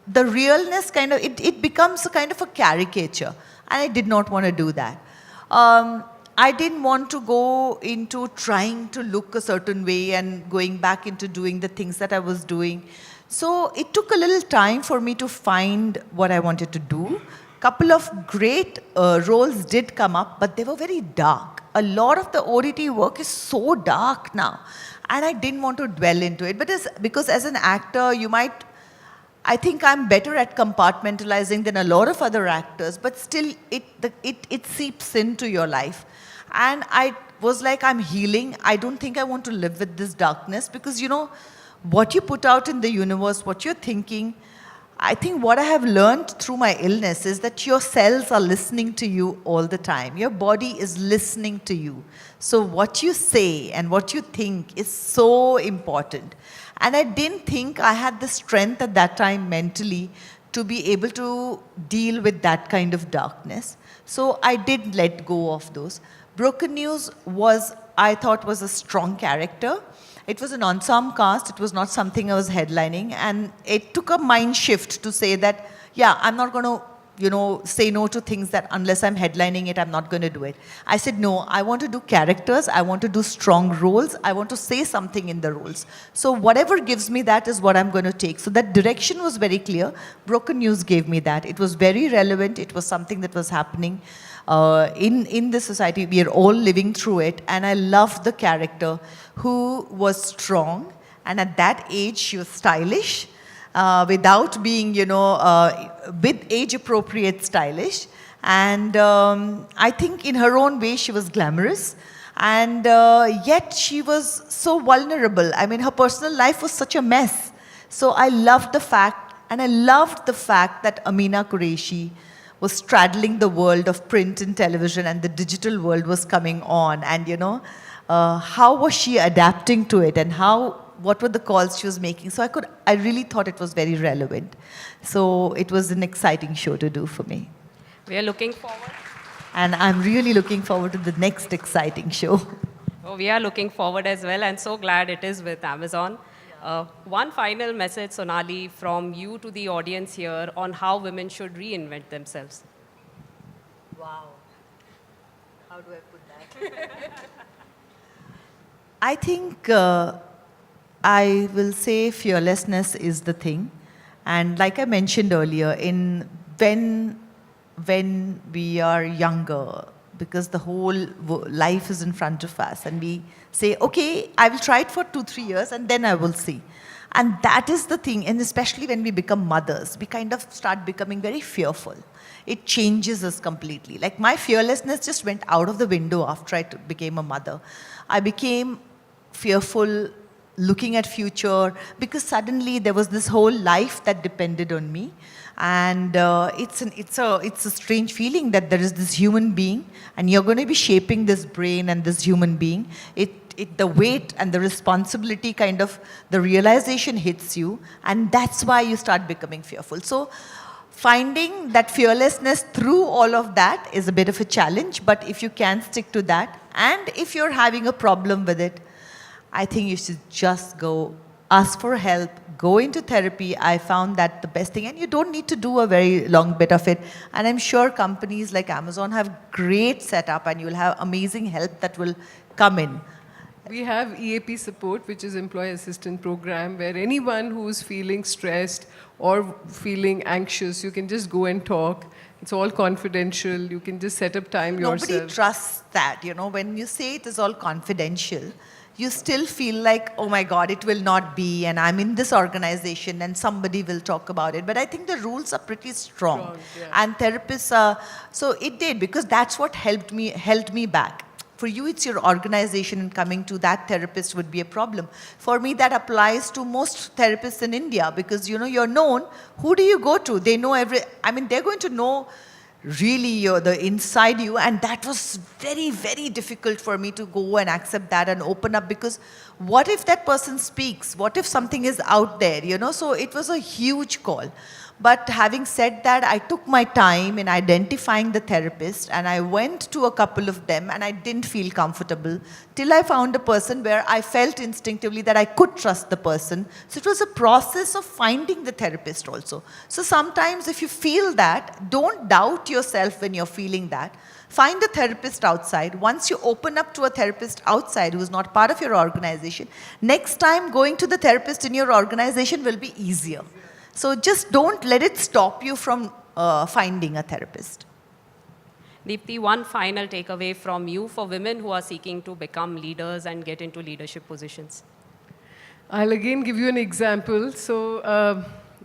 the realness kind of, it becomes a kind of a caricature. And I did not want to do that. I didn't want to go into trying to look a certain way and going back into doing the things that I was doing. So it took a little time for me to find what I wanted to do. Couple of great roles did come up, but they were very dark. A lot of the ODT work is so dark now. And I didn't want to dwell into it, but because as an actor, I think I'm better at compartmentalizing than a lot of other actors, but still it seeps into your life. And I was like, I'm healing. I don't think I want to live with this darkness, because what you put out in the universe, what you're thinking, I think what I have learned through my illness is that your cells are listening to you all the time. Your body is listening to you. So what you say and what you think is so important. And I didn't think I had the strength at that time mentally to be able to deal with that kind of darkness. So I did let go of those. Broken News I thought was a strong character. It was an ensemble cast. It was not something I was headlining. And it took a mind shift to say that, yeah, I'm not going to, say no to things that unless I'm headlining it, I'm not going to do it. I said, no, I want to do characters. I want to do strong roles. I want to say something in the roles. So whatever gives me that is what I'm going to take. So that direction was very clear. Broken News gave me that. It was very relevant. It was something that was happening in the society. We are all living through it. And I loved the character who was strong. And at that age, she was stylish. Without being, with age-appropriate stylish. And I think in her own way, she was glamorous. And yet she was so vulnerable. I mean, her personal life was such a mess. So I loved the fact, and I loved the fact that Amina Qureshi was straddling the world of print and television, and the digital world was coming on. And, how was she adapting to it, and what were the calls she was making? So I really thought it was very relevant. So it was an exciting show to do for me. We are looking forward. And I'm really looking forward to the next exciting show. Oh, we are looking forward as well, and so glad it is with Amazon. One final message, Sonali, from you to the audience here on how women should reinvent themselves. Wow. How do I put that? I think I will say fearlessness is the thing. And like I mentioned earlier, when we are younger, because the whole life is in front of us, and we say, okay, I will try it for 2-3 years and then I will see. And that is the thing, and especially when we become mothers, we kind of start becoming very fearful. It changes us completely. Like my fearlessness just went out of the window after I became a mother. I became fearful, looking at future, because suddenly there was this whole life that depended on me. And it's a strange feeling that there is this human being, and you're going to be shaping this brain and this human being. The weight and the responsibility, kind of the realization hits you, and that's why you start becoming fearful. So finding that fearlessness through all of that is a bit of a challenge, but if you can stick to that, and if you're having a problem with it, I think you should just go ask for help, go into therapy. I found that the best thing, and you don't need to do a very long bit of it. And I'm sure companies like Amazon have great setup, and you'll have amazing help that will come in. We have EAP support, which is Employee Assistant Program, where anyone who's feeling stressed or feeling anxious, you can just go and talk. It's all confidential. You can just set up time yourself. Nobody trusts that, when you say it is all confidential, you still feel like, oh my God, it will not be, and I'm in this organization and somebody will talk about it. But I think the rules are pretty strong. Yeah. And therapists are, so it did, because that's what held me back. For you, it's your organization, and coming to that therapist would be a problem. For me, that applies to most therapists in India, because you're known. Who do you go to? They know they're going to know really the inside you, and that was very, very difficult for me to go and accept that and open up, because what if that person speaks? What if something is out there, So it was a huge call. But having said that, I took my time in identifying the therapist, and I went to a couple of them, and I didn't feel comfortable till I found a person where I felt instinctively that I could trust the person. So it was a process of finding the therapist also. So sometimes if you feel that, don't doubt yourself when you're feeling that. Find a therapist outside. Once you open up to a therapist outside who's not part of your organization, next time going to the therapist in your organization will be easier. So just don't let it stop you from finding a therapist. Deepti, one final takeaway from you for women who are seeking to become leaders and get into leadership positions. I'll again give you an example. So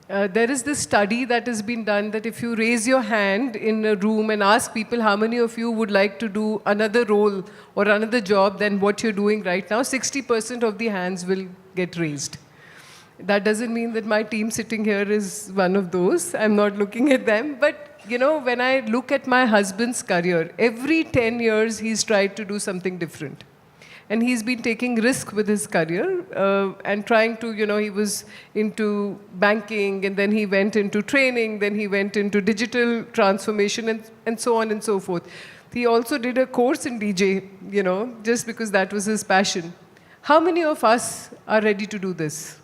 there is this study that has been done that if you raise your hand in a room and ask people how many of you would like to do another role or another job than what you're doing right now, 60% of the hands will get raised. That doesn't mean that my team sitting here is one of those. I'm not looking at them. But, you know, when I look at my husband's career, every 10 years he's tried to do something different. And he's been taking risk with his career and trying to, you know, he was into banking and then he went into training, then he went into digital transformation and so on and so forth. He also did a course in DJ, you know, just because that was his passion. How many of us are ready to do this?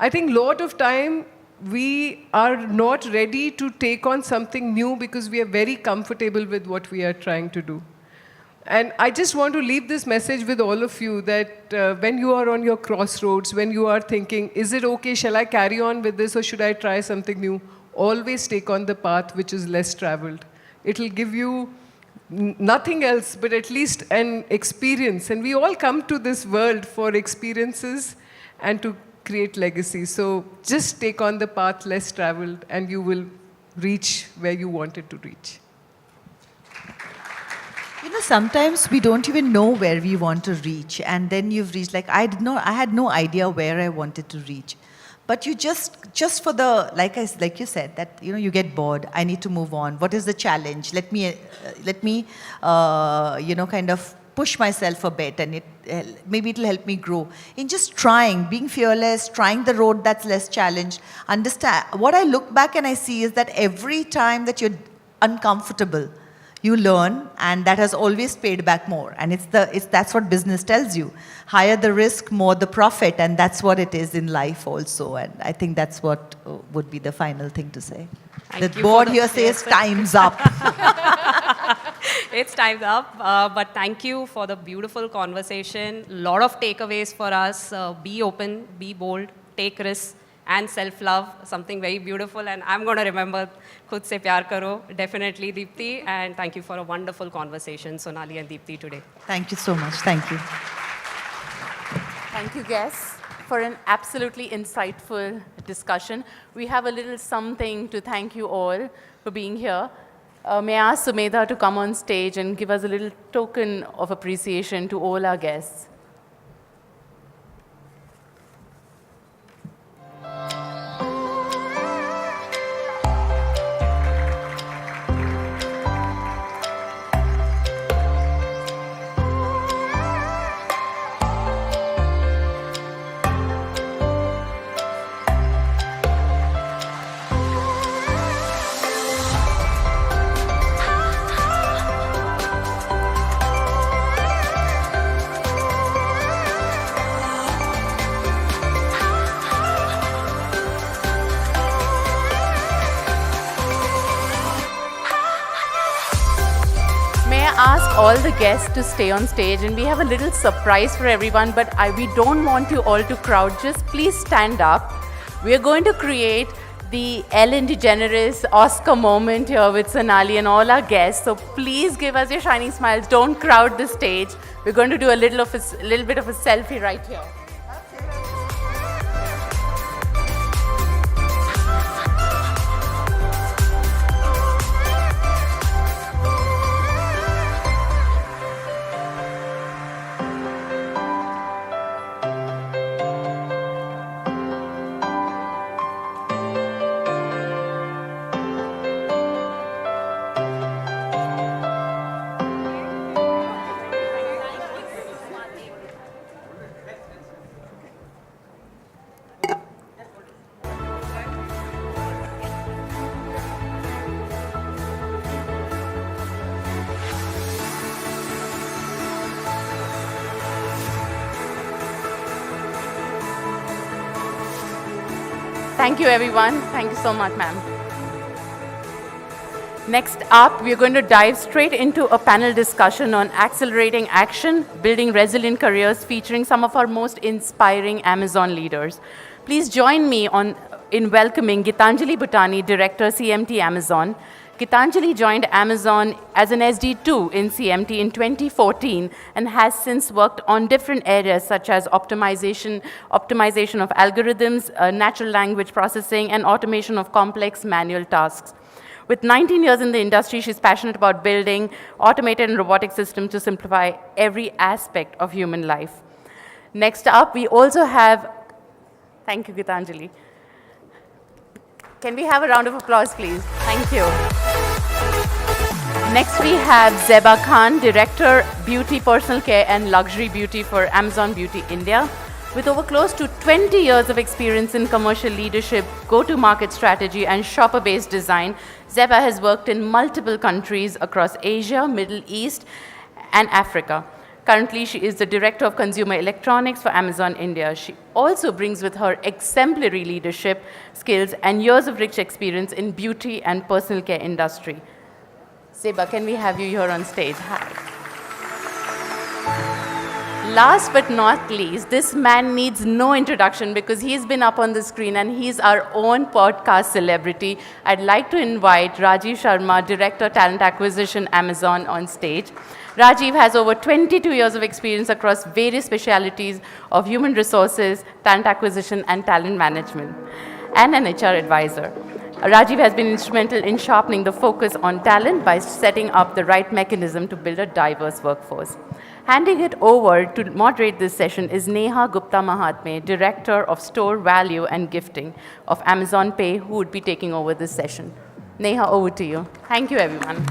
I think a lot of time we are not ready to take on something new because we are very comfortable with what we are trying to do. And I just want to leave this message with all of you that when you are on your crossroads, when you are thinking, is it okay, shall I carry on with this or should I try something new? Always take on the path which is less traveled. It will give you nothing else but at least an experience. And we all come to this world for experiences and to create legacy. So just take on the path less traveled and you will reach where you wanted to reach. You know, sometimes we don't even know where we want to reach, and then you've reached, like, I had no idea where I wanted to reach. But you just for the, like you said, that, you know, you get bored, I need to move on. What is the challenge? Let me you know, kind of push myself a bit, and maybe it'll help me grow. In just trying, being fearless, trying the road that's less challenged. Understand, what I look back and I see is that every time that you're uncomfortable, you learn, and that has always paid back more. And that's what business tells you. Higher the risk, more the profit, and that's what it is in life also. And I think that's what would be the final thing to say. The board here says time's up. It's time's up, but thank you for the beautiful conversation. A lot of takeaways for us. Be open, be bold, take risks, and self-love, something very beautiful. And I'm going to remember Khud Se Pyar Karo, definitely, Deepti. And thank you for a wonderful conversation, Sonali and Deepti, today. Thank you so much. Thank you. Thank you, guests, for an absolutely insightful discussion. We have a little something to thank you all for being here. May I ask Sumedha to come on stage and give us a little token of appreciation to all our guests. Ask all the guests to stay on stage, and we have a little surprise for everyone, but we don't want you all to crowd. Just please stand up. We are going to create the Ellen DeGeneres Oscar moment here with Sonali and all our guests. So please give us your shining smiles. Don't crowd the stage. We're going to do a little bit of a selfie right here. Thank you, everyone. Thank you so much, ma'am. Next up, we're going to dive straight into a panel discussion on accelerating action, building resilient careers, featuring some of our most inspiring Amazon leaders. Please join me in welcoming Gitanjali Bhutani, Director, CMT Amazon, Gitanjali joined Amazon as an SD2 in CMT in 2014 and has since worked on different areas such as optimization of algorithms, natural language processing, and automation of complex manual tasks. With 19 years in the industry, she's passionate about building automated and robotic systems to simplify every aspect of human life. Next up, we also have, thank you, Gitanjali. Can we have a round of applause, please? Thank you. Next, we have Zeba Khan, Director, Beauty, Personal Care and Luxury Beauty for Amazon Beauty India. With over close to 20 years of experience in commercial leadership, go-to-market strategy, and shopper-based design, Zeba has worked in multiple countries across Asia, Middle East, and Africa. Currently, she is the Director of Consumer Electronics for Amazon India. She also brings with her exemplary leadership skills and years of rich experience in beauty and personal care industry. Zeba, can we have you here on stage? Hi. Last but not least, this man needs no introduction because he's been up on the screen and he's our own podcast celebrity. I'd like to invite Rajiv Sharma, Director, Talent Acquisition, Amazon, on stage. Rajiv has over 22 years of experience across various specialities of human resources, talent acquisition, and talent management, and an HR advisor. Rajiv has been instrumental in sharpening the focus on talent by setting up the right mechanism to build a diverse workforce. Handing it over to moderate this session is Neha Gupta Mahatme, Director of Store Value and Gifting of Amazon Pay, who would be taking over this session. Neha, over to you. Thank you, everyone.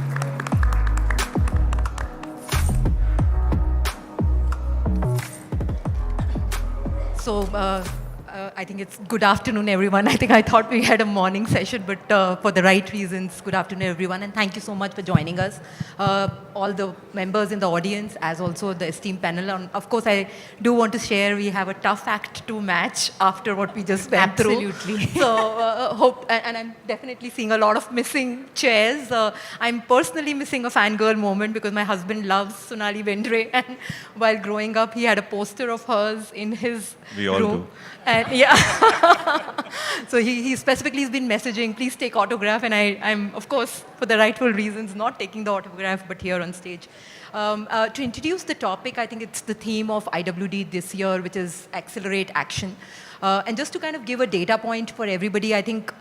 So I think it's good afternoon, everyone. I think I thought we had a morning session, but for the right reasons, good afternoon, everyone. And thank you so much for joining us. All the members in the audience, as also the esteemed panel. And of course, I do want to share we have a tough act to match after what we just went through. Absolutely. So and I'm definitely seeing a lot of missing chairs. I'm personally missing a fangirl moment because my husband loves Sonali Bendre. And while growing up, he had a poster of hers in his We all room. do. And yeah. So he specifically has been messaging, please take autograph. And I'm, of course, for the rightful reasons, not taking the autograph, but here on stage. To introduce the topic, I think it's the theme of IWD this year, which is Accelerate Action. And just to kind of give a data point for everybody, I think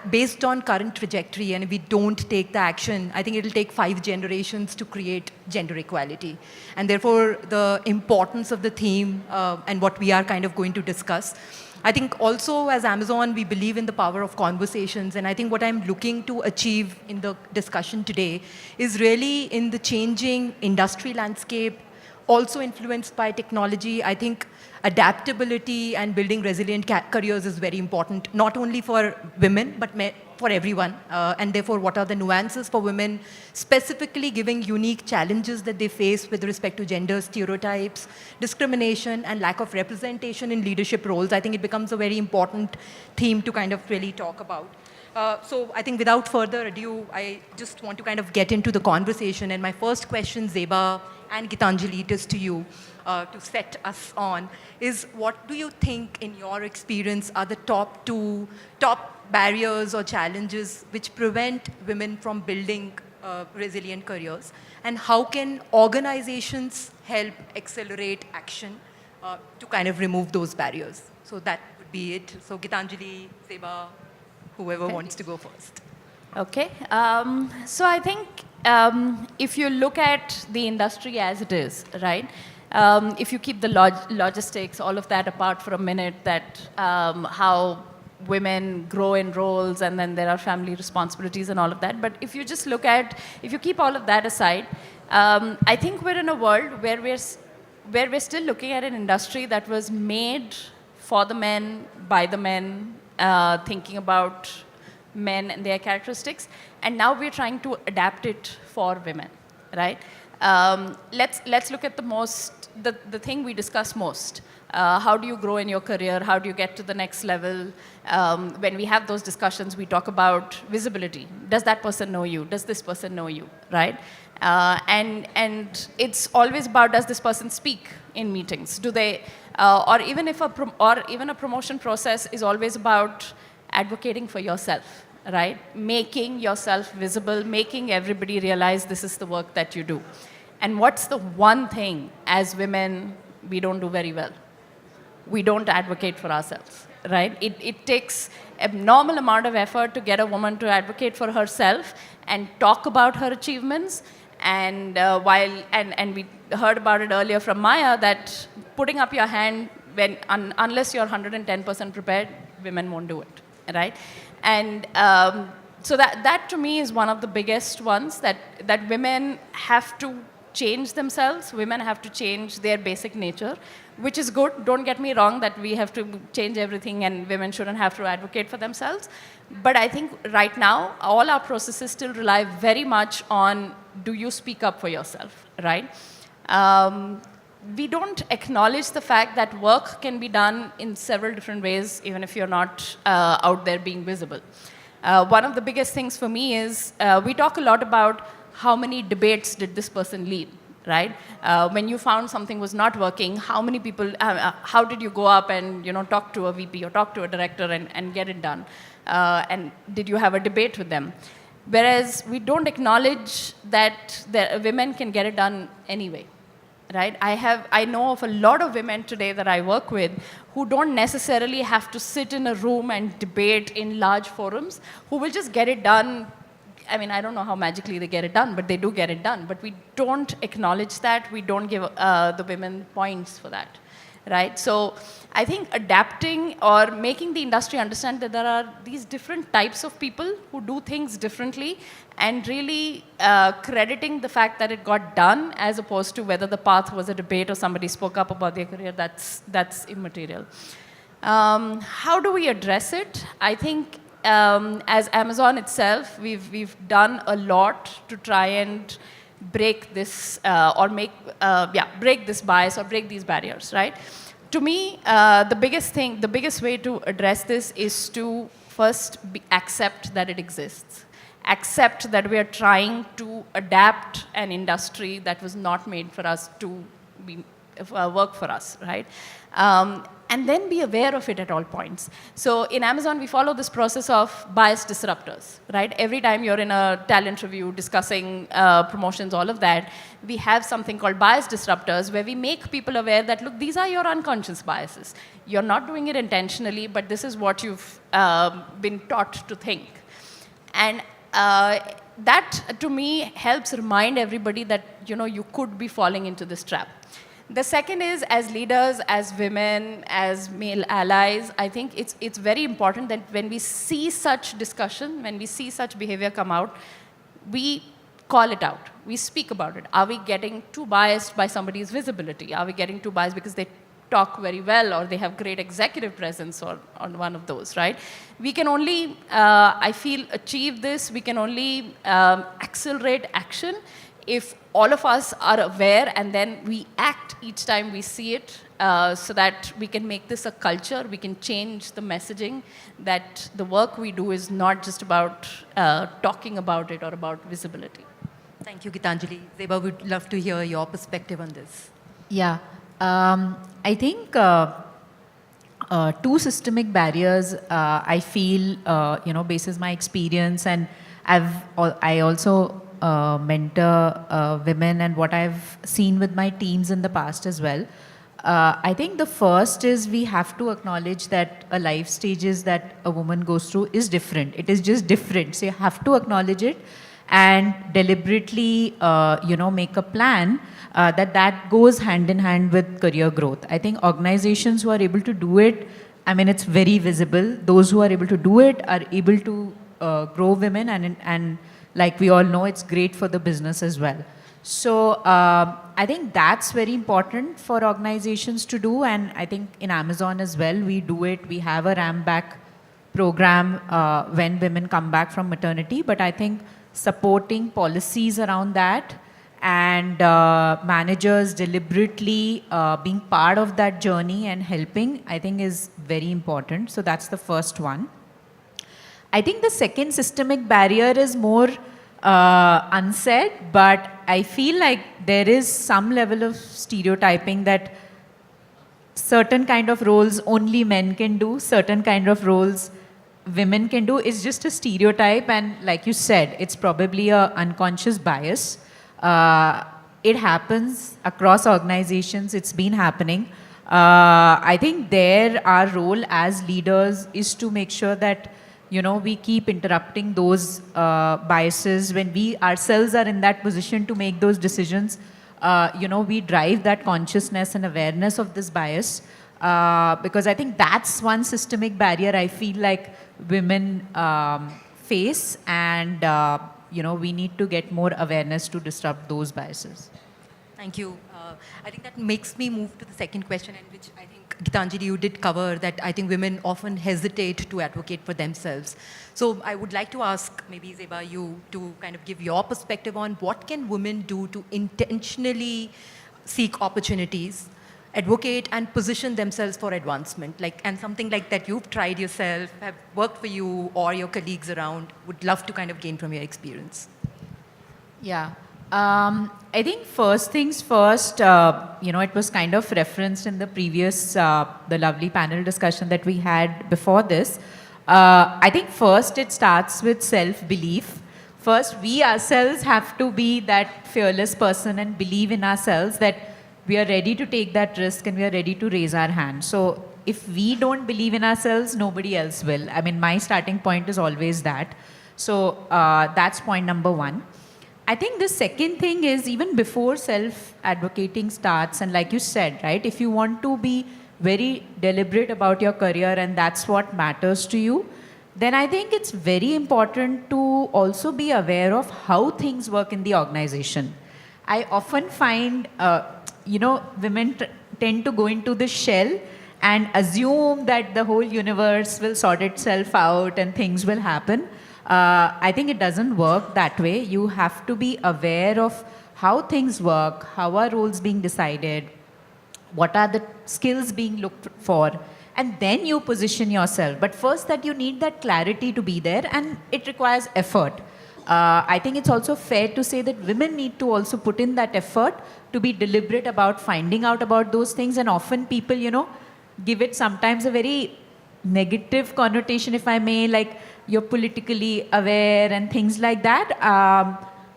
based on current trajectory, and if we don't take the action, I think it'll take 5 generations to create gender equality. And therefore, the importance of the theme and what we are kind of going to discuss. I think also as Amazon, we believe in the power of conversations. And I think what I'm looking to achieve in the discussion today is really in the changing industry landscape, also influenced by technology. I think adaptability and building resilient careers is very important, not only for women, but for everyone. And therefore, what are the nuances for women, specifically giving unique challenges that they face with respect to gender stereotypes, discrimination, and lack of representation in leadership roles. I think it becomes a very important theme to kind of really talk about. So I think without further ado, I just want to kind of get into the conversation. And my first question, Zeba and Gitanjali, it is to you to set us on, is what do you think, in your experience, are the top barriers or challenges which prevent women from building resilient careers? And how can organizations help accelerate action to kind of remove those barriers? So that would be it. So Gitanjali, Zeba, whoever wants to go first. Okay. So I think if you look at the industry as it is, right? If you keep the logistics, all of that apart for a minute, that how women grow in roles and then there are family responsibilities and all of that. But if you just look at, if you keep all of that aside, I think we're in a world where we're still looking at an industry that was made for the men, by the men, thinking about men and their characteristics, and now we're trying to adapt it for women, right? Let's look at the thing we discuss most. How do you grow in your career? How do you get to the next level? When we have those discussions, we talk about visibility. Does that person know you? Does this person know you, right? And it's always about, does this person speak in meetings? Do they, or even a promotion process is always about advocating for yourself, right? Making yourself visible, making everybody realize this is the work that you do. And what's the one thing as women we don't do very well? We don't advocate for ourselves, right? It takes abnormal amount of effort to get a woman to advocate for herself and talk about her achievements. And and we heard about it earlier from Maya, that putting up your hand unless you're 110% prepared, women won't do it, right? And so that to me is one of the biggest ones, that women have to change themselves. Women have to change their basic nature, which is good. Don't get me wrong that we have to change everything and women shouldn't have to advocate for themselves. But I think right now, all our processes still rely very much on, do you speak up for yourself, right? We don't acknowledge the fact that work can be done in several different ways, even if you're not out there being visible. One of the biggest things for me is we talk a lot about how many debates did this person lead, right? When you found something was not working, how many people, how did you go up and talk to a VP or talk to a director and get it done? And did you have a debate with them? Whereas we don't acknowledge that women can get it done anyway. Right? I know of a lot of women today that I work with who don't necessarily have to sit in a room and debate in large forums, who will just get it done. I mean, I don't know how magically they get it done, but they do get it done. But we don't acknowledge that. We don't give the women points for that. Right? So I think adapting or making the industry understand that there are these different types of people who do things differently, and really crediting the fact that it got done, as opposed to whether the path was a debate or somebody spoke up about their career, that's immaterial. How do we address it? I think as Amazon itself, we've done a lot to try and break this break this bias or break these barriers, right? To me, the biggest way to address this is to first accept that it exists. Accept that we are trying to adapt an industry that was not made for us to work for us, right? And then be aware of it at all points. So in Amazon, we follow this process of bias disruptors, right? Every time you're in a talent review discussing promotions, all of that, we have something called bias disruptors, where we make people aware that, look, these are your unconscious biases. You're not doing it intentionally, but this is what you've been taught to think. And that, to me, helps remind everybody that, you could be falling into this trap. The second is, as leaders, as women, as male allies, I think it's very important that when we see such discussion, when we see such behavior come out, we call it out. We speak about it. Are we getting too biased by somebody's visibility? Are we getting too biased because they talk very well or they have great executive presence or on one of those, right? We can only, I feel, achieve this. We can only accelerate action if all of us are aware and then we act each time we see it, so that we can make this a culture. We can change the messaging that the work we do is not just about talking about it or about visibility. Thank you, Gitanjali. Zeba, would love to hear your perspective on this. Yeah. I think two systemic barriers, I feel, basis my experience, and I also mentor women, and what I've seen with my teams in the past as well. I think the first is we have to acknowledge that a life stages that a woman goes through is different. It is just different. So you have to acknowledge it and deliberately, make a plan that goes hand in hand with career growth. I think organizations who are able to do it, I mean, it's very visible. Those who are able to do it are able to grow women, and like we all know, it's great for the business as well. So I think that's very important for organizations to do, and I think in Amazon as well, we do it. We have a ramp back program when women come back from maternity, but I think supporting policies around that and managers deliberately being part of that journey and helping, I think is very important. So that's the first one. I think the second systemic barrier is more unsaid, but I feel like there is some level of stereotyping that certain kind of roles only men can do, certain kind of roles women can do is just a stereotype, and like you said, it's probably a unconscious bias. It happens across organizations. It's been happening. I think our role as leaders is to make sure that we keep interrupting those biases when we ourselves are in that position to make those decisions. We drive that consciousness and awareness of this bias. Because I think that's one systemic barrier I feel like women face, and we need to get more awareness to disrupt those biases. Thank you. I think that makes me move to the second question, and which I think, Gitanjali, you did cover, that I think women often hesitate to advocate for themselves. So I would like to ask maybe, Zeba, you to kind of give your perspective on what can women do to intentionally seek opportunities, advocate and position themselves for advancement, and something like that you've tried yourself, have worked for you or your colleagues around, would love to kind of gain from your experience. Yeah. I think first things first, it was kind of referenced in the previous, the lovely panel discussion that we had before this. I think first it starts with self-belief. First, we ourselves have to be that fearless person and believe in ourselves that we are ready to take that risk and we are ready to raise our hand. So if we don't believe in ourselves, nobody else will. I mean, my starting point is always that. So that's point number one. I think the second thing is, even before self-advocating starts, and like you said, right, if you want to be very deliberate about your career and that's what matters to you, then I think it's very important to also be aware of how things work in the organization. I often find, women tend to go into the shell and assume that the whole universe will sort itself out and things will happen. I think it doesn't work that way. You have to be aware of how things work, how are roles being decided, what are the skills being looked for, and then you position yourself. But first that you need that clarity to be there, and it requires effort. I think it's also fair to say that women need to also put in that effort to be deliberate about finding out about those things, and often people, give it sometimes a very negative connotation, if I may, like you're politically aware and things like that.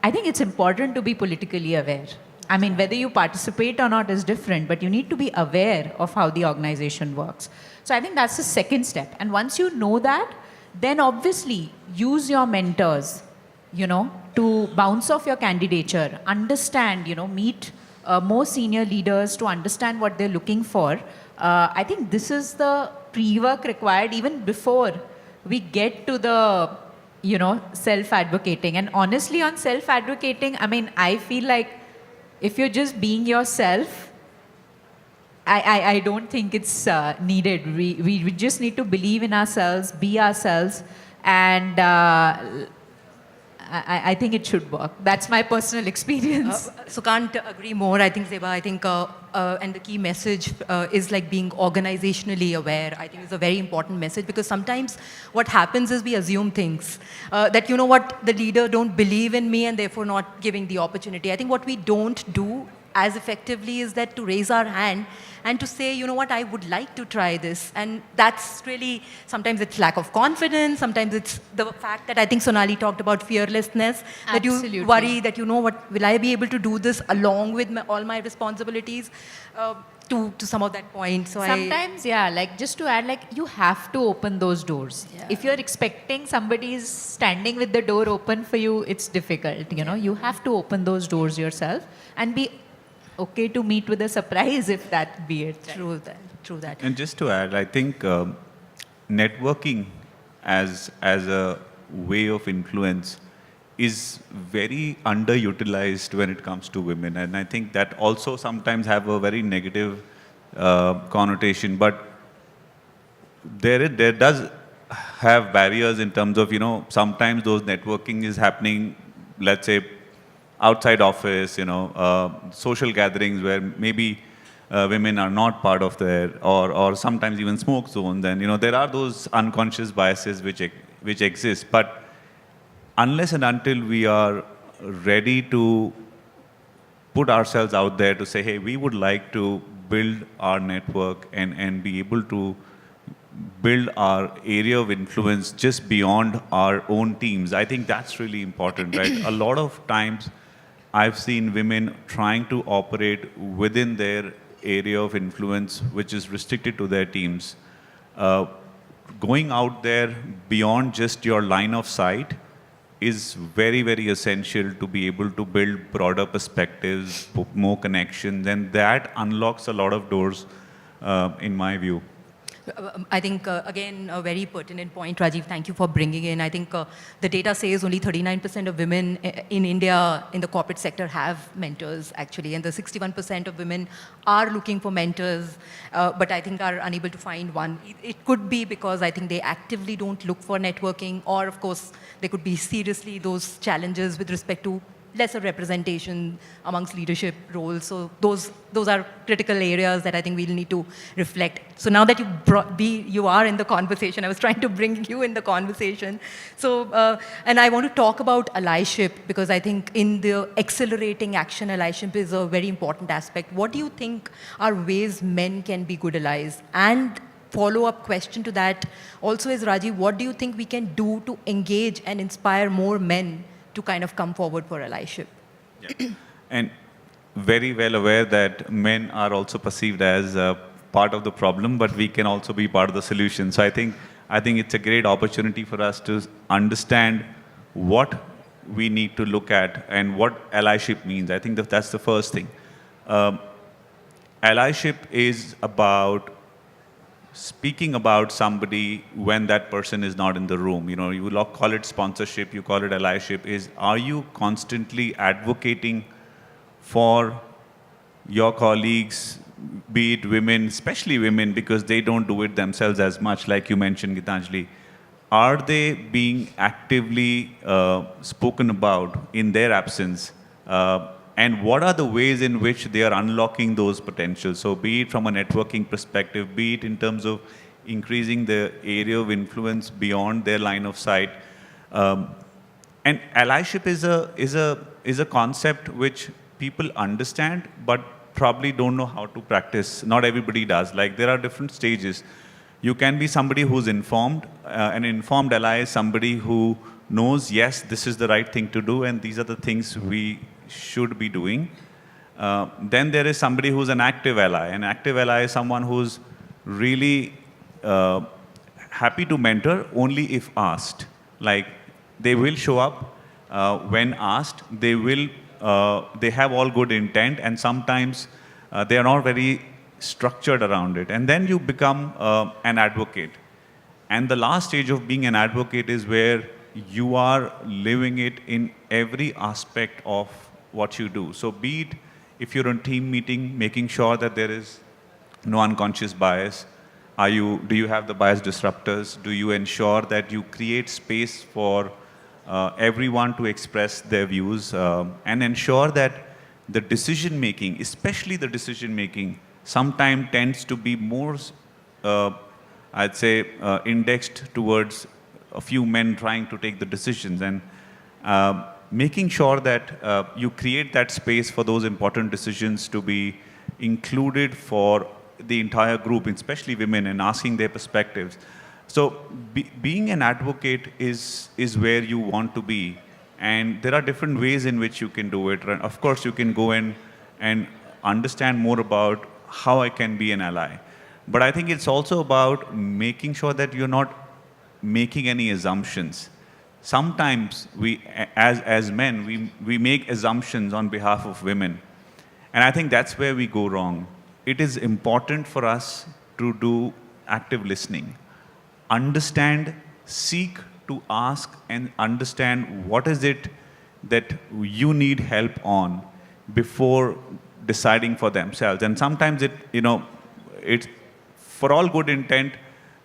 I think it's important to be politically aware. I mean, whether you participate or not is different, but you need to be aware of how the organization works. So I think that's the second step. And once you know that, then obviously use your mentors, to bounce off your candidature, understand, meet more senior leaders to understand what they're looking for. I think this is the pre-work required even before we get to the, self-advocating. And honestly, on self-advocating, I mean, I feel like if you're just being yourself, I don't think it's needed. We just need to believe in ourselves, be ourselves, and I think it should work. That's my personal experience. So can't agree more. I think, Zeba, and the key message is like being organizationally aware. I think is a very important message, because sometimes what happens is we assume things that, the leader don't believe in me and therefore not giving the opportunity. I think what we don't do as effectively is that to raise our hand and to say, I would like to try this. And that's really, sometimes it's lack of confidence, sometimes it's the fact that I think Sonali talked about fearlessness, that you worry that, will I be able to do this along with all my responsibilities to some of that point. So sometimes, just to add, you have to open those doors. Yeah. If you're expecting somebody is standing with the door open for you, it's difficult, You have to open those doors yourself and be okay to meet with a surprise if that be it. True that. And just to add, I think networking as a way of influence is very underutilized when it comes to women. And I think that also sometimes have a very negative connotation. But there does have barriers in terms of, sometimes those networking is happening, let's say, outside office, social gatherings where maybe women are not part of there, or sometimes even smoke zones. And, there are those unconscious biases which exist. But unless and until we are ready to put ourselves out there to say, hey, we would like to build our network and be able to build our area of influence just beyond our own teams. I think that's really important, right? A lot of times I've seen women trying to operate within their area of influence, which is restricted to their teams. Going out there beyond just your line of sight is very, very essential to be able to build broader perspectives, more connections, and that unlocks a lot of doors, in my view. I think, again, a very pertinent point, Rajiv. Thank you for bringing in. I think the data says only 39% of women in India in the corporate sector have mentors, actually, and the 61% of women are looking for mentors, but I think are unable to find one. It could be because I think they actively don't look for networking, or, of course, there could be seriously those challenges with respect to lesser representation amongst leadership roles. So those are critical areas that I think we'll need to reflect. So now that you are in the conversation, I was trying to bring you in the conversation. So, and I want to talk about allyship, because I think in the accelerating action, allyship is a very important aspect. What do you think are ways men can be good allies? And follow-up question to that also is, Rajiv, what do you think we can do to engage and inspire more men to kind of come forward for allyship? Yeah. And very well aware that men are also perceived as part of the problem, but we can also be part of the solution. So I think it's a great opportunity for us to understand what we need to look at and what allyship means. I think that's the first thing. Allyship is about speaking about somebody when that person is not in the room. You know, you call it sponsorship, you call it allyship. Are you constantly advocating for your colleagues, be it women, especially women, because they don't do it themselves as much, like you mentioned, Gitanjali? Are they being actively spoken about in their absence? And what are the ways in which they are unlocking those potentials? So be it from a networking perspective, be it in terms of increasing the area of influence beyond their line of sight. And allyship is a concept which people understand, but probably don't know how to practice. Not everybody does. Like, there are different stages. You can be somebody who's informed. An informed ally is somebody who knows, yes, this is the right thing to do, and these are the things we should be doing. Then there is somebody who's an active ally. An active ally is someone who's really happy to mentor only if asked. Like, they will show up when asked. They have all good intent, and sometimes they are not very structured around it. And then you become an advocate. And the last stage of being an advocate is where you are living it in every aspect of what you do. So be it if you're on team meeting, making sure that there is no unconscious bias. Do you have the bias disruptors? Do you ensure that you create space for everyone to express their views, and ensure that the decision making, especially the decision making, sometimes tends to be more, I'd say, indexed towards a few men trying to take the decisions, and making sure that you create that space for those important decisions to be included for the entire group, especially women, and asking their perspectives. So being an advocate is where you want to be, and there are different ways in which you can do it. Of course, you can go in and understand more about how I can be an ally. But I think it's also about making sure that you're not making any assumptions. Sometimes we, as men, we make assumptions on behalf of women. And I think that's where we go wrong. It is important for us to do active listening. Understand, seek to ask, and understand what is it that you need help on before deciding for themselves. And sometimes it's for all good intent.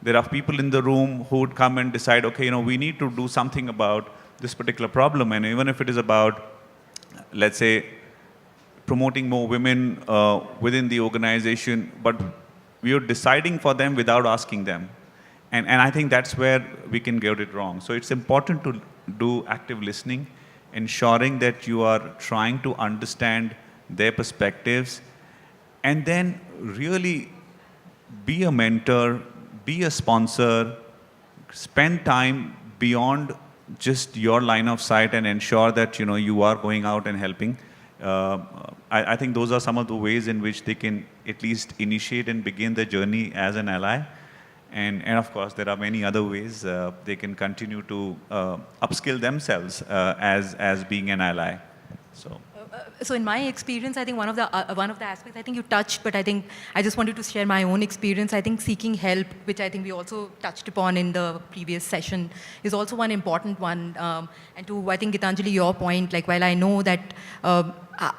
There are people in the room who would come and decide, okay, we need to do something about this particular problem. And even if it is about, let's say, promoting more women within the organization, but we are deciding for them without asking them. And I think that's where we can get it wrong. So it's important to do active listening, ensuring that you are trying to understand their perspectives, and then really be a mentor, be a sponsor, spend time beyond just your line of sight and ensure that you are going out and helping. I think those are some of the ways in which they can at least initiate and begin their journey as an ally. And of course, there are many other ways they can continue to upskill themselves as being an ally. So in my experience, I think one of the aspects I think you touched, but I think I just wanted to share my own experience. I think seeking help, which I think we also touched upon in the previous session, is also one important one. And to, I think, Gitanjali, your point, like while I know that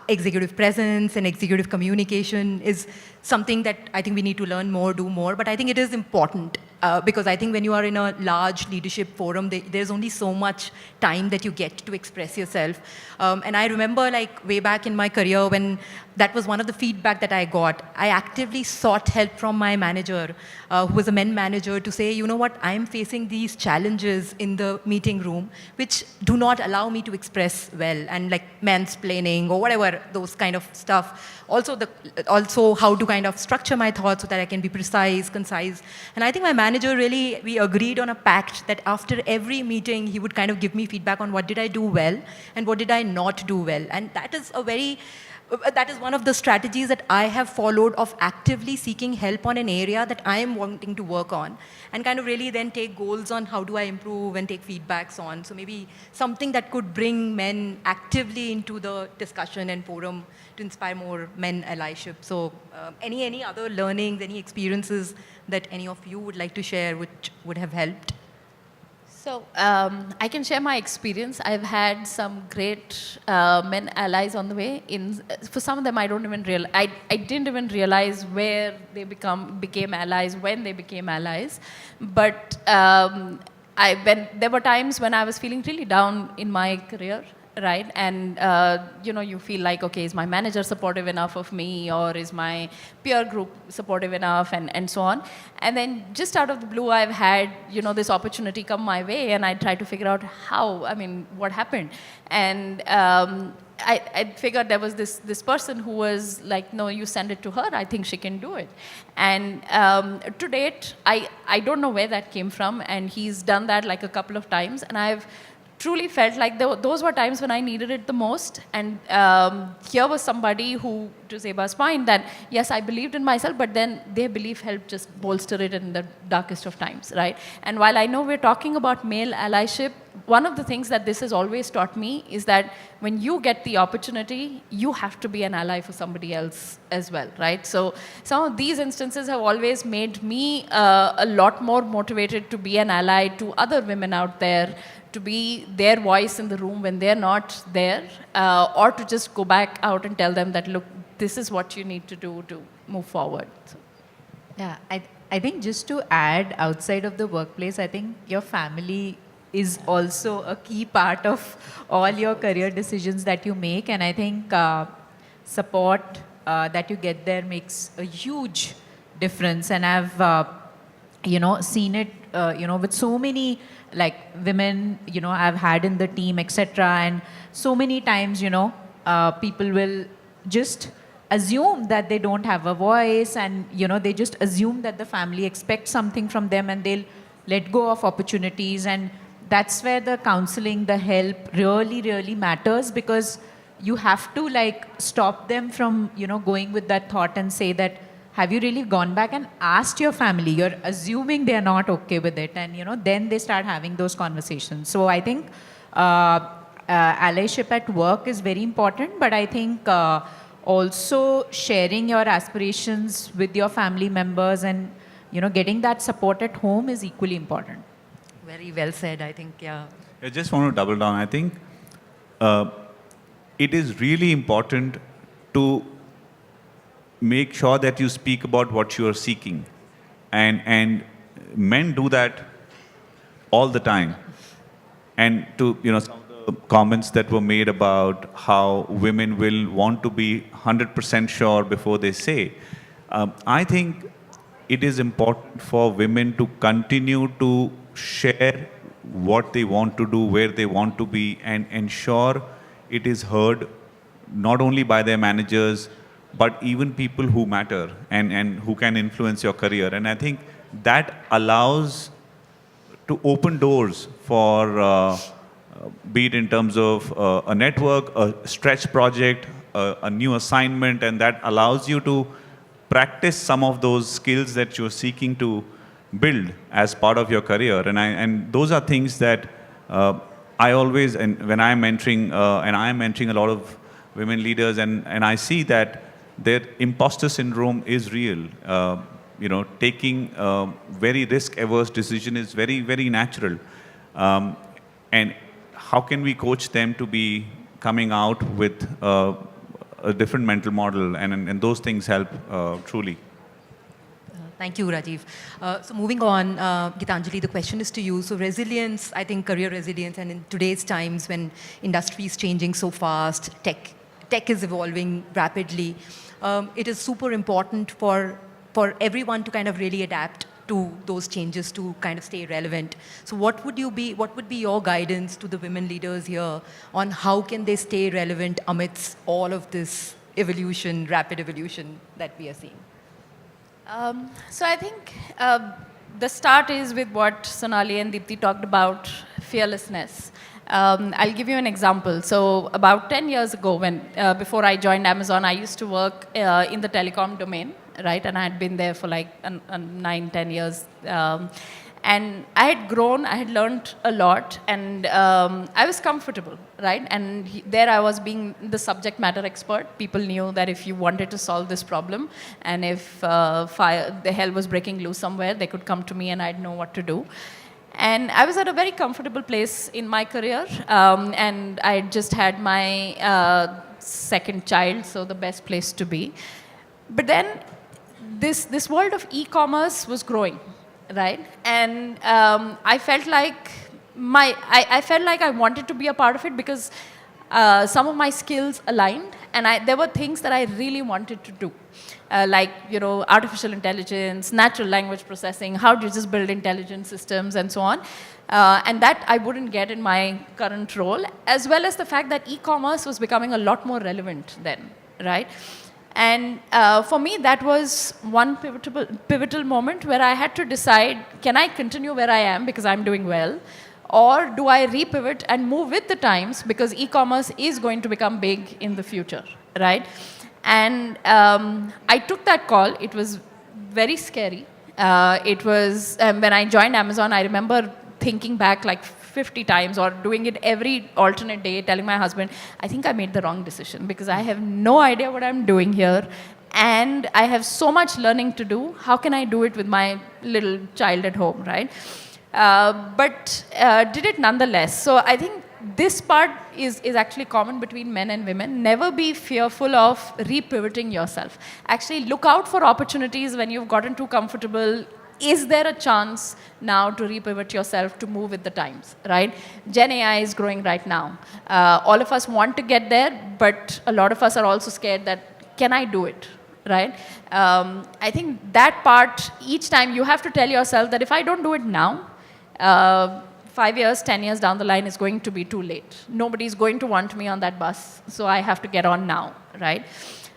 executive presence and executive communication is something that I think we need to learn more, do more, but I think it is important. Because I think when you are in a large leadership forum, there's only so much time that you get to express yourself. And I remember like way back in my career when that was one of the feedback that I got. I actively sought help from my manager, who was a men manager, to say, you know what, I'm facing these challenges in the meeting room, which do not allow me to express well, and like mansplaining or whatever, those kind of stuff. Also how to kind of structure my thoughts so that I can be precise, concise. And I think my manager really, we agreed on a pact that after every meeting, he would kind of give me feedback on what did I do well and what did I not do well. And that is that is one of the strategies that I have followed of actively seeking help on an area that I am wanting to work on, and kind of really then take goals on how do I improve and take feedbacks on. So maybe something that could bring men actively into the discussion and forum to inspire more men allyship. So any other learnings, any experiences that any of you would like to share which would have helped? So I can share my experience. I've had some great men allies on the way. For some of them, I didn't even realize where they became allies, when they became allies. But there were times when I was feeling really down in my career, right? And you feel like, okay, is my manager supportive enough of me, or is my peer group supportive enough, and so on. And then just out of the blue, I've had this opportunity come my way, and I tried to figure out what happened. And I figured there was this person who was like, no, you send it to her, I think she can do it. And to date, I don't know where that came from, and he's done that like a couple of times, and I've truly felt like those were times when I needed it the most. And here was somebody who, to Zeba's point, that yes, I believed in myself, but then their belief helped just bolster it in the darkest of times, right? And while I know we're talking about male allyship, one of the things that this has always taught me is that when you get the opportunity, you have to be an ally for somebody else as well, right? So some of these instances have always made me a lot more motivated to be an ally to other women out there, to be their voice in the room when they're not there, or to just go back out and tell them that, look, this is what you need to do to move forward. So. Yeah, I think just to add, outside of the workplace, I think your family is also a key part of all your career decisions that you make. And I think support that you get there makes a huge difference. And I've, seen it, with so many like women, I've had in the team, etc. And so many times, people will just assume that they don't have a voice, and, they just assume that the family expects something from them, and they'll let go of opportunities. And that's where the counseling, the help really, really matters, because you have to like stop them from, going with that thought and say that, have you really gone back and asked your family? You're assuming they're not okay with it. And, then they start having those conversations. So I think allyship at work is very important, but I think also sharing your aspirations with your family members and, getting that support at home is equally important. Very well said, I think, yeah. I just want to double down. I think it is really important to make sure that you speak about what you are seeking. And men do that all the time. And to, some of the comments that were made about how women will want to be 100% sure before they say, I think it is important for women to continue to share what they want to do, where they want to be, and ensure it is heard not only by their managers, but even people who matter and who can influence your career. And I think that allows to open doors for, be it in terms of a network, a stretch project, a new assignment, and that allows you to practice some of those skills that you're seeking to build as part of your career. And those are things that I always, and when I'm mentoring, and I'm mentoring a lot of women leaders, and I see that their imposter syndrome is real. Taking very risk-averse decision is very, very natural. And how can we coach them to be coming out with a different mental model, and those things help truly. Thank you, Rajiv. So moving on, Gitanjali, the question is to you. So resilience, I think career resilience, and in today's times when industry is changing so fast, tech is evolving rapidly, it is super important for everyone to kind of really adapt to those changes to kind of stay relevant. So what would be your guidance to the women leaders here on how can they stay relevant amidst all of this evolution, rapid evolution that we are seeing? So I think the start is with what Sonali and Deepthi talked about, fearlessness. I'll give you an example. So about 10 years ago, when before I joined Amazon, I used to work in the telecom domain, right? And I had been there for like 9-10 years. And I had grown, I had learned a lot, and I was comfortable, right? And there I was being the subject matter expert. People knew that if you wanted to solve this problem, and if the hell was breaking loose somewhere, they could come to me and I'd know what to do. And I was at a very comfortable place in my career, and I just had my second child, so the best place to be. But then this world of e-commerce was growing, right? And I felt like I wanted to be a part of it because some of my skills aligned, and there were things that I really wanted to do. Like, artificial intelligence, natural language processing, how do you just build intelligent systems, and so on. And that I wouldn't get in my current role, as well as the fact that e-commerce was becoming a lot more relevant then, right? And for me, that was one pivotal moment where I had to decide, can I continue where I am because I'm doing well? Or do I repivot and move with the times because e-commerce is going to become big in the future, right? And I took that call. It was very scary. It was, when I joined Amazon, I remember thinking back like 50 times or doing it every alternate day, telling my husband, I think I made the wrong decision because I have no idea what I'm doing here. And I have so much learning to do. How can I do it with my little child at home, right? But did it nonetheless. So I think this part is actually common between men and women. Never be fearful of repivoting yourself. Actually, look out for opportunities when you've gotten too comfortable. Is there a chance now to repivot yourself to move with the times, right? Gen AI is growing right now. All of us want to get there, but a lot of us are also scared that, can I do it, right? I think that part, each time you have to tell yourself that if I don't do it now, 5 years, 10 years down the line is going to be too late. Nobody's going to want me on that bus, so I have to get on now, right?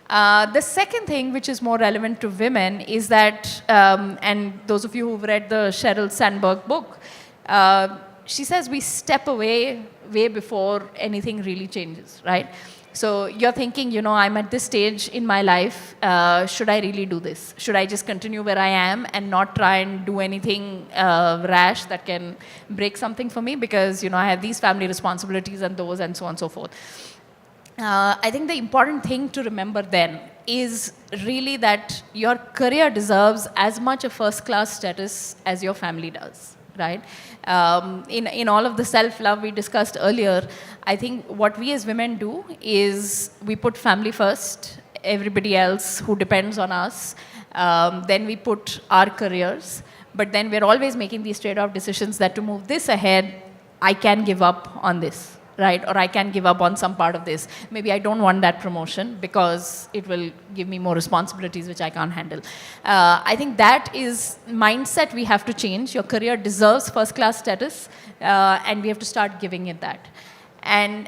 The second thing, which is more relevant to women, is that, and those of you who've read the Sheryl Sandberg book, she says we step away way before anything really changes, right? So you're thinking, I'm at this stage in my life, should I really do this? Should I just continue where I am and not try and do anything rash that can break something for me? Because, I have these family responsibilities and those and so on and so forth. I think the important thing to remember then is really that your career deserves as much a first-class status as your family does, right? In all of the self-love we discussed earlier, I think what we as women do is we put family first, everybody else who depends on us, then we put our careers, but then we're always making these trade-off decisions that to move this ahead, I can give up on this, right? Or I can give up on some part of this. Maybe I don't want that promotion because it will give me more responsibilities which I can't handle. I think that is mindset we have to change. Your career deserves first-class status, and we have to start giving it that. And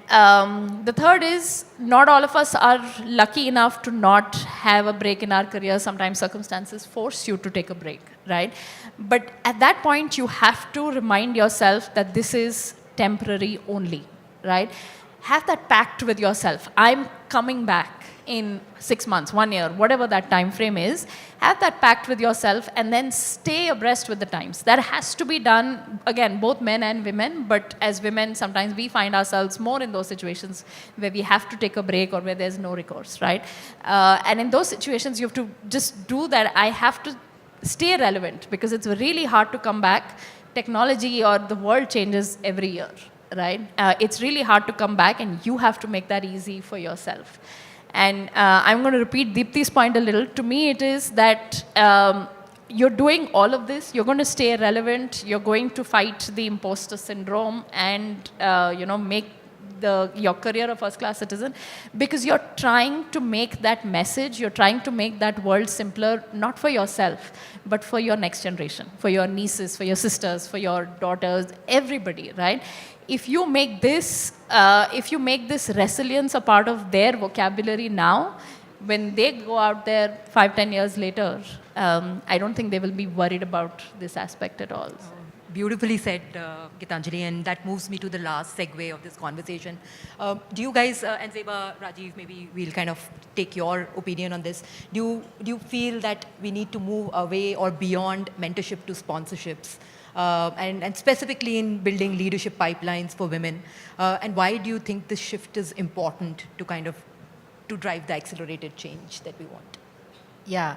the third is, not all of us are lucky enough to not have a break in our career. Sometimes circumstances force you to take a break, right? But at that point, you have to remind yourself that this is temporary only, right? Have that pact with yourself. I'm coming back in 6 months, 1 year, whatever that time frame is. Have that pact with yourself and then stay abreast with the times. That has to be done, again, both men and women, but as women, sometimes we find ourselves more in those situations where we have to take a break or where there's no recourse, right? And in those situations, you have to just do that. I have to stay relevant because it's really hard to come back. Technology or the world changes every year, right? It's really hard to come back, and you have to make that easy for yourself. And I'm going to repeat Deepti's point a little. To me, it is that you're doing all of this. You're going to stay relevant. You're going to fight the imposter syndrome and make your career a first-class citizen, because you're trying to make that message. You're trying to make that world simpler, not for yourself, but for your next generation, for your nieces, for your sisters, for your daughters, everybody, right? If you make this resilience a part of their vocabulary now, when they go out there 5-10 years later, I don't think they will be worried about this aspect at all. Beautifully said, Gitanjali, and that moves me to the last segue of this conversation. Do you guys, and Zeba, Rajiv, maybe we'll kind of take your opinion on this. Do you feel that we need to move away or beyond mentorship to sponsorships? And specifically in building leadership pipelines for women. And why do you think this shift is important to drive the accelerated change that we want? Yeah,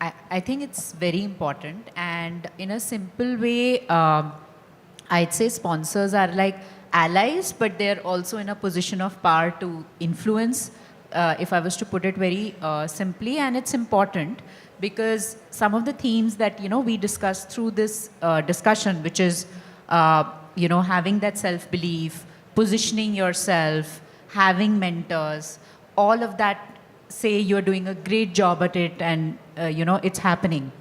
I think it's very important. And in a simple way, I'd say sponsors are like allies, but they're also in a position of power to influence, if I was to put it very simply. And it's important because some of the themes that we discussed through this discussion, which is having that self-belief, positioning yourself, having mentors, all of that say you're doing a great job at it, and it's happening.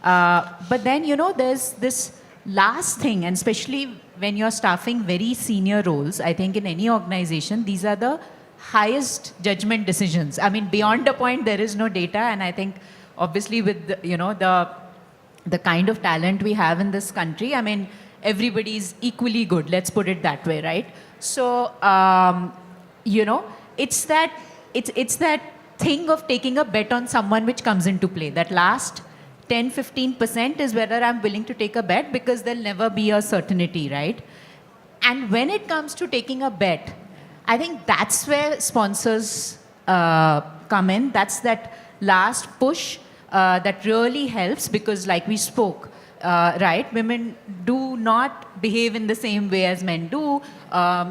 But then there's this last thing, and especially when you're staffing very senior roles, I think in any organization, these are the highest judgment decisions. I mean, beyond a point, there is no data, and I think obviously with the kind of talent we have in this country, I mean, everybody's equally good, let's put it that way, right? So, it's that thing of taking a bet on someone which comes into play. That last 10-15% is whether I'm willing to take a bet, because there'll never be a certainty, right? And when it comes to taking a bet, I think that's where sponsors come in. That's that last push that really helps, because like we spoke, right, women do not behave in the same way as men do.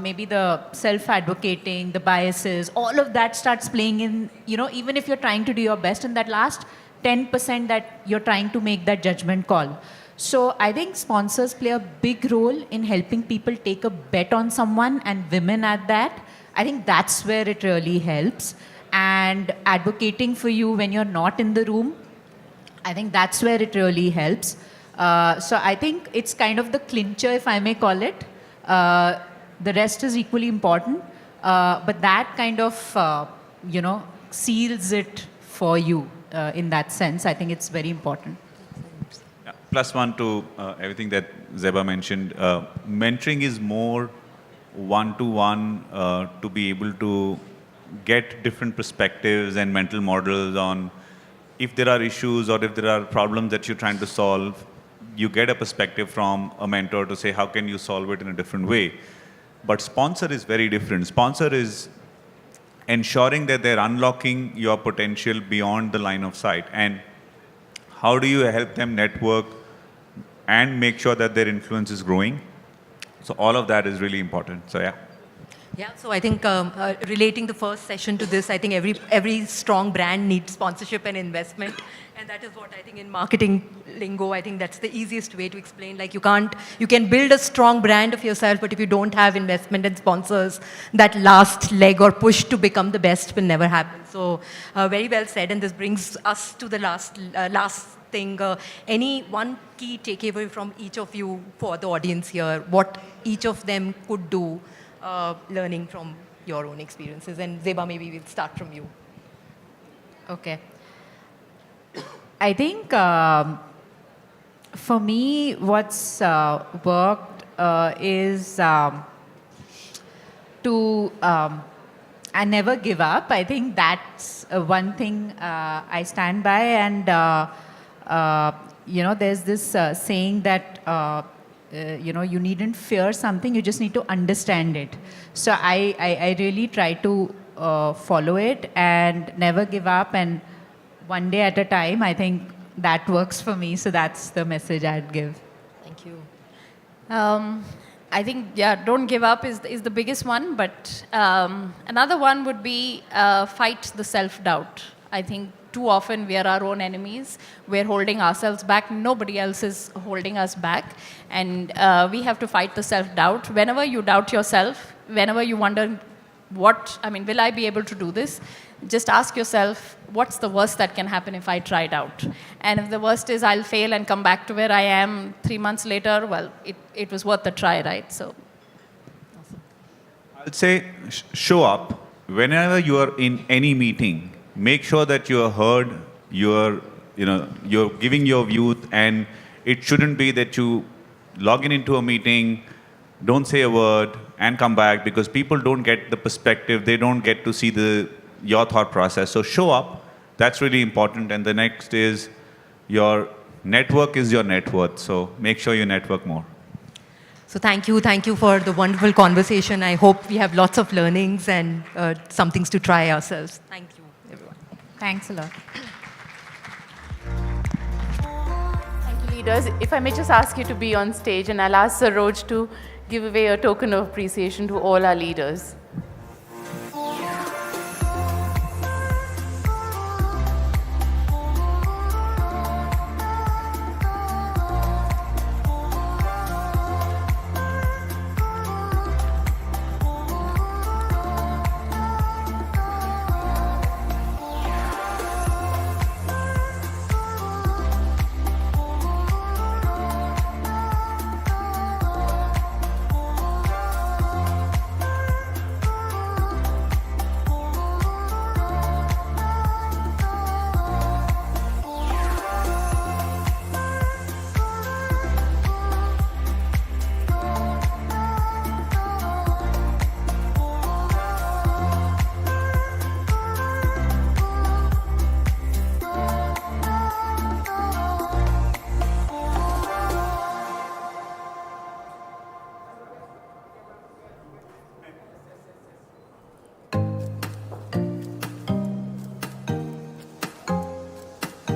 Maybe the self-advocating, the biases, all of that starts playing in, even if you're trying to do your best, in that last 10% that you're trying to make that judgment call. So I think sponsors play a big role in helping people take a bet on someone, and women at that. I think that's where it really helps. And advocating for you when you're not in the room, I think that's where it really helps. So I think it's kind of the clincher, if I may call it. The rest is equally important. But that kind of, seals it for you in that sense. I think it's very important. Yeah. Plus one to everything that Zeba mentioned. Mentoring is more one-to-one to be able to get different perspectives and mental models on if there are issues or if there are problems that you're trying to solve. You get a perspective from a mentor to say, how can you solve it in a different way? But sponsor is very different. Sponsor is ensuring that they're unlocking your potential beyond the line of sight. And how do you help them network and make sure that their influence is growing? So all of that is really important. So yeah. Yeah, so I think relating the first session to this, I think every strong brand needs sponsorship and investment. And that is what I think in marketing lingo, I think that's the easiest way to explain. Like you can build a strong brand of yourself, but if you don't have investment and sponsors, that last leg or push to become the best will never happen. So very well said. And this brings us to the last thing. Any one key takeaway from each of you for the audience here, what each of them could do learning from your own experiences? And Zeba, maybe we'll start from you. Okay. I think for me, what's worked is to I never give up. I think that's one thing I stand by. And there's this saying that you needn't fear something; you just need to understand it. So I really try to follow it and never give up, and one day at a time. I think that works for me. So that's the message I'd give. Thank you. I think, yeah, don't give up is the biggest one. But another one would be fight the self-doubt. I think too often we are our own enemies. We're holding ourselves back. Nobody else is holding us back. And we have to fight the self-doubt. Whenever you doubt yourself, whenever you wonder, will I be able to do this? Just ask yourself, what's the worst that can happen if I try it out? And if the worst is I'll fail and come back to where I am 3 months later, well, it was worth the try, right? So, I'll say show up. Whenever you are in any meeting, make sure that you are heard, you're giving your view, and it shouldn't be that you log into a meeting, don't say a word, and come back, because people don't get the perspective, they don't get to see your thought process. So show up, that's really important. And the next is your network is your net worth. So make sure you network more. So thank you for the wonderful conversation. I hope we have lots of learnings and some things to try ourselves. Thank you, everyone. Thanks a lot. Thank you, leaders. If I may just ask you to be on stage, and I'll ask Saroj to give away a token of appreciation to all our leaders.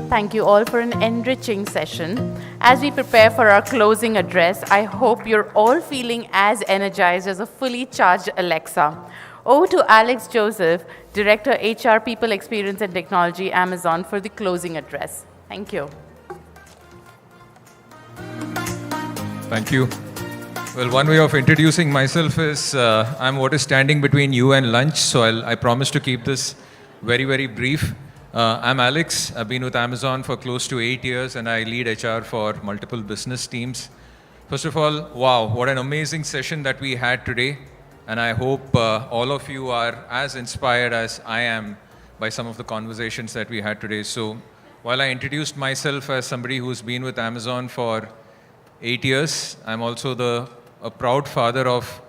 Thank you all for an enriching session. As we prepare for our closing address, I hope you're all feeling as energized as a fully charged Alexa. Over to Alex Joseph, Director HR People Experience and Technology, Amazon, for the closing address. Thank you. Thank you. Well, one way of introducing myself is I'm what is standing between you and lunch, so I promise to keep this very, very brief. I'm Alex. I've been with Amazon for close to 8 years, and I lead HR for multiple business teams. First of all, wow, what an amazing session that we had today. And I hope all of you are as inspired as I am by some of the conversations that we had today. So while I introduced myself as somebody who's been with Amazon for 8 years, I'm also a proud father of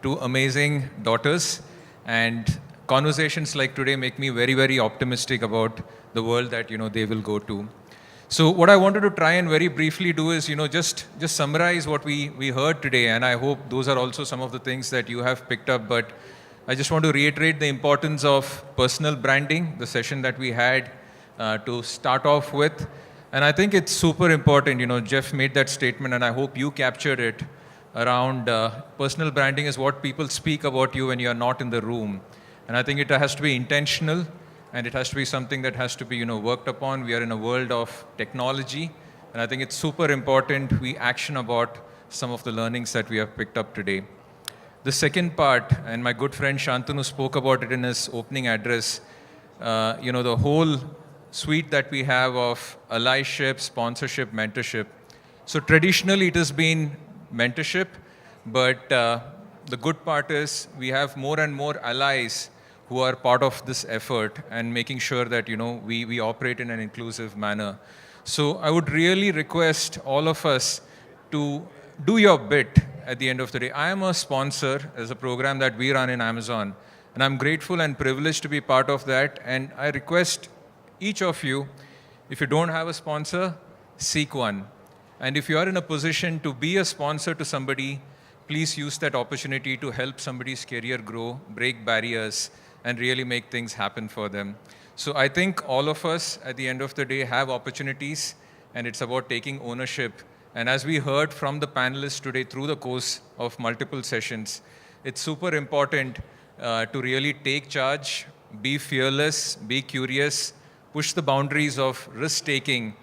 2 amazing daughters. And conversations like today make me very, very optimistic about the world that they will go to. So what I wanted to try and very briefly do is just summarize what we heard today, and I hope those are also some of the things that you have picked up. But I just want to reiterate the importance of personal branding, the session that we had to start off with. And I think it's super important. Jeff made that statement, and I hope you captured it around personal branding is what people speak about you when you're not in the room. And I think it has to be intentional, and it has to be something that has to be, worked upon. We are in a world of technology, and I think it's super important we action about some of the learnings that we have picked up today. The second part, and my good friend Shantanu spoke about it in his opening address, the whole suite that we have of allyship, sponsorship, mentorship. So traditionally it has been mentorship, but the good part is we have more and more allies who are part of this effort and making sure that, we operate in an inclusive manner. So I would really request all of us to do your bit at the end of the day. I am a sponsor as a program that we run in Amazon, and I'm grateful and privileged to be part of that. And I request each of you, if you don't have a sponsor, seek one. And if you are in a position to be a sponsor to somebody, please use that opportunity to help somebody's career grow, break barriers, and really make things happen for them. So I think all of us, at the end of the day, have opportunities, and it's about taking ownership. And as we heard from the panelists today through the course of multiple sessions, it's super important to really take charge, be fearless, be curious, push the boundaries of risk-taking,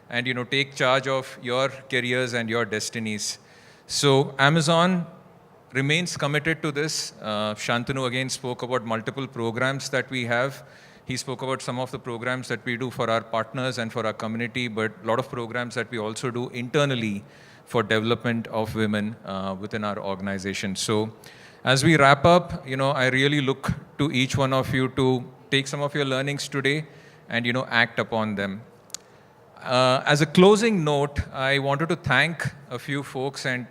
and take charge of your careers and your destinies. So Amazon remains committed to this. Shantanu again spoke about multiple programs that we have. He spoke about some of the programs that we do for our partners and for our community, but a lot of programs that we also do internally for development of women within our organization. So as we wrap up, I really look to each one of you to take some of your learnings today and act upon them. As a closing note, I wanted to thank a few folks, and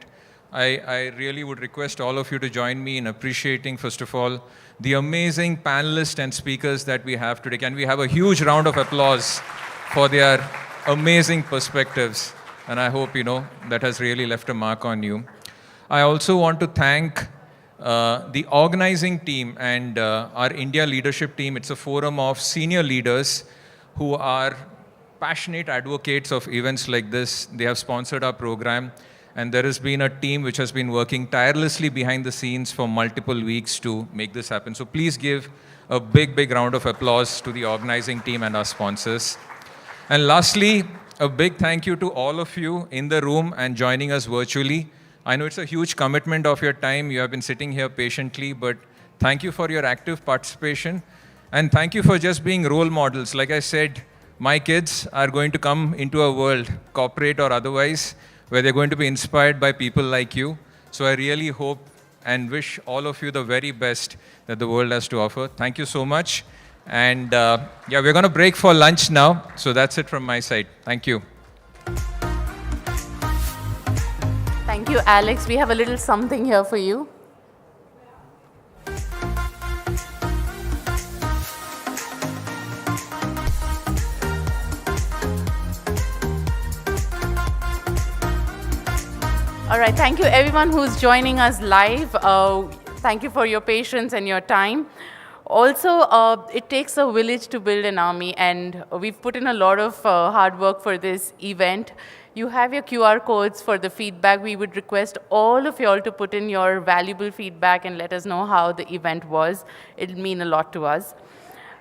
I really would request all of you to join me in appreciating, first of all, the amazing panelists and speakers that we have today. Can we have a huge round of applause for their amazing perspectives? And I hope, that has really left a mark on you. I also want to thank the organizing team and our India leadership team. It's a forum of senior leaders who are passionate advocates of events like this. They have sponsored our program, and there has been a team which has been working tirelessly behind the scenes for multiple weeks to make this happen. So please give a big, big round of applause to the organizing team and our sponsors. And lastly, a big thank you to all of you in the room and joining us virtually. I know it's a huge commitment of your time. You have been sitting here patiently, but thank you for your active participation. And thank you for just being role models. Like I said, my kids are going to come into a world, corporate or otherwise, where they're going to be inspired by people like you. So I really hope and wish all of you the very best that the world has to offer. Thank you so much. And we're going to break for lunch now. So that's it from my side. Thank you. Thank you, Alex. We have a little something here for you. All right, thank you everyone who's joining us live. Thank you for your patience and your time. Also, it takes a village to build an army, and we've put in a lot of hard work for this event. You have your QR codes for the feedback. We would request all of you all to put in your valuable feedback and let us know how the event was. It'll mean a lot to us.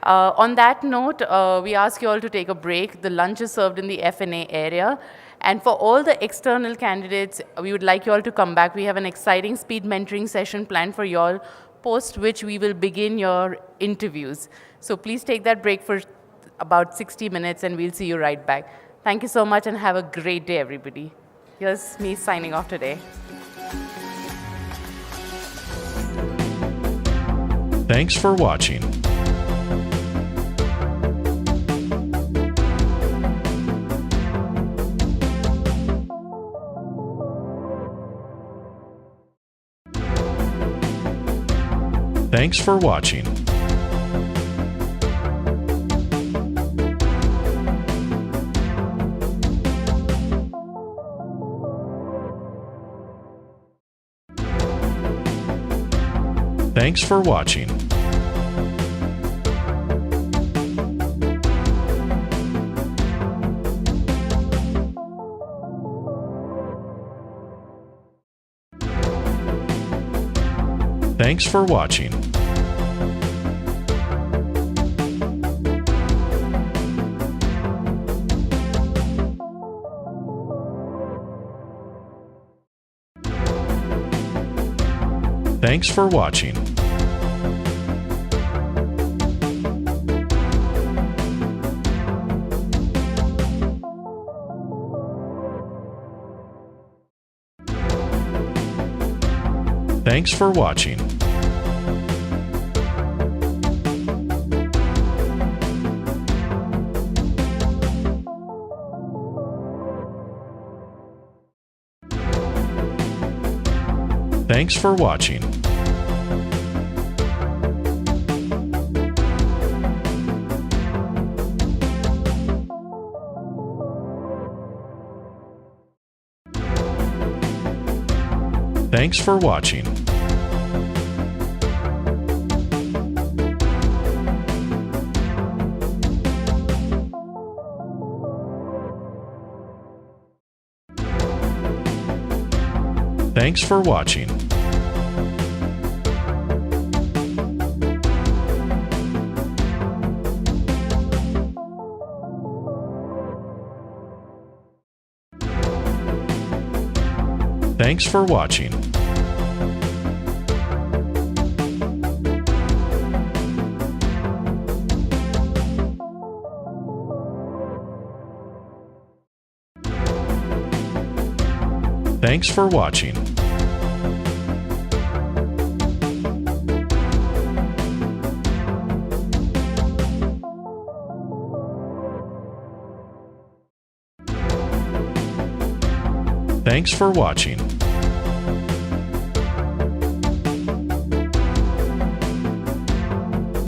On that note, we ask you all to take a break. The lunch is served in the F&A area. And for all the external candidates, we would like you all to come back. We have an exciting speed mentoring session planned for you all, post which we will begin your interviews. So please take that break for about 60 minutes and we'll see you right back. Thank you so much and have a great day, everybody. Here's me signing off today. Thanks for watching. Thanks for watching. Thanks for watching. Thanks for watching. Thanks for watching. Thanks Thanks for watching. Thanks for watching. Thanks for watching. Thanks for watching. Thanks for watching. Thanks for watching. Thanks for watching.